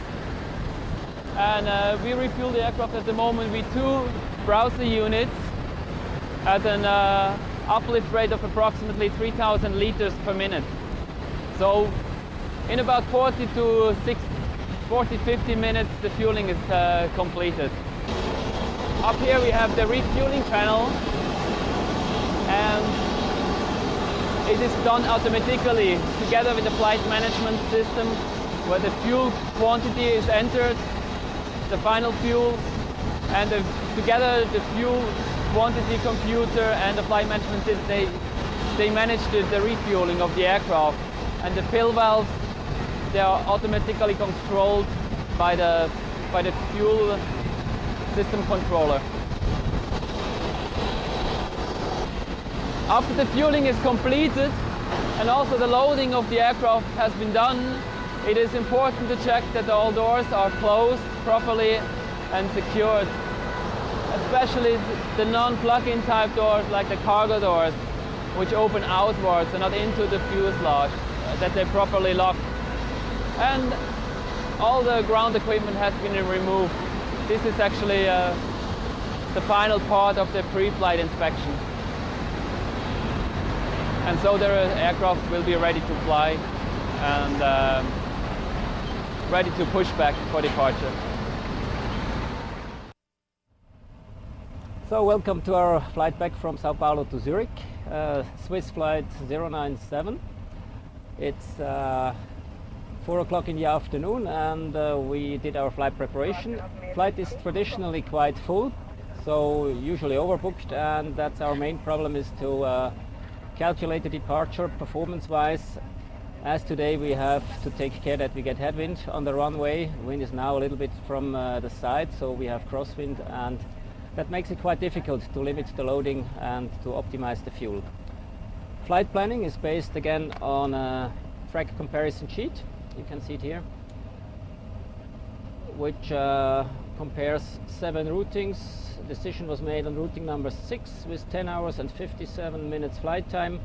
And we refuel the aircraft at the moment with 2 browser units at an uplift rate of approximately 3,000 liters per minute. So in about 40 to 50 minutes the fueling is completed. Up here we have the refueling panel, and it is done automatically together with the flight management system, where the fuel quantity is entered, the final fuel, and together the fuel quantity computer and the flight management system, they manage the refueling of the aircraft. And the fill valves, they are automatically controlled by the fuel system controller. After the fueling is completed and also the loading of the aircraft has been done, it is important to check that all doors are closed properly and secured. Especially the non-plug-in type doors like the cargo doors, which open outwards and not into the fuselage, that they properly lock. And all the ground equipment has been removed. This is actually the final part of the pre-flight inspection. And so the aircraft will be ready to fly and ready to push back for departure. So welcome to our flight back from Sao Paulo to Zurich, Swiss flight 097. It's 4 o'clock in the afternoon, and we did our flight preparation. Flight is traditionally quite full, so usually overbooked, and that's our main problem, is to calculate the departure performance-wise. As today we have to take care that we get headwind on the runway. Wind is now a little bit from the side, so we have crosswind, and that makes it quite difficult to limit the loading and to optimize the fuel. Flight planning is based again on a track comparison sheet. You can see it here, which compares 7 routings. Decision was made on routing number 6 with 10 hours and 57 minutes flight time,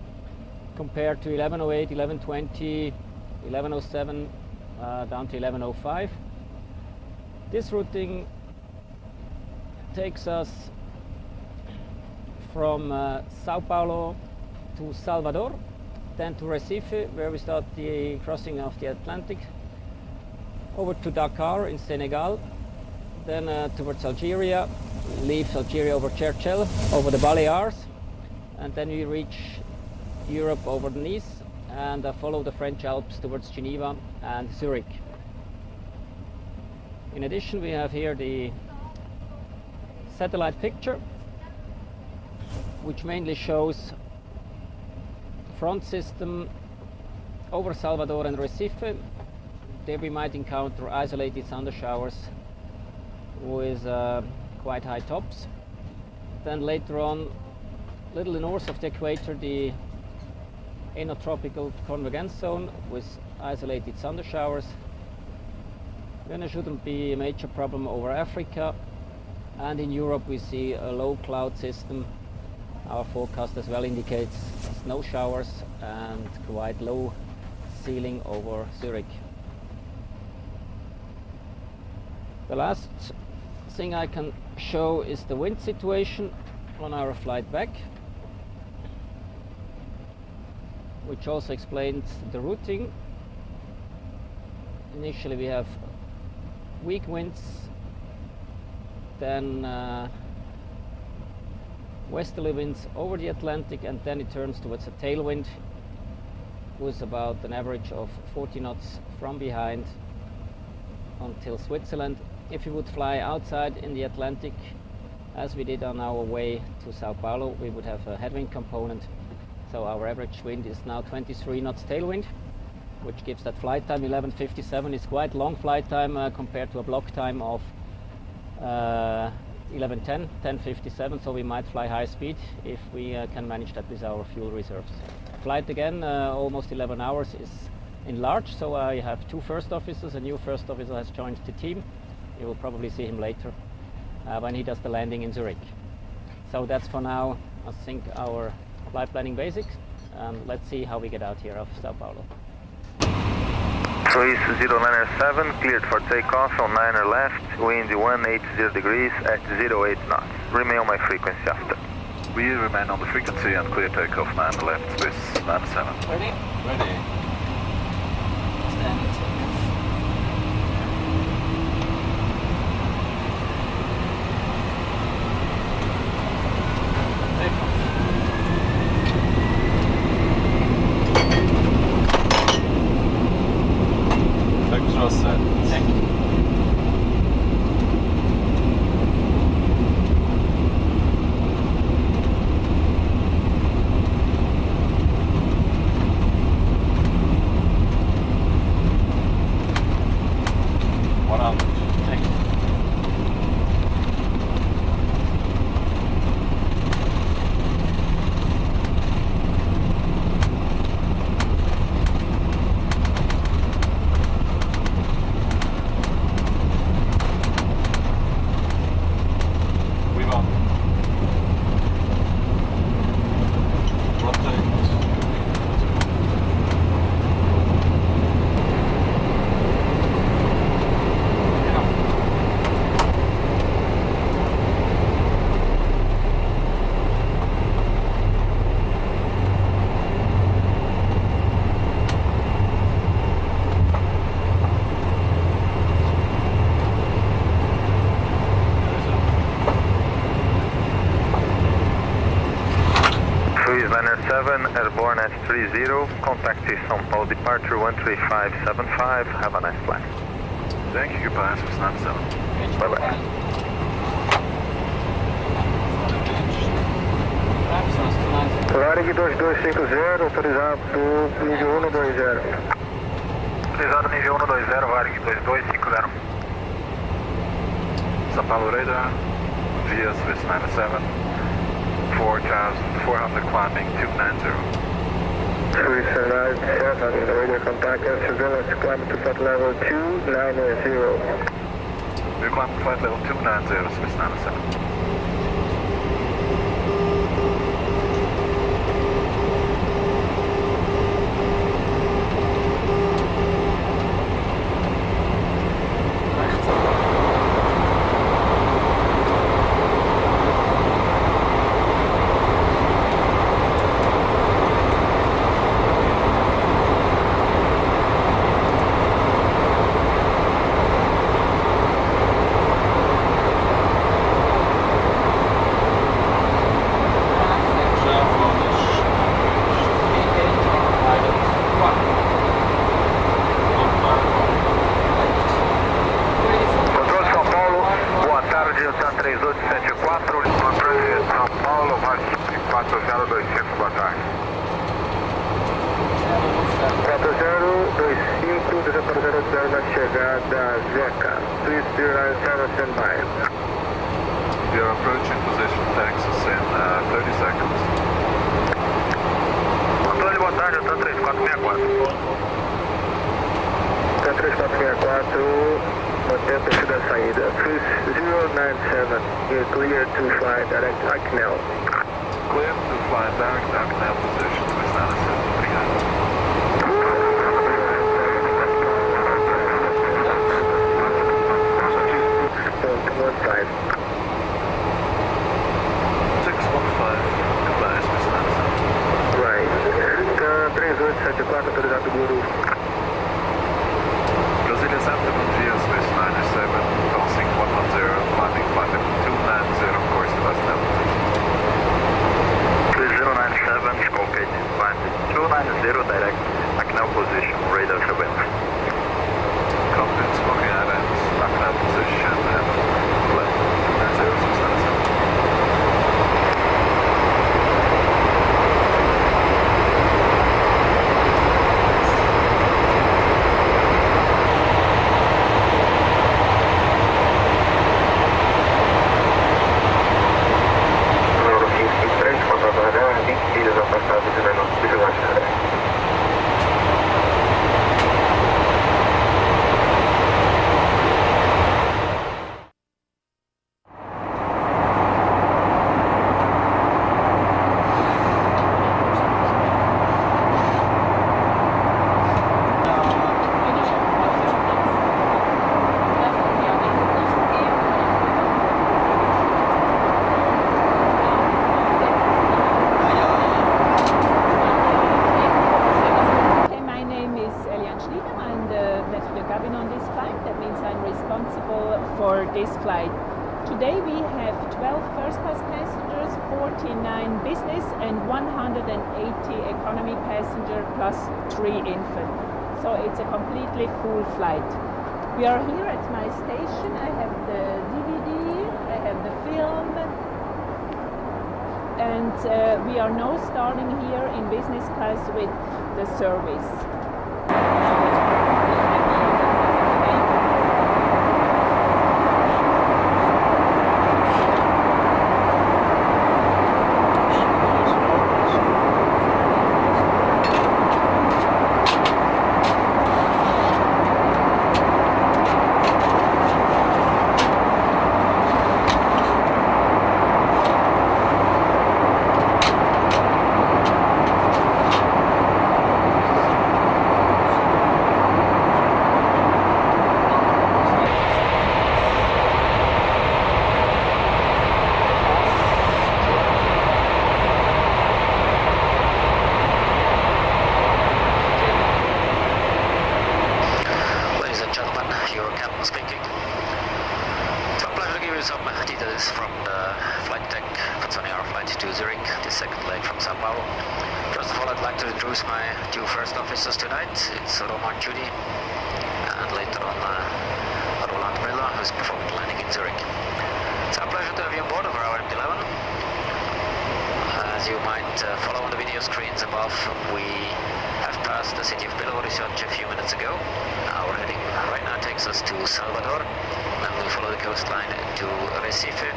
compared to 11:08, 11:20, 11:07 down to 11:05. This routing takes us from Sao Paulo to Salvador, then to Recife, where we start the crossing of the Atlantic, over to Dakar in Senegal, then towards Algeria, leave Algeria over Churchill, over the Balears, and then we reach Europe over Nice and follow the French Alps towards Geneva and Zurich. In addition, we have here the satellite picture, which mainly shows the front system over Salvador and Recife. There we might encounter isolated thunder showers with quite high tops. Then later on, a little north of the equator, the Enotropical convergence zone with isolated thunder showers. Then there shouldn't be a major problem over Africa. And in Europe we see a low cloud system. Our forecast as well indicates snow showers and quite low ceiling over Zurich. The last thing I can show is the wind situation on our flight back. which also explains the routing. Initially we have weak winds, then westerly winds over the Atlantic, and then it turns towards a tailwind with about an average of 40 knots from behind until Switzerland. If you would fly outside in the Atlantic, as we did on our way to Sao Paulo, we would have a headwind component. So our average wind is now 23 knots tailwind, which gives that flight time 11:57. It's quite long flight time compared to a block time of 11:10, 10:57. So we might fly high speed if we can manage that with our fuel reserves. Flight again, almost 11 hours, is enlarged. So I have two first officers. A new first officer has joined the team. You will probably see him later when he does the landing in Zurich. So that's for now, I think, our flight planning basics. Let's see how we get out here of Sao Paulo. Swiss 097, cleared for takeoff on 9er left, wind 180 degrees at 08 knots. Remain on my frequency after. We remain on the frequency and clear takeoff 9er left, Swiss 97. Ready? Ready. Standing takeoff. Airborne S30, contact is São Paulo departure 13575, have a nice flight. Thank you, goodbye, Swiss 97. Bye bye. Varig 2250, autorizado nível 120. Autorizado nível 120, Varig 2250. São Paulo radar, via Swiss 97. 4,400 climbing 290. Swiss 97, radio contact and surveillance, climb to flight level 290. We're climbing flight level 290, Swiss 97. this flight. Today we have 12 first-class passengers, 49 business and 180 economy passenger plus 3 infant. So it's a completely full flight. We are here at my station. I have the DVD, I have the film, and we are now starting here in business class with the service. From the flight deck concerning our flight to Zurich, the second leg from Sao Paulo. First of all, I'd like to introduce my 2 first officers tonight. It's Roman Judy and later on Roland Miller, who's performing the landing in Zurich. It's our pleasure to have you on board of our MD-11. As you might follow on the video screens above, we have passed the city of Belo Horizonte a few minutes ago. Our heading right now takes us to Salvador. Then we'll follow the coastline to Recife.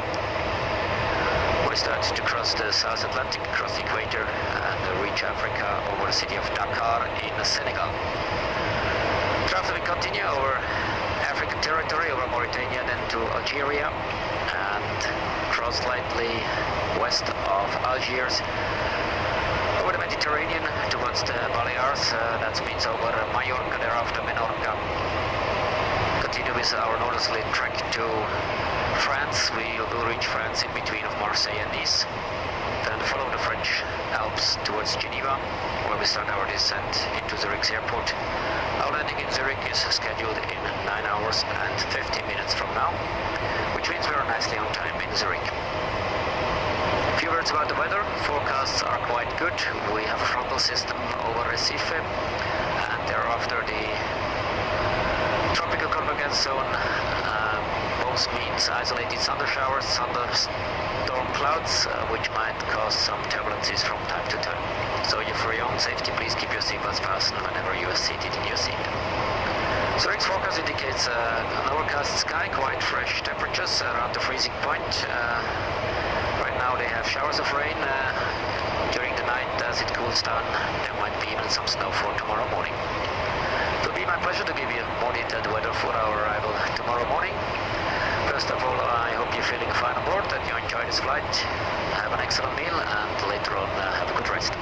We start to cross the South Atlantic, cross the equator, and reach Africa over the city of Dakar in Senegal. After we continue over African territory, over Mauritania, then to Algeria, and cross slightly west of Algiers, over the Mediterranean towards the Balears, that means over Mallorca, thereafter Menorca. Continue with our northerly track to France. We will reach France in between of Marseille and Nice. Then follow the French Alps towards Geneva, where we start our descent into Zurich's airport. Our landing in Zurich is scheduled in 9 hours and 15 minutes from now, which means we are nicely on time in Zurich. A few words about the weather. Forecasts are quite good. We have a frontal system over Recife, and thereafter the tropical convergence zone both means isolated thunder showers, thunderstorm clouds, which might cause some turbulences from time to time. So for your own safety, please keep your seatbelts fastened whenever you are seated in your seat. Zurich's forecast indicates an overcast sky, quite fresh temperatures around the freezing point. Right now they have showers of rain. During the night, as it cools down, there might be even some snow for tomorrow morning. It will be my pleasure to give you more detailed weather for our arrival tomorrow morning. First of all, I hope you're feeling fine on board, that you enjoy this flight, have an excellent meal, and later on have a good rest.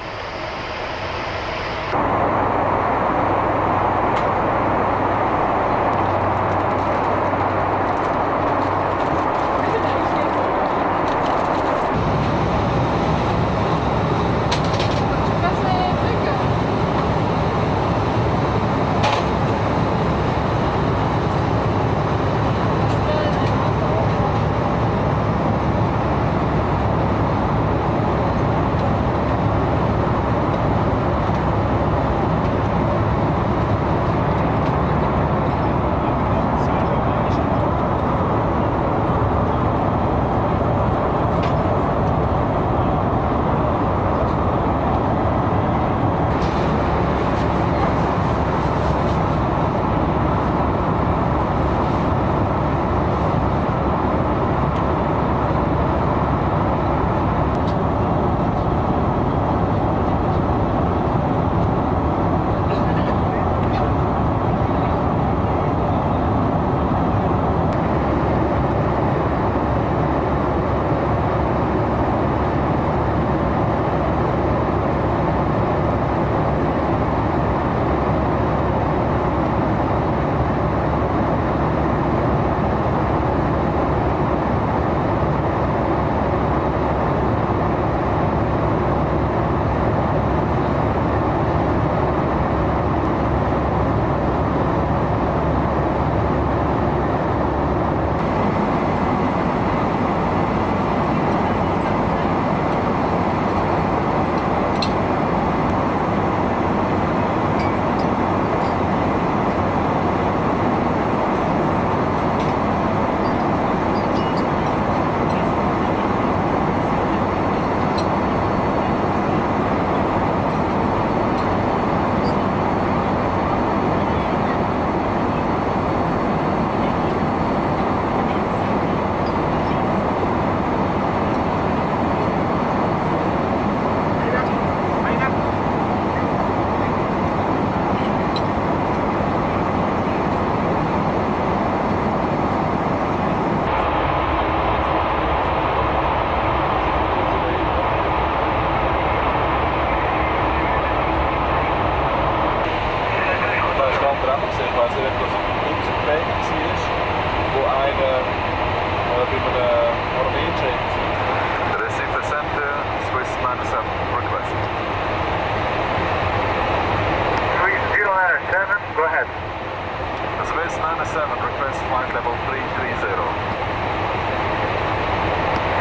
97. Swiss 97, request flight level 330.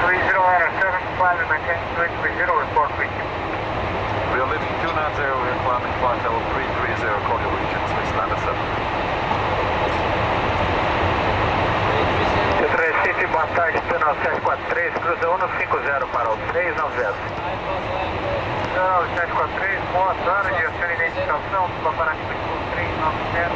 3097, climb and maintain 330, report reach. We are leaving 290, we are climbing flight level 330, cordial region, Swiss 97. Recife, boa tarde, Penal 743, cruza 150 para o 390. Penal 743, boa tarde, acione identificação, paparático 390.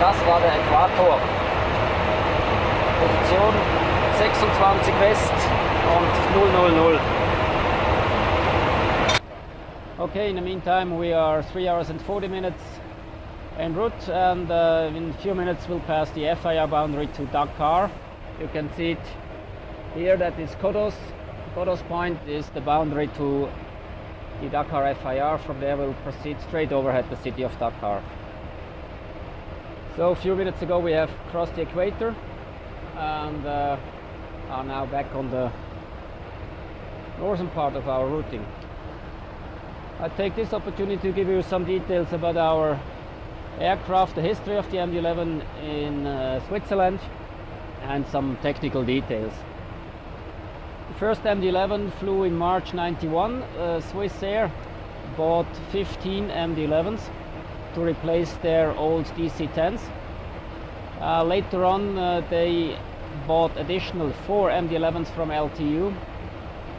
Das war der Äquator. Position 26 West und 000. Okay, in the meantime we are 3 hours and 40 minutes en route, and in a few minutes we'll pass the FIR boundary to Dakar. You can see it here, that is Kodos. Kodos Point is the boundary to the Dakar FIR. From there we'll proceed straight overhead the city of Dakar. So a few minutes ago we have crossed the equator and are now back on the northern part of our routing. I take this opportunity to give you some details about our aircraft, the history of the MD-11 in Switzerland, and some technical details. The first MD-11 flew in March 91. Swiss Air bought 15 MD-11s to replace their old DC-10s. Later on they bought additional 4 MD-11s from LTU.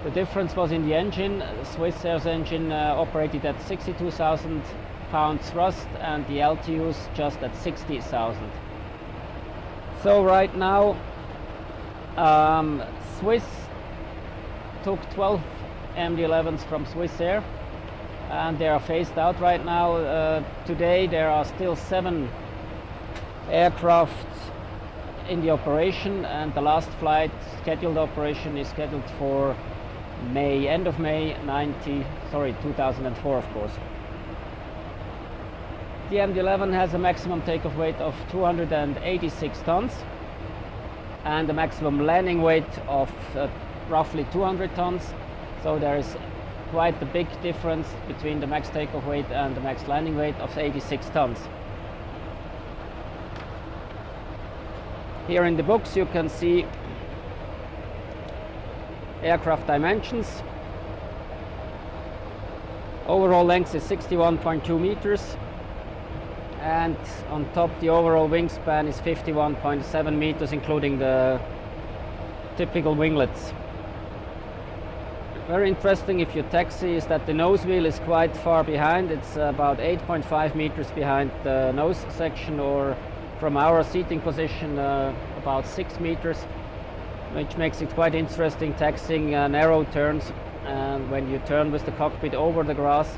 The difference was in the engine. Swiss Air's engine operated at 62,000 pounds thrust and the LTU's just at 60,000. So right now Swiss took 12 MD-11s from Swiss Air and they are phased out right now. Today there are still 7 aircraft in the operation, and the last flight scheduled operation is scheduled for May, end of May 2004 of course. The MD-11 has a maximum takeoff weight of 286 tons and a maximum landing weight of roughly 200 tons. So there is quite a big difference between the max takeoff weight and the max landing weight of 86 tons. Here in the books you can see aircraft dimensions. Overall length is 61.2 meters and on top the overall wingspan is 51.7 meters, including the typical winglets. Very interesting if you taxi is that the nose wheel is quite far behind. It's about 8.5 meters behind the nose section, or from our seating position about 6 meters, which makes it quite interesting taxiing narrow turns. And when you turn with the cockpit over the grass,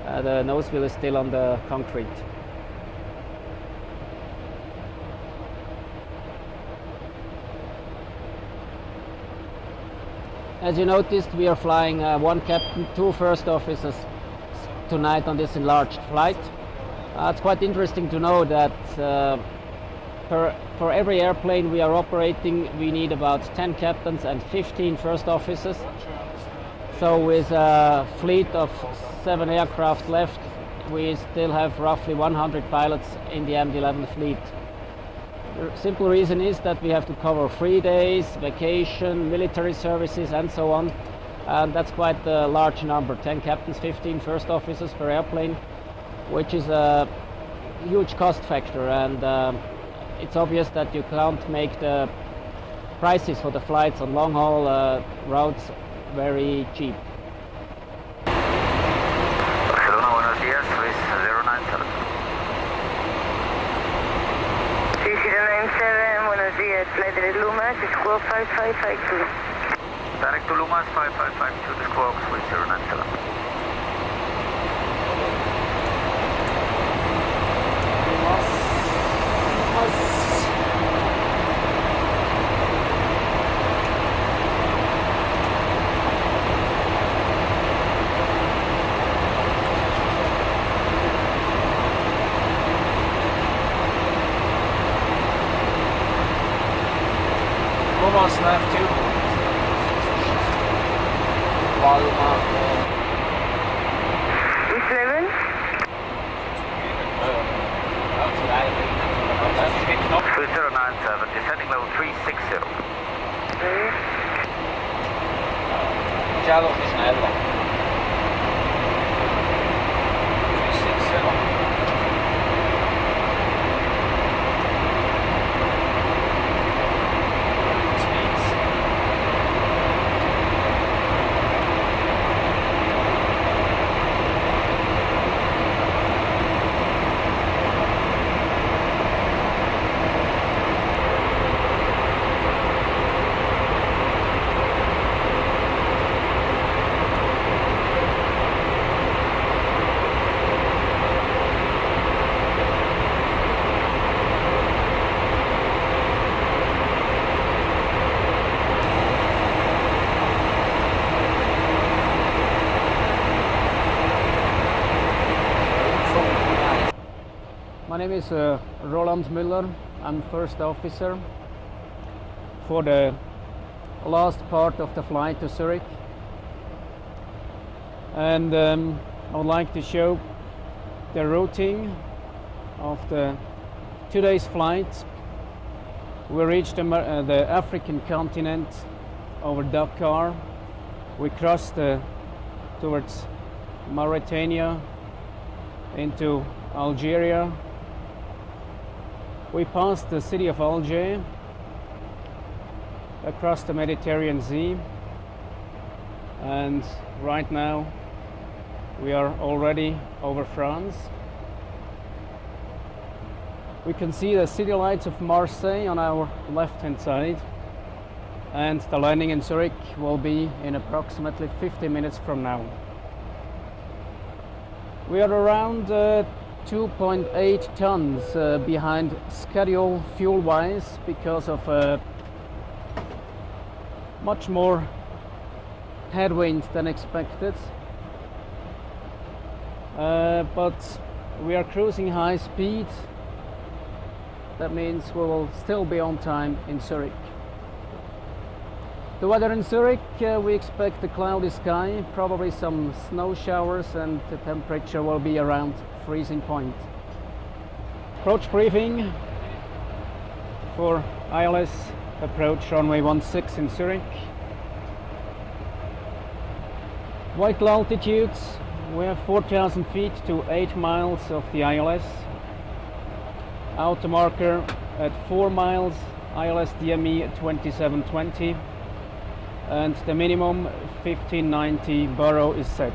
the nose wheel is still on the concrete. As you noticed, we are flying 1 captain, 2 first officers tonight on this enlarged flight. It's quite interesting to know that for every airplane we are operating, we need about 10 captains and 15 first officers. So with a fleet of 7 aircraft left, we still have roughly 100 pilots in the MD-11 fleet. The simple reason is that we have to cover free days, vacation, military services and so on. And that's quite a large number, 10 captains, 15 first officers per airplane, which is a huge cost factor. And it's obvious that you can't make the prices for the flights on long-haul routes very cheap. Barcelona, buenos días, Swiss 097. Sí, 097, buenos días. Flight direct Luma, squawk 5552. Direct to Lumas 5552, the squawk Swiss 097. Almost left too. Palma. East 11? Swiss 097, descending level 360. Già lo snello. 360. My name is Roland Müller. I'm first officer for the last part of the flight to Zurich, and I would like to show the routing of the today's flight. We reached the African continent over Dakar. We crossed towards Mauritania into Algeria. We passed the city of Alger across the Mediterranean Sea, and right now we are already over France. We can see the city lights of Marseille on our left hand side, and the landing in Zurich will be in approximately 50 minutes from now. We are around 2.8 tons behind schedule fuel-wise because of much more headwind than expected. But we are cruising high speed. That means we will still be on time in Zurich. The weather in Zurich, we expect a cloudy sky, probably some snow showers, and the temperature will be around freezing point. Approach briefing for ILS approach runway 16 in Zurich. Vital altitudes, we have 4,000 feet to 8 miles of the ILS. Auto marker at 4 miles, ILS DME at 2720, and the minimum 1590 borough is set.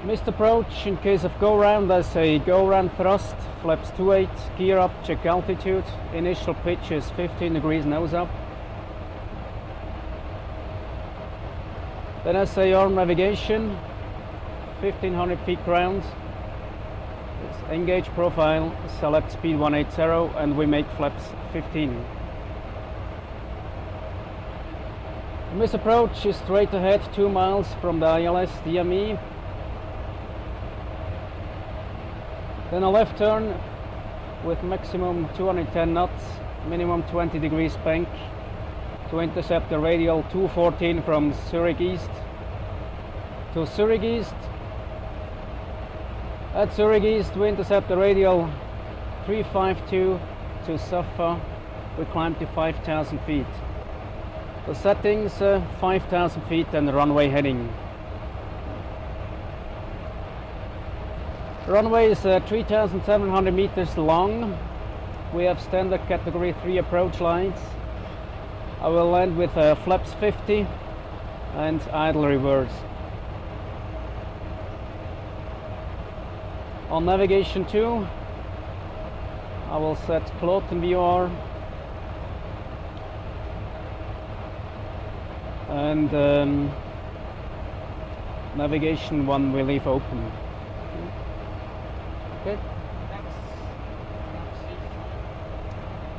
Missed approach in case of go round, as a go round thrust, flaps 28, gear up, check altitude, initial pitch is 15 degrees nose up. Then as a arm navigation, 1500 feet ground, it's engage profile, select speed 180, and we make flaps 15. Miss approach is straight ahead 2 miles from the ILS DME. Then a left turn with maximum 210 knots, minimum 20 degrees bank to intercept the radial 214 from Zurich East to Zurich East. At Zurich East we intercept the radial 352 to Safa. We climb to 5,000 feet. The settings 5,000 feet and runway heading. Runway is 3,700 meters long. We have standard category 3 approach lights. I will land with flaps 50 and idle reverse. On navigation 2, I will set Claude and VR, and navigation 1 will leave open. Okay. Thanks.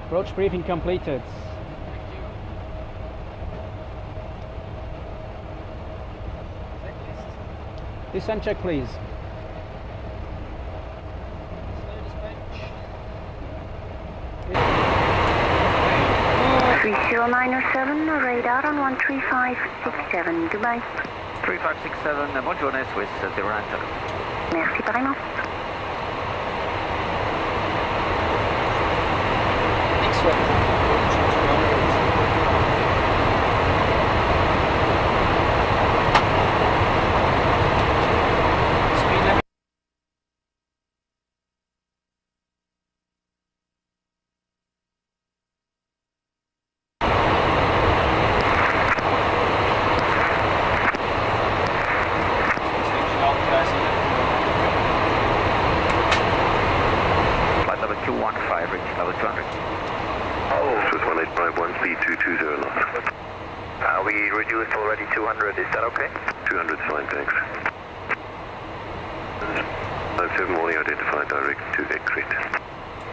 Approach briefing completed. Descent check, please. 3097, radar on 13567, goodbye. 3567, bonjour, Swiss 097. Merci pareillement. Flight level 215, reach level 200. Swiss 1851, speed 220 knots. We reduced already 200, is that okay? 200 is fine, thanks. 57 warning identified, direct to exit.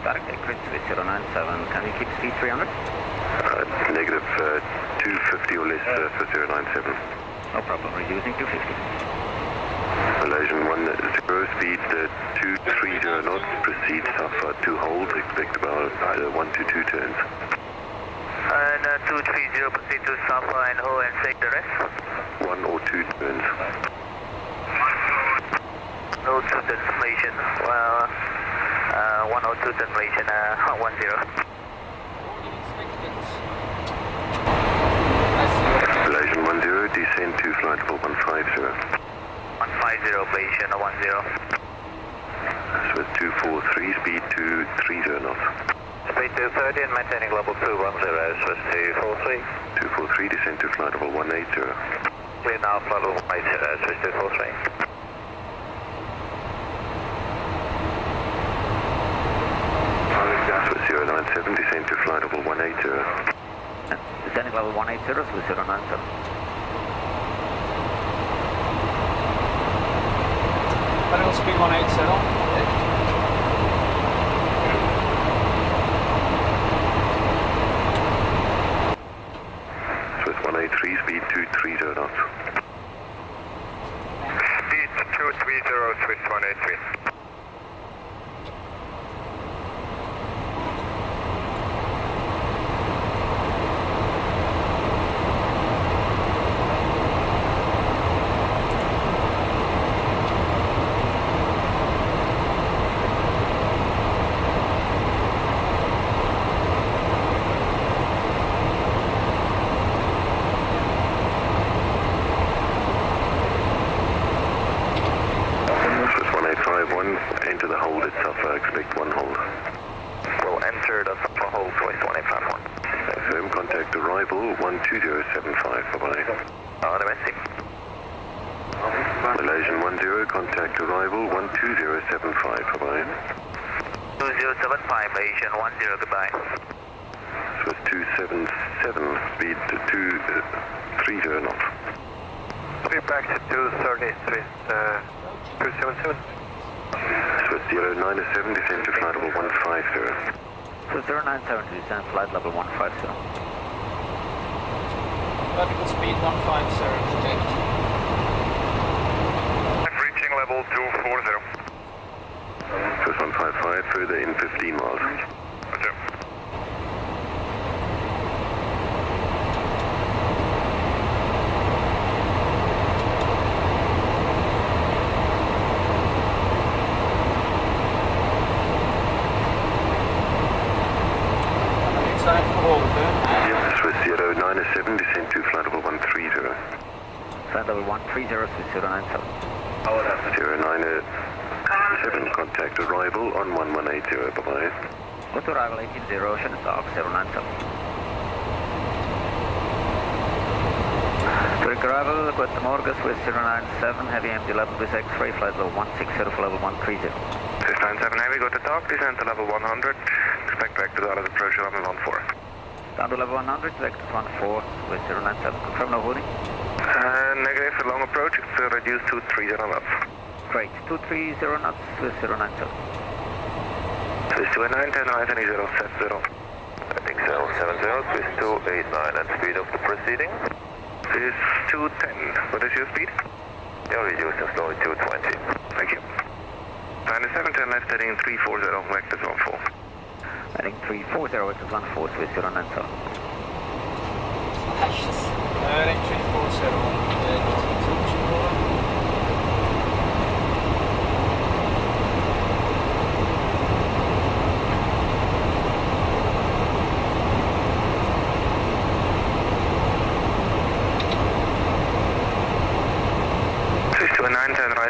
Direct exit, Swiss 097, can we keep speed 300? Negative 250 or less for 097. No problem, reducing 250. Malaysian 10, speed 230 knots, proceed southward to hold, expect about 1 to 2 turns. And 230, proceed to Safa and Ho and take the rest. 1 or 2 turns. No 2 turns Malaysian, well, 1 or 2 turns Malaysian, 10. Malaysian 10, descend to flight level 150. 150, Malaysian 10. Swiss 243, speed 230 knots. Speed 230 and maintaining level 210, Swiss 243. 243, descend to flight level 180. Clear now, flight level 180, Swiss 243. Swiss 097, descend to flight level 180. Descending level 180, Swiss 097. Final speed 180. Swiss 183, speed 230 knots. Speed 230, Swiss 183. Enter the hold itself, expect 1 hold. We'll enter the Safa hold, Swiss 1851. Firm contact arrival 12075, bye-bye. Merci. Malaysian 10, contact arrival 12075, bye-bye. 2075, Malaysian 10, goodbye. Swiss 277, speed 230 knots. Speed back to 230, 277. Swiss 097, descend to flight level 150. Swiss 097 to descend flight level 150. Vertical speed 150, checked. Reaching level 240. Swiss 155, further in 15 miles. Roger. Swiss 097, descend to flight level 130. Flight level 130, Swiss 097. 097, contact arrival on 1180, bye-bye. Go to arrival 180, Ocean South 097. Quick arrival, Guten Morgen, Swiss 097, heavy MD-11 with X-ray, flight level 160 for level 130. Swiss 97 Heavy, go to talk, descend to level 100. Expect vector to Dallas approach runway 14. Down to level 100, vector 14, Swiss 097, confirm no holding. Negative for long approach, it's reduced to 30 knots. Great, 230 knots, Swiss 097. Swiss 289, 10 right, any 070. Heading 070, Swiss 289, and speed of the proceeding? Swiss 210, what is your speed? You're reducing slowly 220. Thank you. 9710 left, heading 340, vector 14. Heading 340, vector 14, Swiss 097. Heading 340,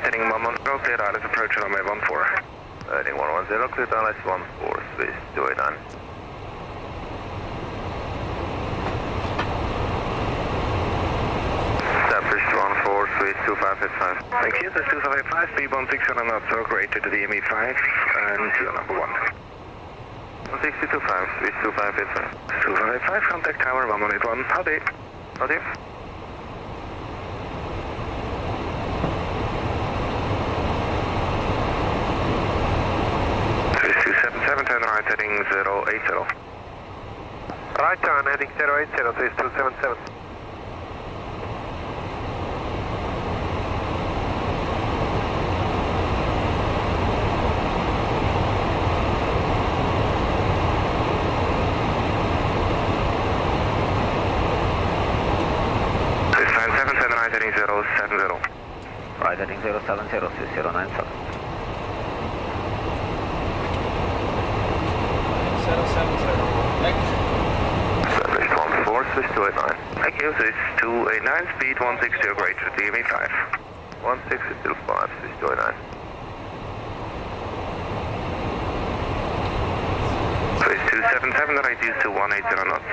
heading 110, clear Dallas approach runway 14. Heading 110, clear Dallas 14, Swiss 289. Established 14, Swiss 2585. Thank you, that's 2585, speed 160 knots, so rated to the ME5 and your number 1. 162.5, Swiss 2585. 2585, contact tower 1181, howdy. Howdy. Turn right heading 080. Right turn heading 080, Swiss 277. Swiss 97, turn right heading 070. Right heading 070, Swiss 097. 070. Established 14, Swiss 289. Thank you, Swiss 289, speed 160, great to the ME5. 160 till 5, Swiss 289. Swiss 277, reduced to 180 knots.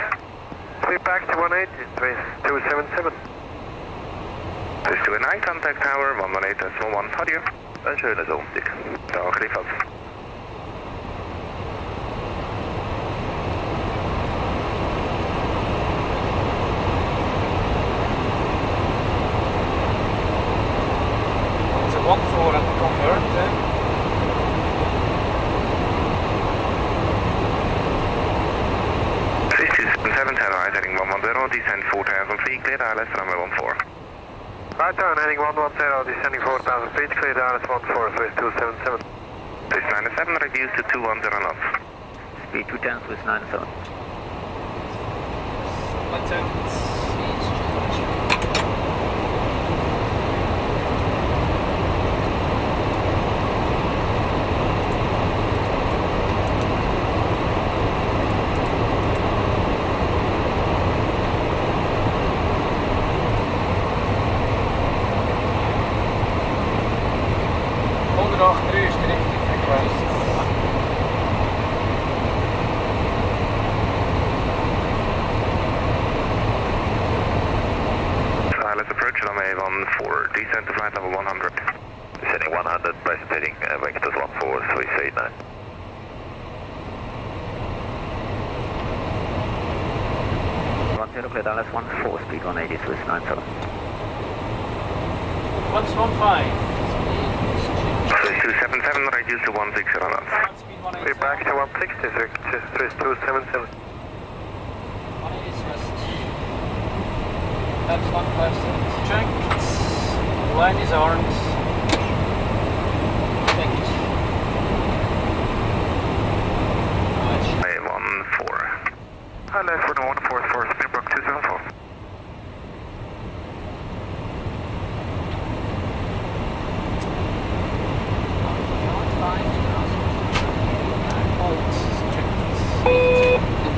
Sweep back to 180, Swiss 277. Swiss 289, contact tower 118.1, how do you? En schöne Sonntag. Dag, geliefert. It's a 14 and convert. Swiss 277, turn right heading 110, descend 4000 feet, clear Dallas, runway 14. Right turn heading 110, descending 4,000 feet, clear Dallas 14, Swiss 277. Swiss 97, reduced to 210 knots. Speed 210, Swiss 97. Dallas approach runway 14, descend to flight level 100. Descending 100, precipitating vectors 14, Swiss 89. Clear Dallas 14, speed 180, Swiss 97. 115. Swiss 277, reduced to 160 knots. Sweep back to 160, Swiss 277. 180 west. That's 157. Checked. Line is armed. Checked. Runway 14. Hi, left for the 144, Springbok 274.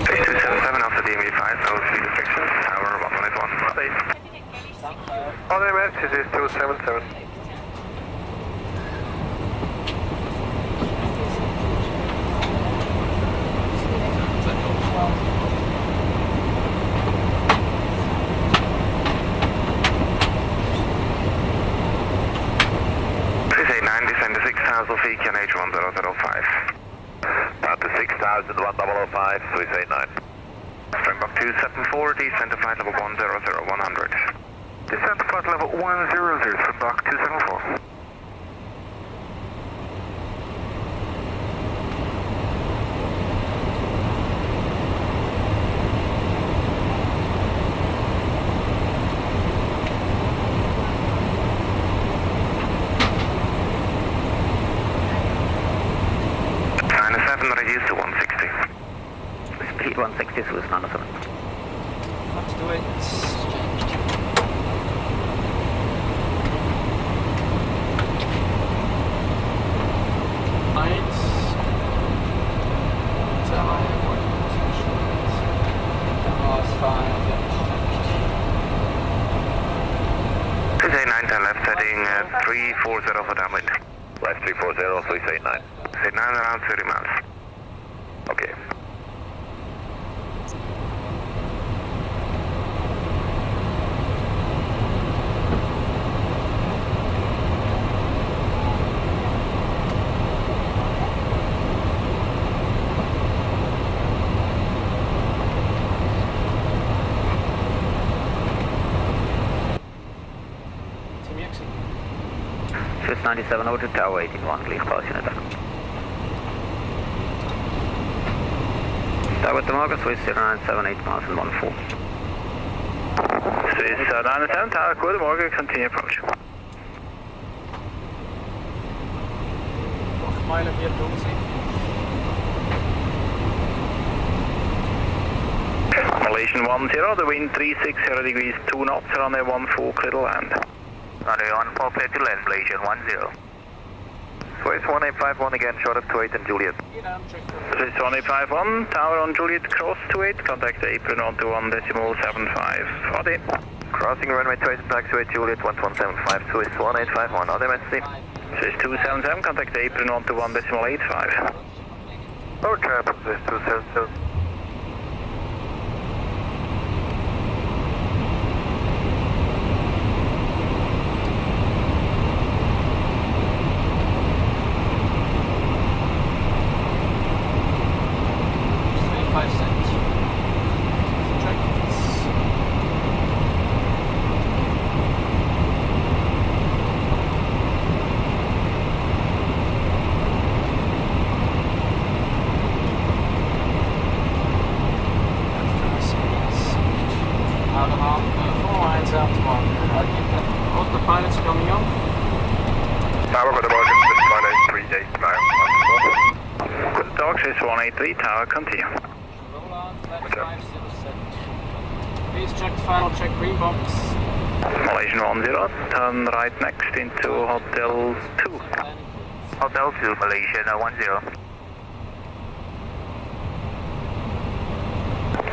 Swiss 277 after the ME5, no speed restrictions, tower 181. Safe. Other emergencies is 277. 1005. Down to 6,005, Swiss 89. Springbok 274, descend to flight level 100, 100. Descend to flight level 100, Springbok 274. Reduce to 160. Speed 160, Swiss 97. Let's do it. Right. Swiss 89, left heading 340 for downwind. Left 340, Swiss 89. 89 around 30 miles. Okay. Swiss 97 over to Tower 181, leave caution attack. Tower to Morgan, Swiss 0978 miles and 14. Swiss 97, Tower good, Morgan, continue approach. 8 mijlen 4 Malaysian 10, the wind 360 degrees 2 knots, runway 14 clear to land. Runway 14 clear to land, Malaysian 10. Swiss 1851 again, short of 28 and Juliet. Swiss 1851, tower on Juliet, cross 28, contact apron on to 1.75. Adi. Crossing runway 28, taxiway Juliet 1175, Swiss 1851, Adi, Messi. Swiss 277, contact apron on to 1.85. Okay, Swiss 277. Pilots coming up. Tower, good morning, Swiss 183, days tomorrow. Good talk, Swiss 183, tower, continue. Roll on, flight 507. Please check the final check green box. Malaysian 10, turn right next into Hotel 2. Hotel 2, Malaysian 10.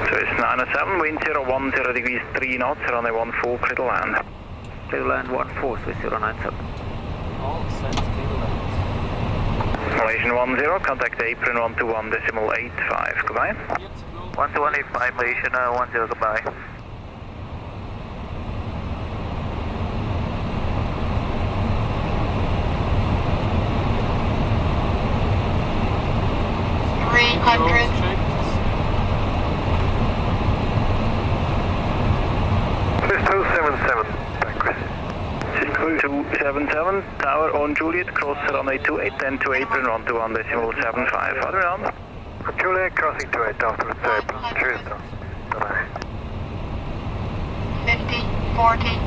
Swiss 907, wind 010 degrees 3 knots, runway 14, clear to land. Clear to land 14, Swiss 097. All set, clear to land. Malaysian 10, contact apron 121.85, goodbye. 12185, Malaysian 10, goodbye. Swiss 277, back. 277, tower on Juliet, cross runway 28, then to apron 121.75. Other on. Juliet, crossing 28, afterwards apron. Cheers, bye-bye. 50, 40,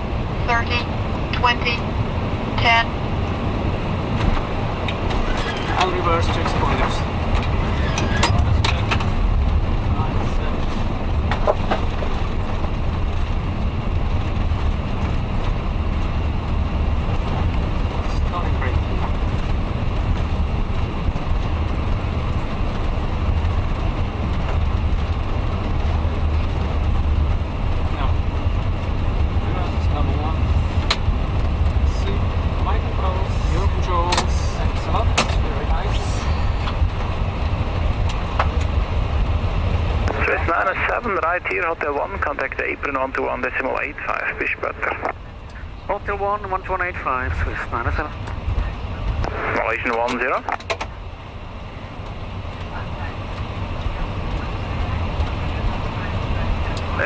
30, 20, 10. I'll reverse, check spoilers. Starting brake. Now, reverse is coming up. See, my controls, your controls. Excellent, very nice. Swiss 907, right here, Hotel 1, contact apron 121.85, Bishbutter. Hotel 1, 1185, Swiss 907. Malaysian 10.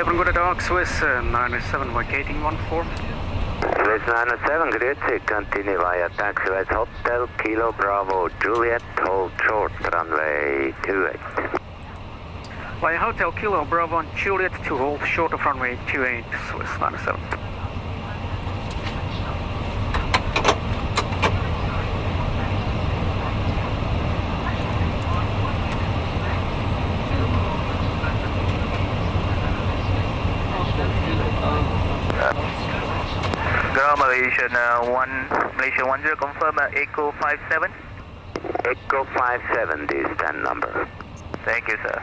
April good dog, Swiss 907 vacating 14. Swiss 907, grüezi, continue via taxiway Hotel Kilo Bravo Juliet, hold short, runway 28. Via Hotel Kilo Bravo and Juliet to hold short of runway 28, Swiss 907. Ground Malaysian 10, confirm Echo 57. Echo 57, this 10 number. Thank you, sir.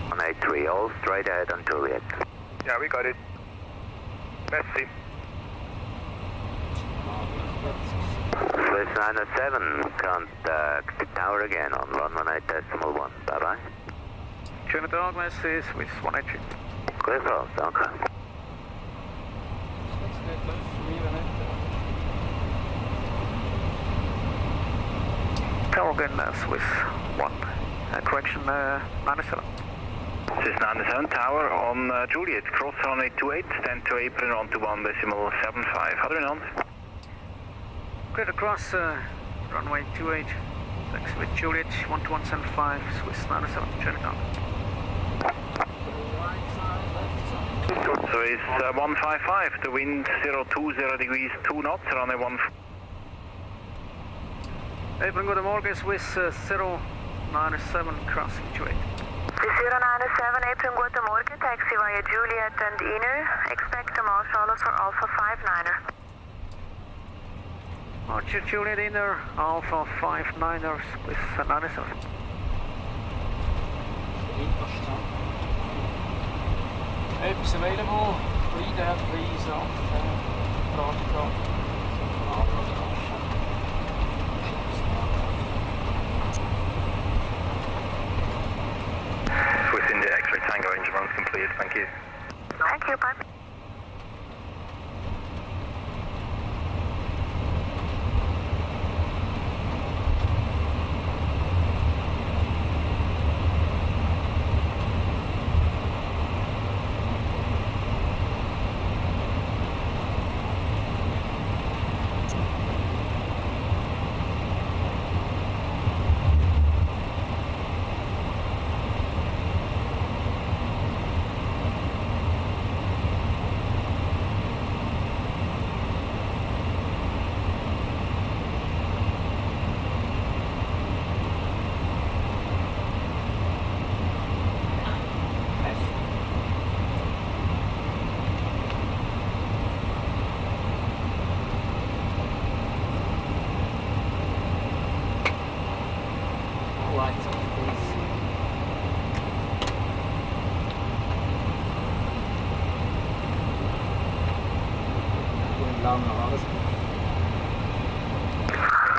183, all straight ahead on Juliet. Yeah, we got it. Merci. Swiss 907, contact the tower again on 118.1. Bye bye. Tuna dog, merci, Swiss 183. Good call, okay. Tower again, Swiss 1. Correction 97. Swiss 97 tower on Juliet, cross runway 28, stand to apron onto 1.75. How do we know? Cleared across runway 28. Thanks with Juliet 12175, Swiss 97, Tuna dog. So it's 155, the wind 020 degrees 2 knots, runway 1. April good morning, Swiss 097 crossing 28. Swiss 097, April good morning, taxi via Juliet and Inner. Expect a marshal for Alpha 59er. Archer Juliet Inner, Alpha 59er, Swiss 97. Apes available, 3 dead, 3 off, protocol. Swiss India X-ray Tango engine runs completed, thank you. Thank you, bye.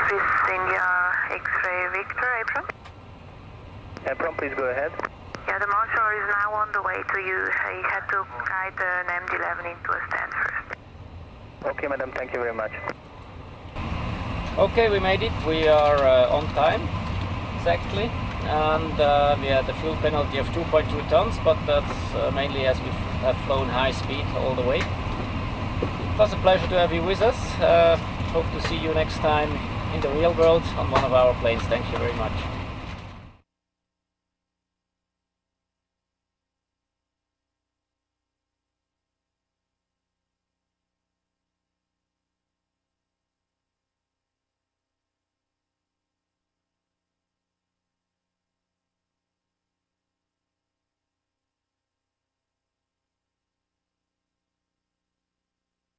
Swiss India X-ray Victor, April. April, please go ahead. Yeah, the marshal is now on the way to you. He had to guide an MD-11 into a stand first. Okay, madam, thank you very much. Okay, we made it. We are on time, exactly. And we had a fuel penalty of 2.2 tons, but that's mainly as we have flown high speed all the way. It was a pleasure to have you with us. Hope to see you next time in the real world on one of our planes. Thank you very much.